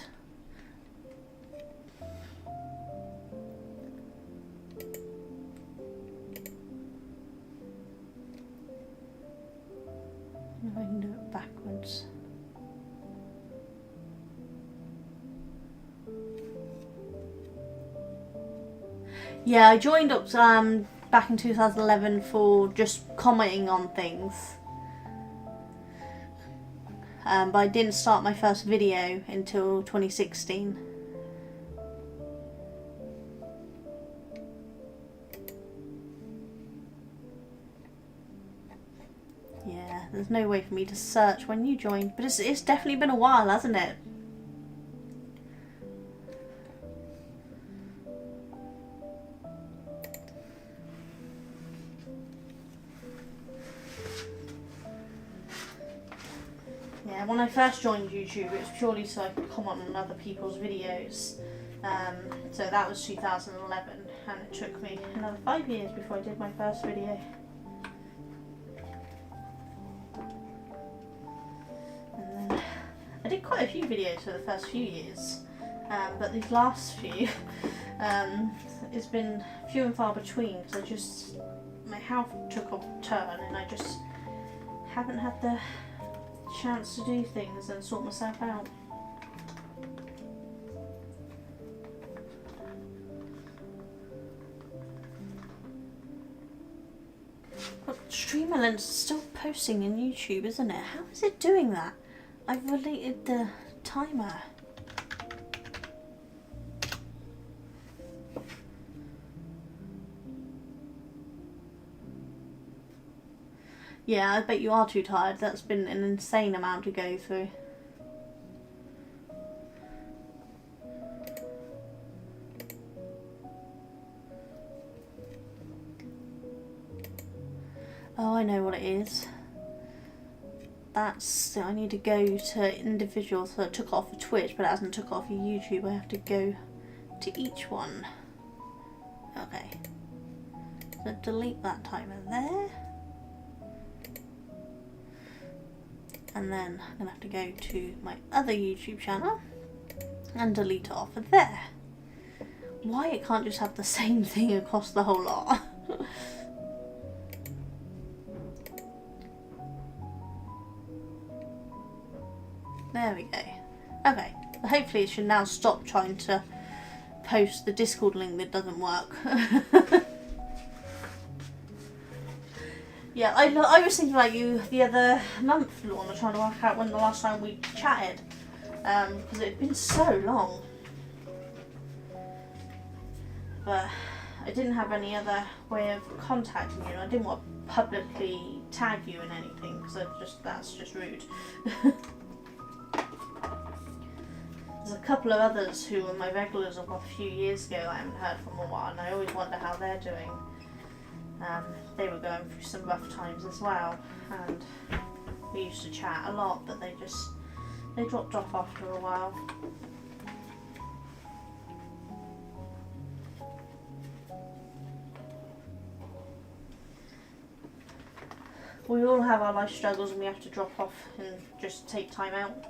Speaker 1: If I can do it backwards. Yeah, I joined up back in 2011 for just commenting on things. But I didn't start my first video until 2016. Yeah, there's no way for me to search when you joined, but it's definitely been a while, hasn't it? Yeah, when I first joined YouTube, it was purely so I could comment on other people's videos. So that was 2011, and it took me another 5 years before I did my first video. And then I did quite a few videos for the first few years, but these last few, it's been few and far between because my health took a turn and I just haven't had the chance to do things and sort myself out. But Streamerlens is still posting in YouTube, isn't it? How is it doing that? I've deleted the timer. Yeah, I bet you are too tired. That's been an insane amount to go through. Oh, I know what it is. I need to go to individuals. So it took off of Twitch, but it hasn't took off of YouTube. I have to go to each one. Okay. So delete that timer there. And then I'm going to have to go to my other YouTube channel and delete it off of there. Why it can't just have the same thing across the whole lot? There we go. Okay, so hopefully it should now stop trying to post the Discord link that doesn't work. Yeah, I was thinking about you the other month, Lorna, trying to work out when the last time we chatted, because it had been so long. But I didn't have any other way of contacting you, and I didn't want to publicly tag you in anything, because that's just rude. There's a couple of others who were my regulars of a few years ago I haven't heard from a while, and I always wonder how they're doing. They were going through some rough times as well, and we used to chat a lot, but they dropped off after a while. We all have our life struggles and we have to drop off and just take time out.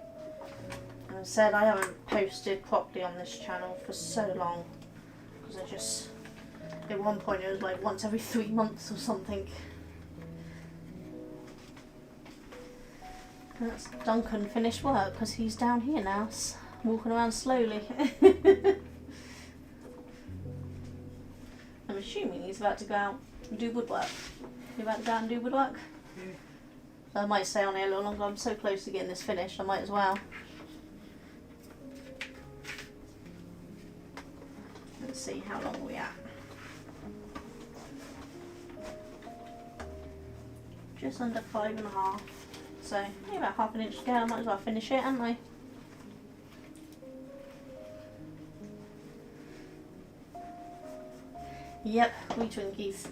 Speaker 1: And I said I haven't posted properly on this channel for so long, because at one point it was like once every 3 months or something. And that's Duncan finished work because he's down here now, walking around slowly. I'm assuming he's about to go out and do woodwork. You about to go out and do woodwork?
Speaker 2: Yeah.
Speaker 1: So I might stay on here a little longer. I'm so close to getting this finished, I might as well. Let's see, how long are we at? Just under 5.5. So maybe about half an inch to go. I might as well finish it, haven't I? Yep, we Twinkies.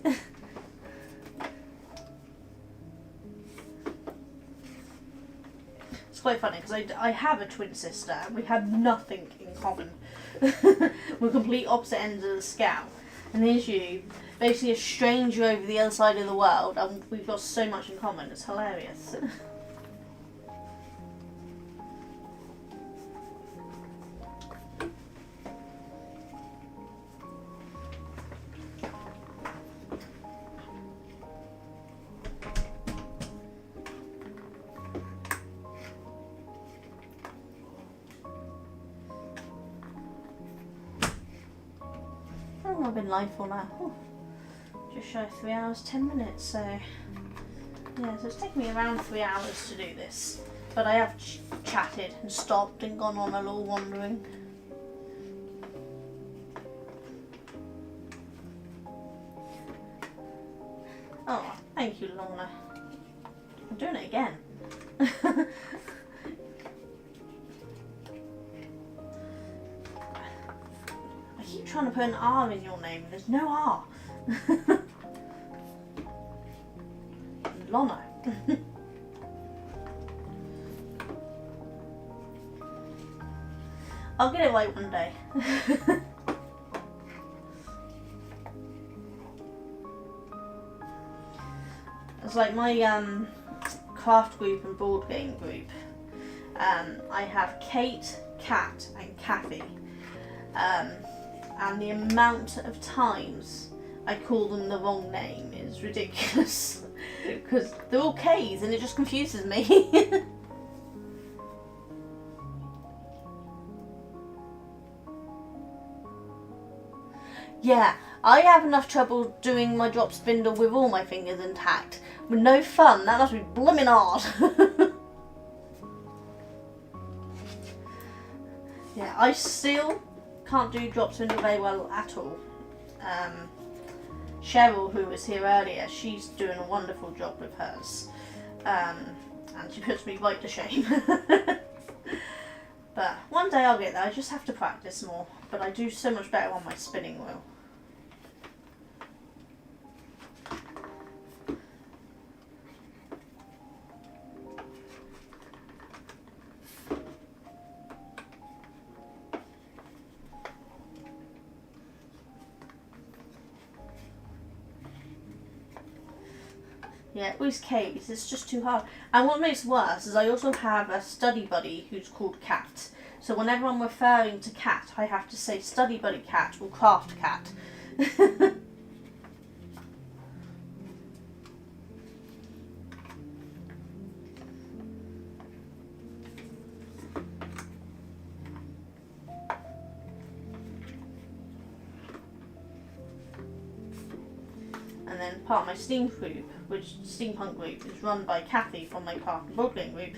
Speaker 1: It's quite funny because I have a twin sister and we have nothing in common. We're complete opposite ends of the scale. And here's you, basically a stranger over the other side of the world, and we've got so much in common. It's hilarious. How long have I been live for now? Ooh, just shy of 3 hours, 10 minutes, so yeah, so it's taken me around 3 hours to do this. But I have chatted and stopped and gone on a little wandering. Oh, thank you, Lorna. I'm doing it again. I keep trying to put an R in your name. There's no R. Lorna. I'll get it right one day. It's like my craft group and board game group. I have Kate, Kat and Kathy. And the amount of times I call them the wrong name is ridiculous. Because they're all K's and it just confuses me. Yeah, I have enough trouble doing my drop spindle with all my fingers intact. With no fun, that must be blooming hard. Yeah, I still can't do drop spindle very well at all. Cheryl, who was here earlier, she's doing a wonderful job with hers. And she puts me right to shame. But one day I'll get there. I just have to practice more. But I do so much better on my spinning wheel. Yeah, with K's, it's just too hard. And what makes it worse is I also have a study buddy who's called Cat. So whenever I'm referring to Cat, I have to say study buddy Cat or craft Cat. And then part of my steampunk group is run by Kathy from my craft and board game group.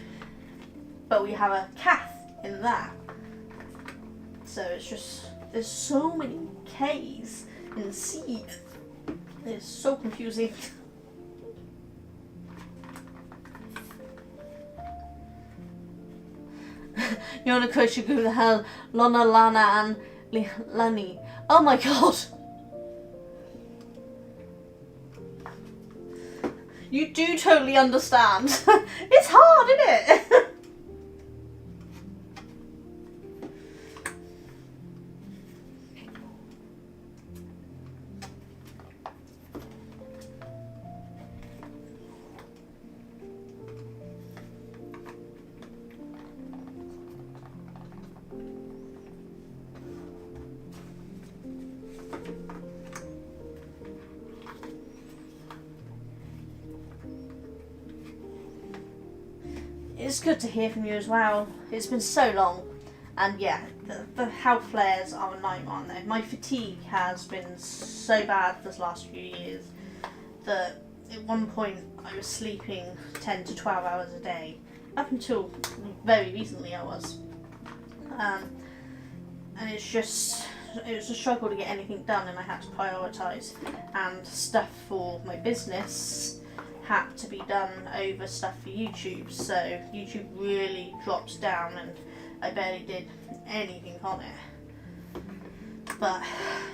Speaker 1: But we have a Kath in that. So it's just, there's so many K's in C. It's so confusing. You want to coach who the hell Lona, Lana and Lani. Oh my god! You do totally understand. It's hard, isn't it? It's good to hear from you as well. It's been so long. And yeah, the health flares are a nightmare, aren't they? My fatigue has been so bad this last few years that at one point I was sleeping 10 to 12 hours a day. Up until very recently I was. And it was a struggle to get anything done, and I had to prioritise. And stuff for my business had to be done over stuff for YouTube, so YouTube really dropped down and I barely did anything on it. But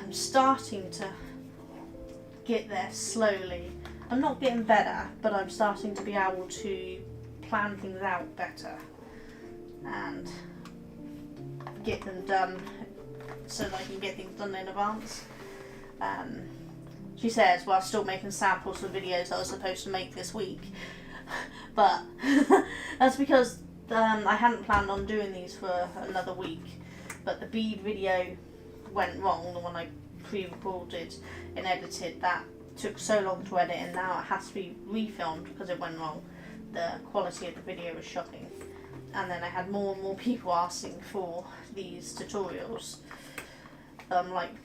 Speaker 1: I'm starting to get there slowly. I'm not getting better, but I'm starting to be able to plan things out better and get them done so that I can get things done in advance. She says, well, I'm still making samples of videos I was supposed to make this week. But that's because I hadn't planned on doing these for another week. But the bead video went wrong, the one I pre-recorded and edited. That took so long to edit, and now it has to be refilmed because it went wrong. The quality of the video was shocking. And then I had more and more people asking for these tutorials.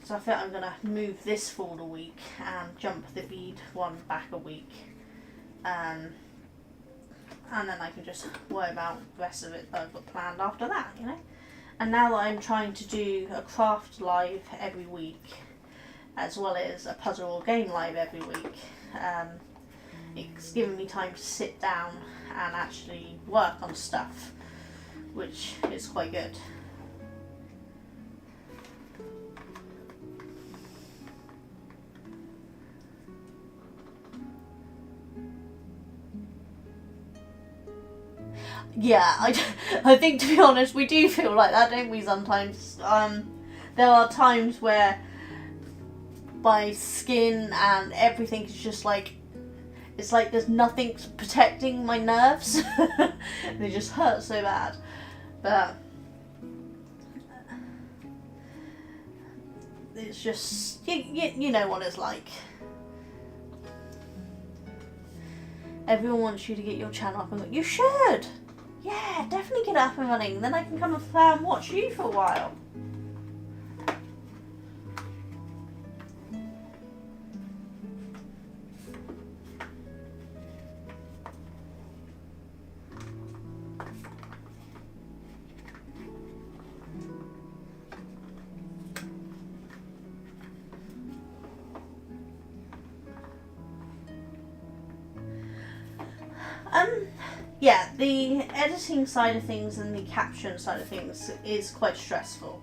Speaker 1: So I think I'm going to move this forward a week and jump the bead one back a week. And then I can just worry about the rest of it that I've got planned after that, you know. And now that I'm trying to do a craft live every week, as well as a puzzle or game live every week, it's given me time to sit down and actually work on stuff, which is quite good. Yeah, I think, to be honest, we do feel like that, don't we, sometimes? There are times where my skin and everything is just like, it's like there's nothing protecting my nerves. They just hurt so bad. But it's just, you know what it's like. Everyone wants you to get your channel up and go, you should! Yeah, definitely get it up and running. Then I can come and watch you for a while. Yeah, the editing side of things and the caption side of things is quite stressful.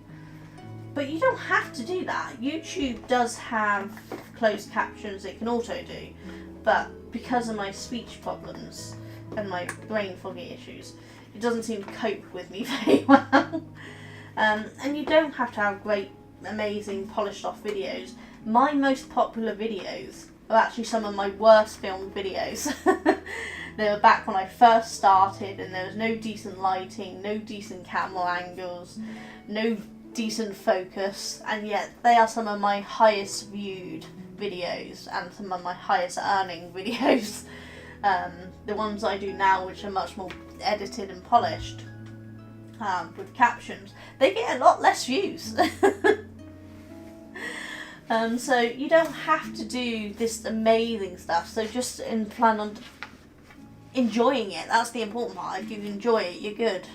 Speaker 1: But you don't have to do that. YouTube does have closed captions it can auto do, but because of my speech problems and my brain foggy issues, it doesn't seem to cope with me very well. And you don't have to have great, amazing, polished off videos. My most popular videos are actually some of my worst filmed videos. They were back when I first started and there was no decent lighting, no decent camera angles, no decent focus, and yet they are some of my highest viewed videos and some of my highest earning videos. The ones I do now, which are much more edited and polished, with captions, they get a lot less views. So you don't have to do this amazing stuff, so just plan on enjoying it. That's the important part. If you enjoy it, you're good.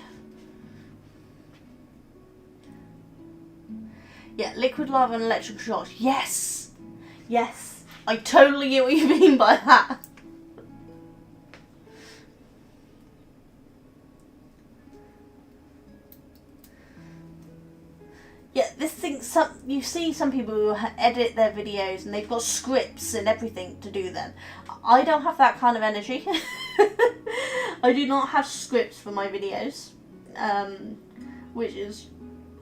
Speaker 1: Yeah, liquid lava and electric shock. Yes! Yes! I totally get what you mean by that. Yeah, this thing, you see some people who edit their videos and they've got scripts and everything to do them. I don't have that kind of energy. I do not have scripts for my videos, which is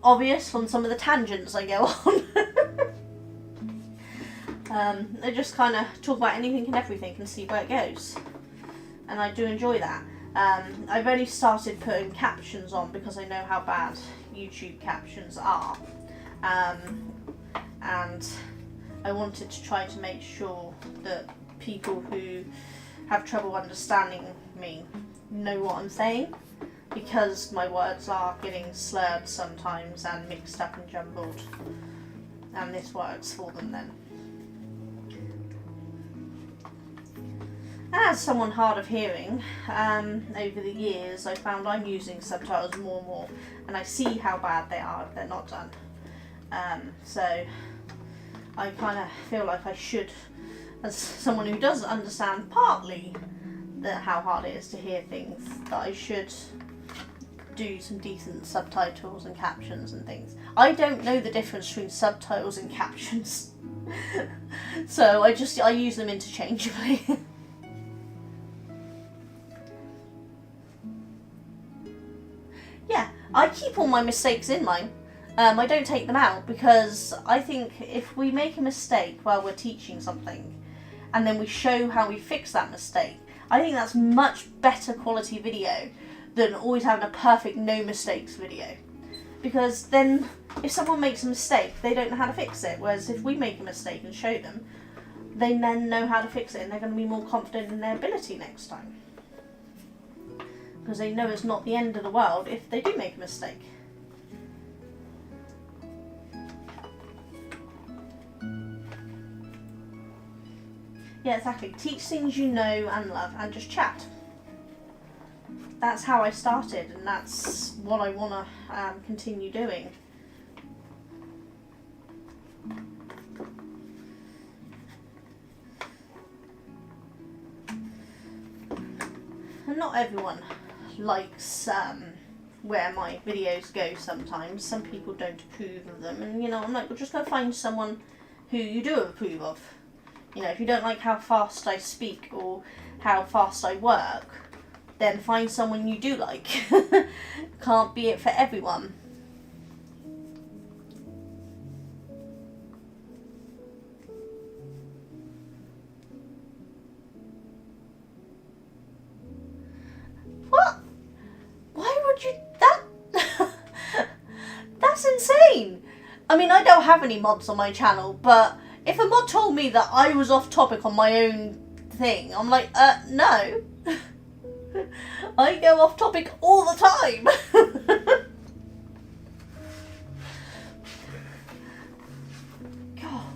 Speaker 1: obvious from some of the tangents I go on. I just kind of talk about anything and everything and see where it goes. And I do enjoy that. I've only started putting captions on because I know how bad YouTube captions are. And I wanted to try to make sure that people who have trouble understanding me know what I'm saying, because my words are getting slurred sometimes and mixed up and jumbled, and this works for them then. As someone hard of hearing, over the years I found I'm using subtitles more and more, and I see how bad they are if they're not done. So I kind of feel like I should, as someone who does understand partly how hard it is to hear things, that I should do some decent subtitles and captions and things. I don't know the difference between subtitles and captions, so I use them interchangeably. Yeah, I keep all my mistakes in mine. I don't take them out because I think if we make a mistake while we're teaching something and then we show how we fix that mistake, I think that's much better quality video than always having a perfect no mistakes video. Because then if someone makes a mistake, they don't know how to fix it. Whereas if we make a mistake and show them, they then know how to fix it and they're going to be more confident in their ability next time. Because they know it's not the end of the world if they do make a mistake. Yeah, exactly. Teach things you know and love and just chat. That's how I started, and that's what I want to continue doing. And not everyone likes where my videos go sometimes. Some people don't approve of them, and I'm like, well, just go find someone who you do approve of. If you don't like how fast I speak or how fast I work, then find someone you do like. Can't be it for everyone. What? Why would you... That's insane. I mean, I don't have any mods on my channel, but if a mod told me that I was off topic on my own thing, I'm like, no. I go off topic all the time. God.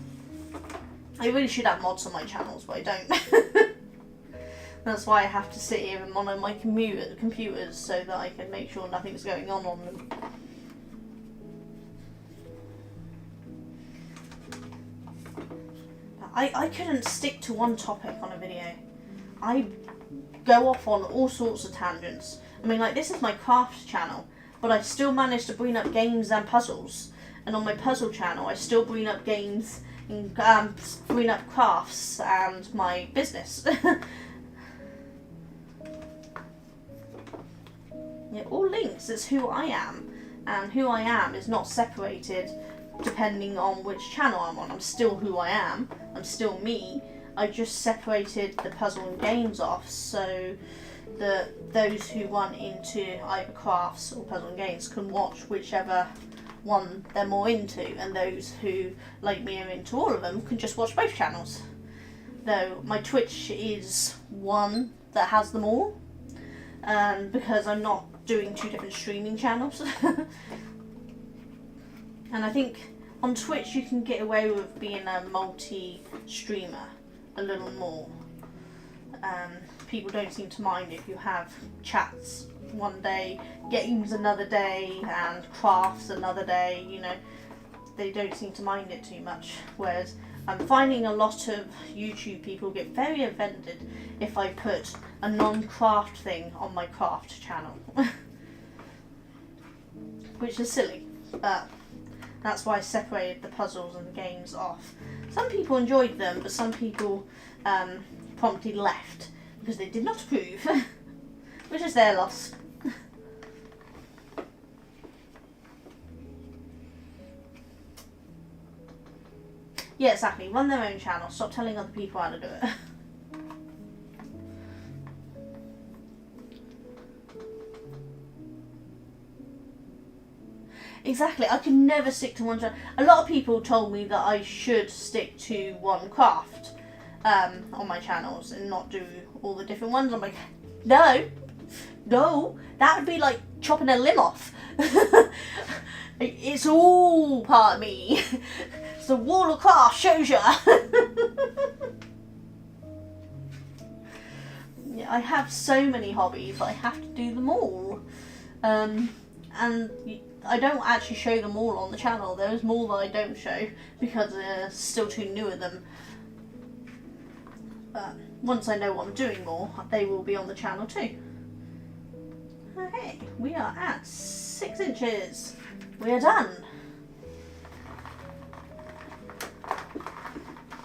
Speaker 1: I really should have mods on my channels, but I don't. That's why I have to sit here and monitor my computers so that I can make sure nothing's going on them. I couldn't stick to one topic on a video. I go off on all sorts of tangents. I mean, like, this is my crafts channel, but I still manage to bring up games and puzzles. And on my puzzle channel, I still bring up games and bring up crafts and my business. It all links. It's who I am, and who I am is not separated depending on which channel I'm on. I'm still who I am. I'm still me. I just separated the puzzle and games off so that those who want into either crafts or puzzle and games can watch whichever one they're more into, and those who, like me, are into all of them can just watch both channels. Though my Twitch is one that has them all, because I'm not doing 2 different streaming channels. And I think on Twitch you can get away with being a multi-streamer a little more. People don't seem to mind if you have chats one day, games another day, and crafts another day, you know. They don't seem to mind it too much. Whereas I'm finding a lot of YouTube people get very offended if I put a non-craft thing on my craft channel. Which is silly, but that's why I separated the puzzles and the games off. Some people enjoyed them, but some people promptly left because they did not approve, which is their loss. Yeah, exactly. Run their own channel. Stop telling other people how to do it. Exactly. I could never stick to one channel. A lot of people told me that I should stick to one craft on my channels and not do all the different ones. I'm like, no, that would be like chopping a limb off. It's all part of me. It's the wall of craft shows ya. Yeah, I have so many hobbies, I have to do them all. And I don't actually show them all on the channel. There's more that I don't show because there's still too new of them. But once I know what I'm doing more, they will be on the channel too. Okay, we are at 6 inches. We are done.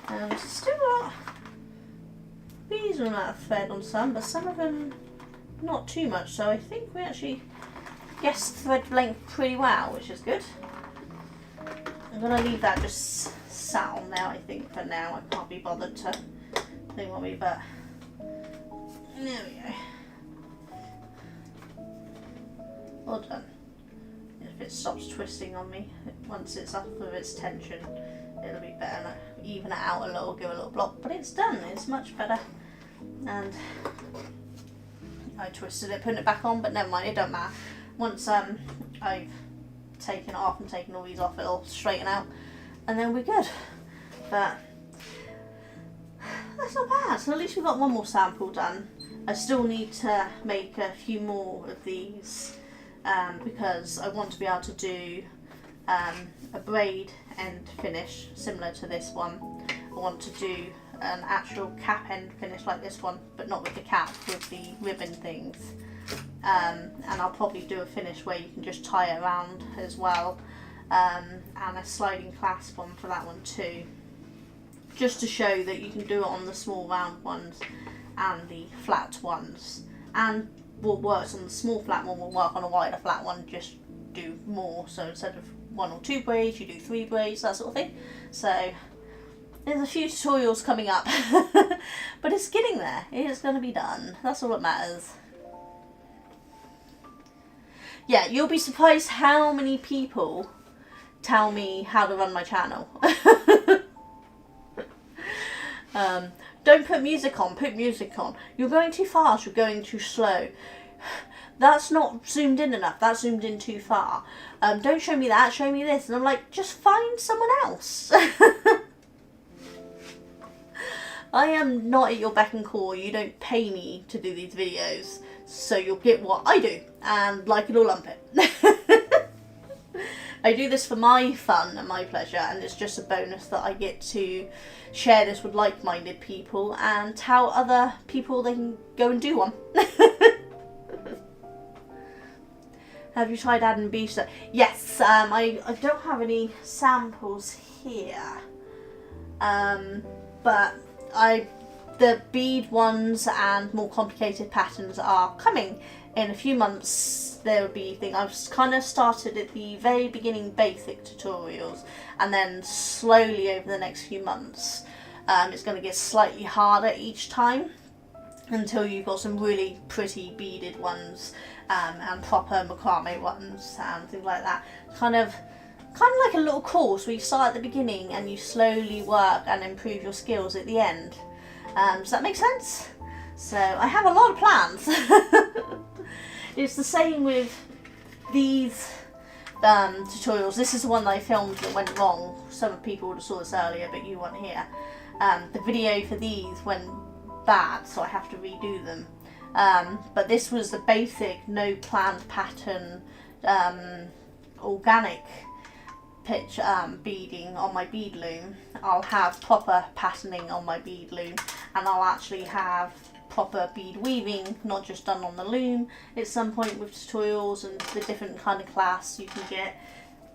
Speaker 1: And still got a reasonable amount of thread on some, but some of them not too much. So I think we actually guessed thread length pretty well, which is good. I'm going to leave that just sat on there, I think, for now. I can't be bothered to think on me, but there we go. Well done. If it stops twisting on me, once it's off of its tension, it'll be better. Even it out a little, give a little block, but it's done. It's much better. And I twisted it, putting it back on, but never mind, it don't matter. Once I've taken it off and taken all these off, it'll straighten out, and then we're good. But that's not bad. So at least we've got one more sample done. I still need to make a few more of these because I want to be able to do a braid end finish similar to this one. I want to do an actual cap end finish like this one, but not with the cap, with the ribbon things. And I'll probably do a finish where you can just tie it around as well, and a sliding clasp one for that one too, just to show that you can do it on the small round ones and the flat ones, and what works on the small flat one will work on a wider flat one, just do more. So instead of 1 or 2 braids, you do 3 braids, that sort of thing. So there's a few tutorials coming up, but it's getting there. It's going to be done. That's all that matters. Yeah, you'll be surprised how many people tell me how to run my channel. Don't put music on, put music on. You're going too fast, you're going too slow. That's not zoomed in enough, that's zoomed in too far. Don't show me that, show me this. And I'm like, just find someone else. I am not at your beck and call. You don't pay me to do these videos, so you'll get what I do and like it or lump it. I do this for my fun and my pleasure, and it's just a bonus that I get to share this with like-minded people and tell other people they can go and do one. Have you tried adding beads? Yes, I don't have any samples here, but the bead ones and more complicated patterns are coming. In a few months there will be things. I've kind of started at the very beginning basic tutorials, and then slowly over the next few months it's going to get slightly harder each time until you've got some really pretty beaded ones and proper macrame ones and things like that. Kind of like a little course where you start at the beginning and you slowly work and improve your skills at the end. Does that make sense? So I have a lot of plans. It's the same with these tutorials. This is the one that I filmed that went wrong. Some people would have saw this earlier, but you weren't here. The video for these went bad, so I have to redo them. But this was the basic no planned pattern organic pitch beading on my bead loom. I'll have proper patterning on my bead loom, and I'll actually have proper bead weaving, not just done on the loom at some point with tutorials and the different kind of class you can get.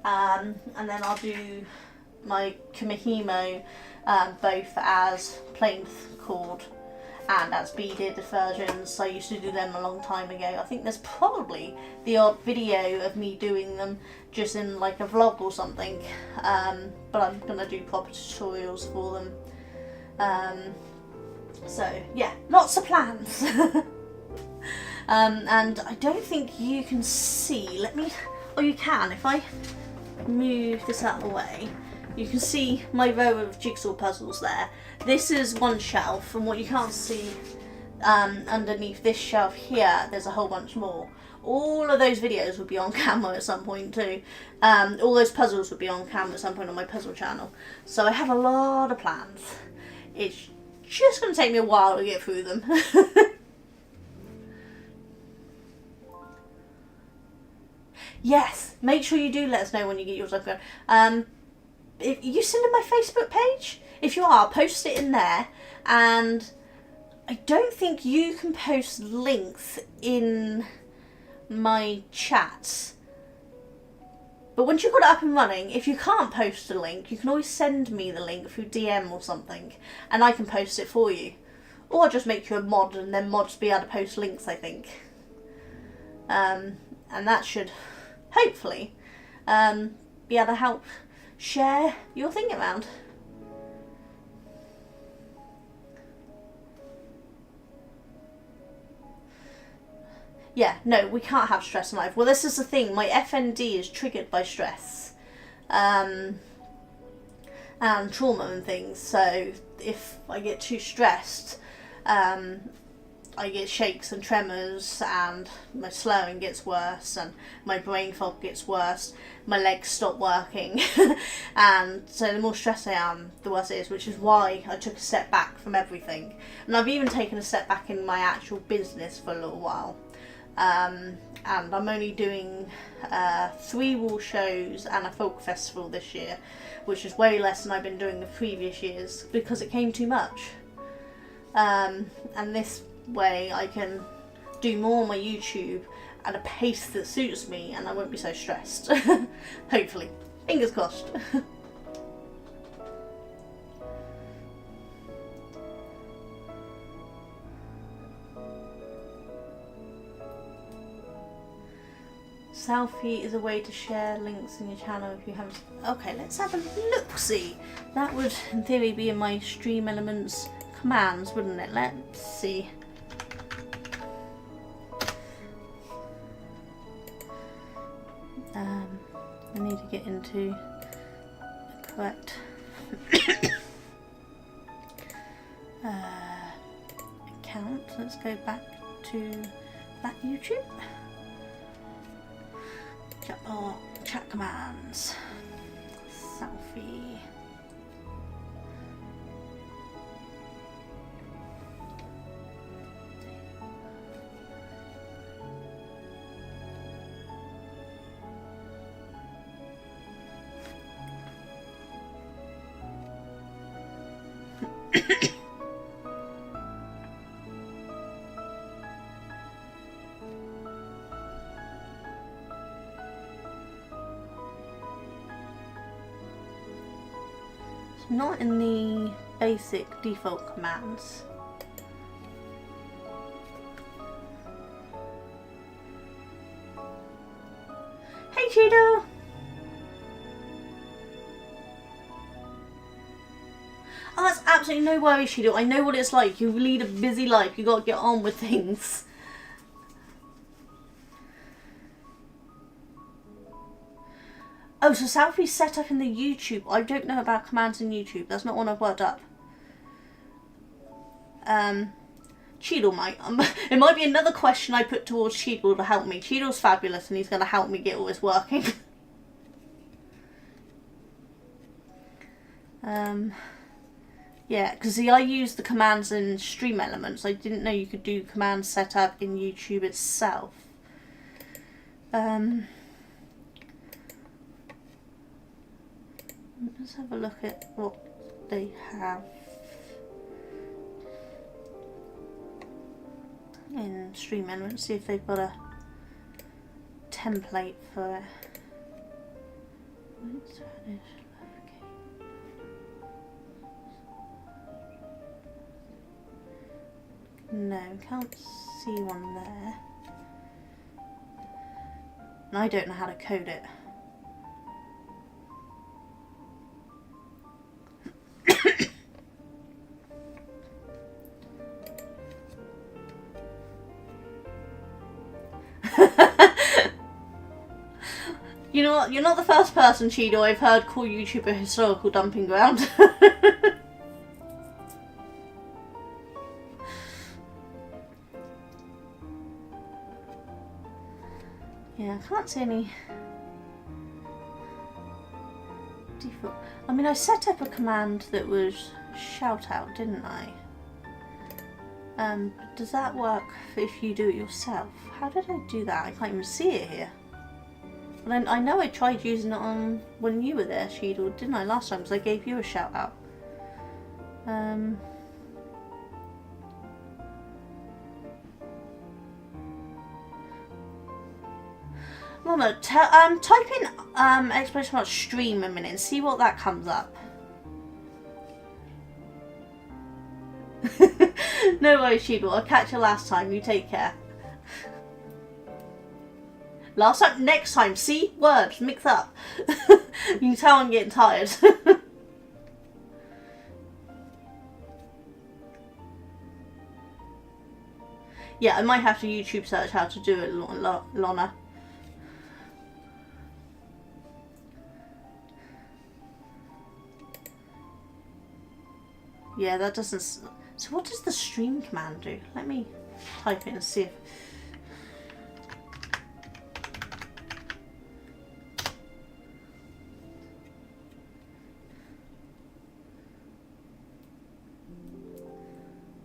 Speaker 1: And then I'll do my kumihimo both as plain cord and as beaded versions. I used to do them a long time ago. I think there's probably the odd video of me doing them just in like a vlog or something, but I'm gonna do proper tutorials for them. So yeah, lots of plans. And I don't think you can see, or you can, if I move this out of the way, you can see my row of jigsaw puzzles there. This is one shelf, and what you can't see underneath this shelf here, there's a whole bunch more. All of those videos will be on camera at some point too. All those puzzles will be on camera at some point on my puzzle channel. So I have a lot of plans. It's just going to take me a while to get through them. Yes, make sure you do let us know when you get yours up. If you send in my Facebook page, if you are, post it in there. And I don't think you can post links in my chats, but once you've got it up and running, if you can't post a link, you can always send me the link through DM or something, and I can post it for you. Or I'll just make you a mod, and then mods be able to post links, I think. And that should hopefully be able to help share your thing around. Yeah, no, we can't have stress in life. Well, this is the thing. My FND is triggered by stress and trauma and things. So if I get too stressed, I get shakes and tremors, and my slurring gets worse, and my brain fog gets worse. My legs stop working. And so the more stressed I am, the worse it is, which is why I took a step back from everything. And I've even taken a step back in my actual business for a little while. And I'm only doing 3 wall shows and a folk festival this year, which is way less than I've been doing the previous years because it came too much. And this way I can do more on my YouTube at a pace that suits me, and I won't be so stressed. Hopefully. Fingers crossed. Selfie is a way to share links in your channel if you haven't. Okay, let's have a look-see. That would, in theory, be in my Stream Elements commands, wouldn't it? Let's see. I need to get into the correct account. Let's go back to that YouTube. Chat commands. Selfie. It's not in the basic default commands. Hey Cheeto! Oh, that's absolutely no worries, Cheeto. I know what it's like. You lead a busy life. You got to get on with things. Oh, so selfies set up in the YouTube. I don't know about commands in YouTube. That's not one I've worked up. Cheadle might. It might be another question I put towards Cheadle to help me. Cheadle's fabulous and he's going to help me get all this working. Yeah, because see, I use the commands in Stream Elements. I didn't know you could do commands set up in YouTube itself. Let's have a look at what they have in Stream Elements, see if they've got a template for it. No, can't see one there. And I don't know how to code it. You know what? You're not the first person, Cheeto, I've heard call YouTube a historical dumping ground. Yeah, I can't see any default. I mean, I set up a command that was shout out, didn't I? Does that work if you do it yourself? How did I do that? I can't even see it here. But I know I tried using it on when you were there, Cheadle, didn't I, last time? Because I gave you a shout out. Mama, type in exclamation mark stream a minute and see what that comes up. No worries, Cheadle. I'll catch you last time. You take care. Last time, next time. See? Words, mix up. You can tell I'm getting tired. Yeah, I might have to YouTube search how to do it, Lana. Yeah, that doesn't... So what does the stream command do? Let me type it and see if...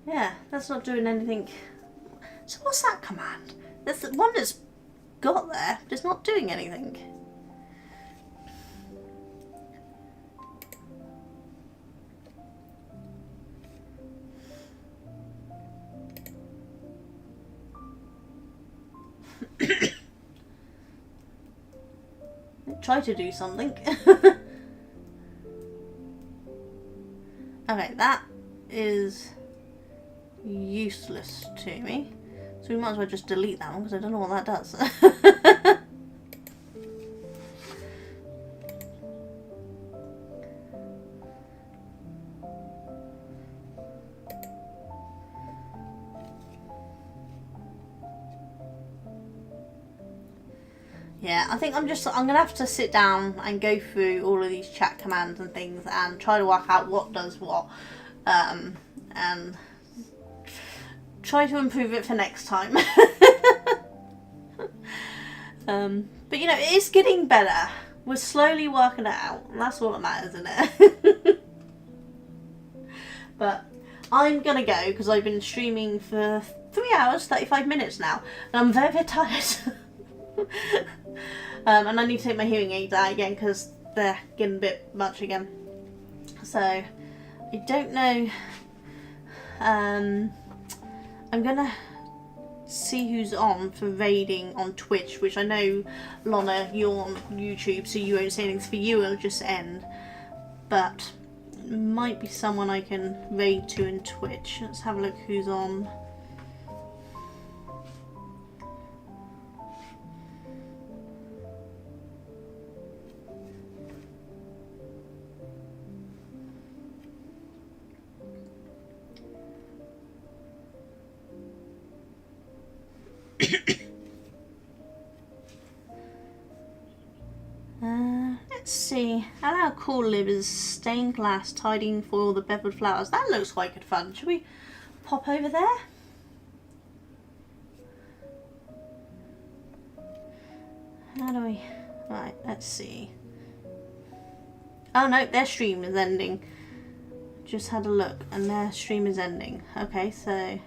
Speaker 1: Yeah, that's not doing anything. So what's that command? There's the one that's got there, but it's not doing anything. Try to do something. Okay, that is useless to me. So we might as well just delete that one because I don't know what that does. Yeah, I think I'm gonna have to sit down and go through all of these chat commands and things and try to work out what does what, and try to improve it for next time. But you know, it is getting better. We're slowly working it out, and that's all that matters, isn't it? But I'm gonna go because I've been streaming for 3 hours, 35 minutes now, and I'm very, very tired. And I need to take my hearing aids out again because they're getting a bit much again. So I don't know. I'm gonna see who's on for raiding on Twitch, which I know, Lana, you're on YouTube, so you won't say anything for you, it'll just end. But it might be someone I can raid to in Twitch. Let's have a look who's on. Let's see. Allow cool livers, stained glass, tidying foil, the beveled flowers. That looks quite good fun. Should we pop over there? How do we... Right, let's see. Oh no, their stream is ending. Just had a look and their stream is ending. Okay, so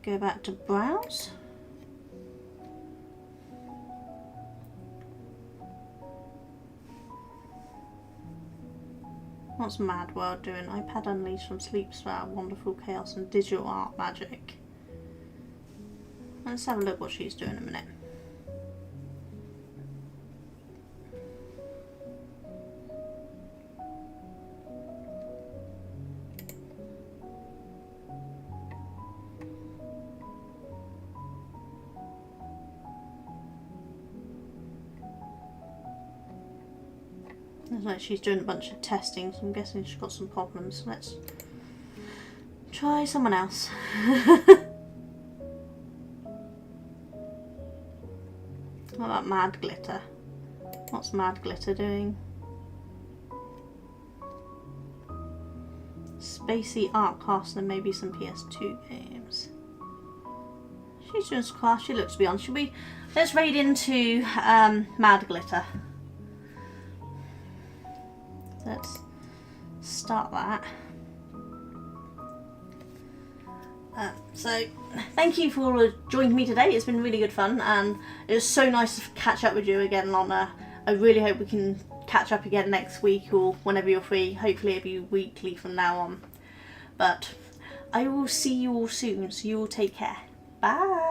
Speaker 1: go back to browse. What's Mad World doing? iPad unleashed from sleep spell, wonderful chaos and digital art magic. Let's have a look what she's doing in a minute. Looks like she's doing a bunch of testing, so I'm guessing she's got some problems. Let's try someone else. What about Mad Glitter? What's Mad Glitter doing? Spacey Art Castle and maybe some PS2 games. She's doing class. She looks to be on. Should we? Let's raid into Mad Glitter. Let's start that. So thank you for joining me today. It's been really good fun and it was so nice to catch up with you again, Lana. I really hope we can catch up again next week or whenever you're free. Hopefully it'll be weekly from now on. But I will see you all soon, so you all take care. Bye.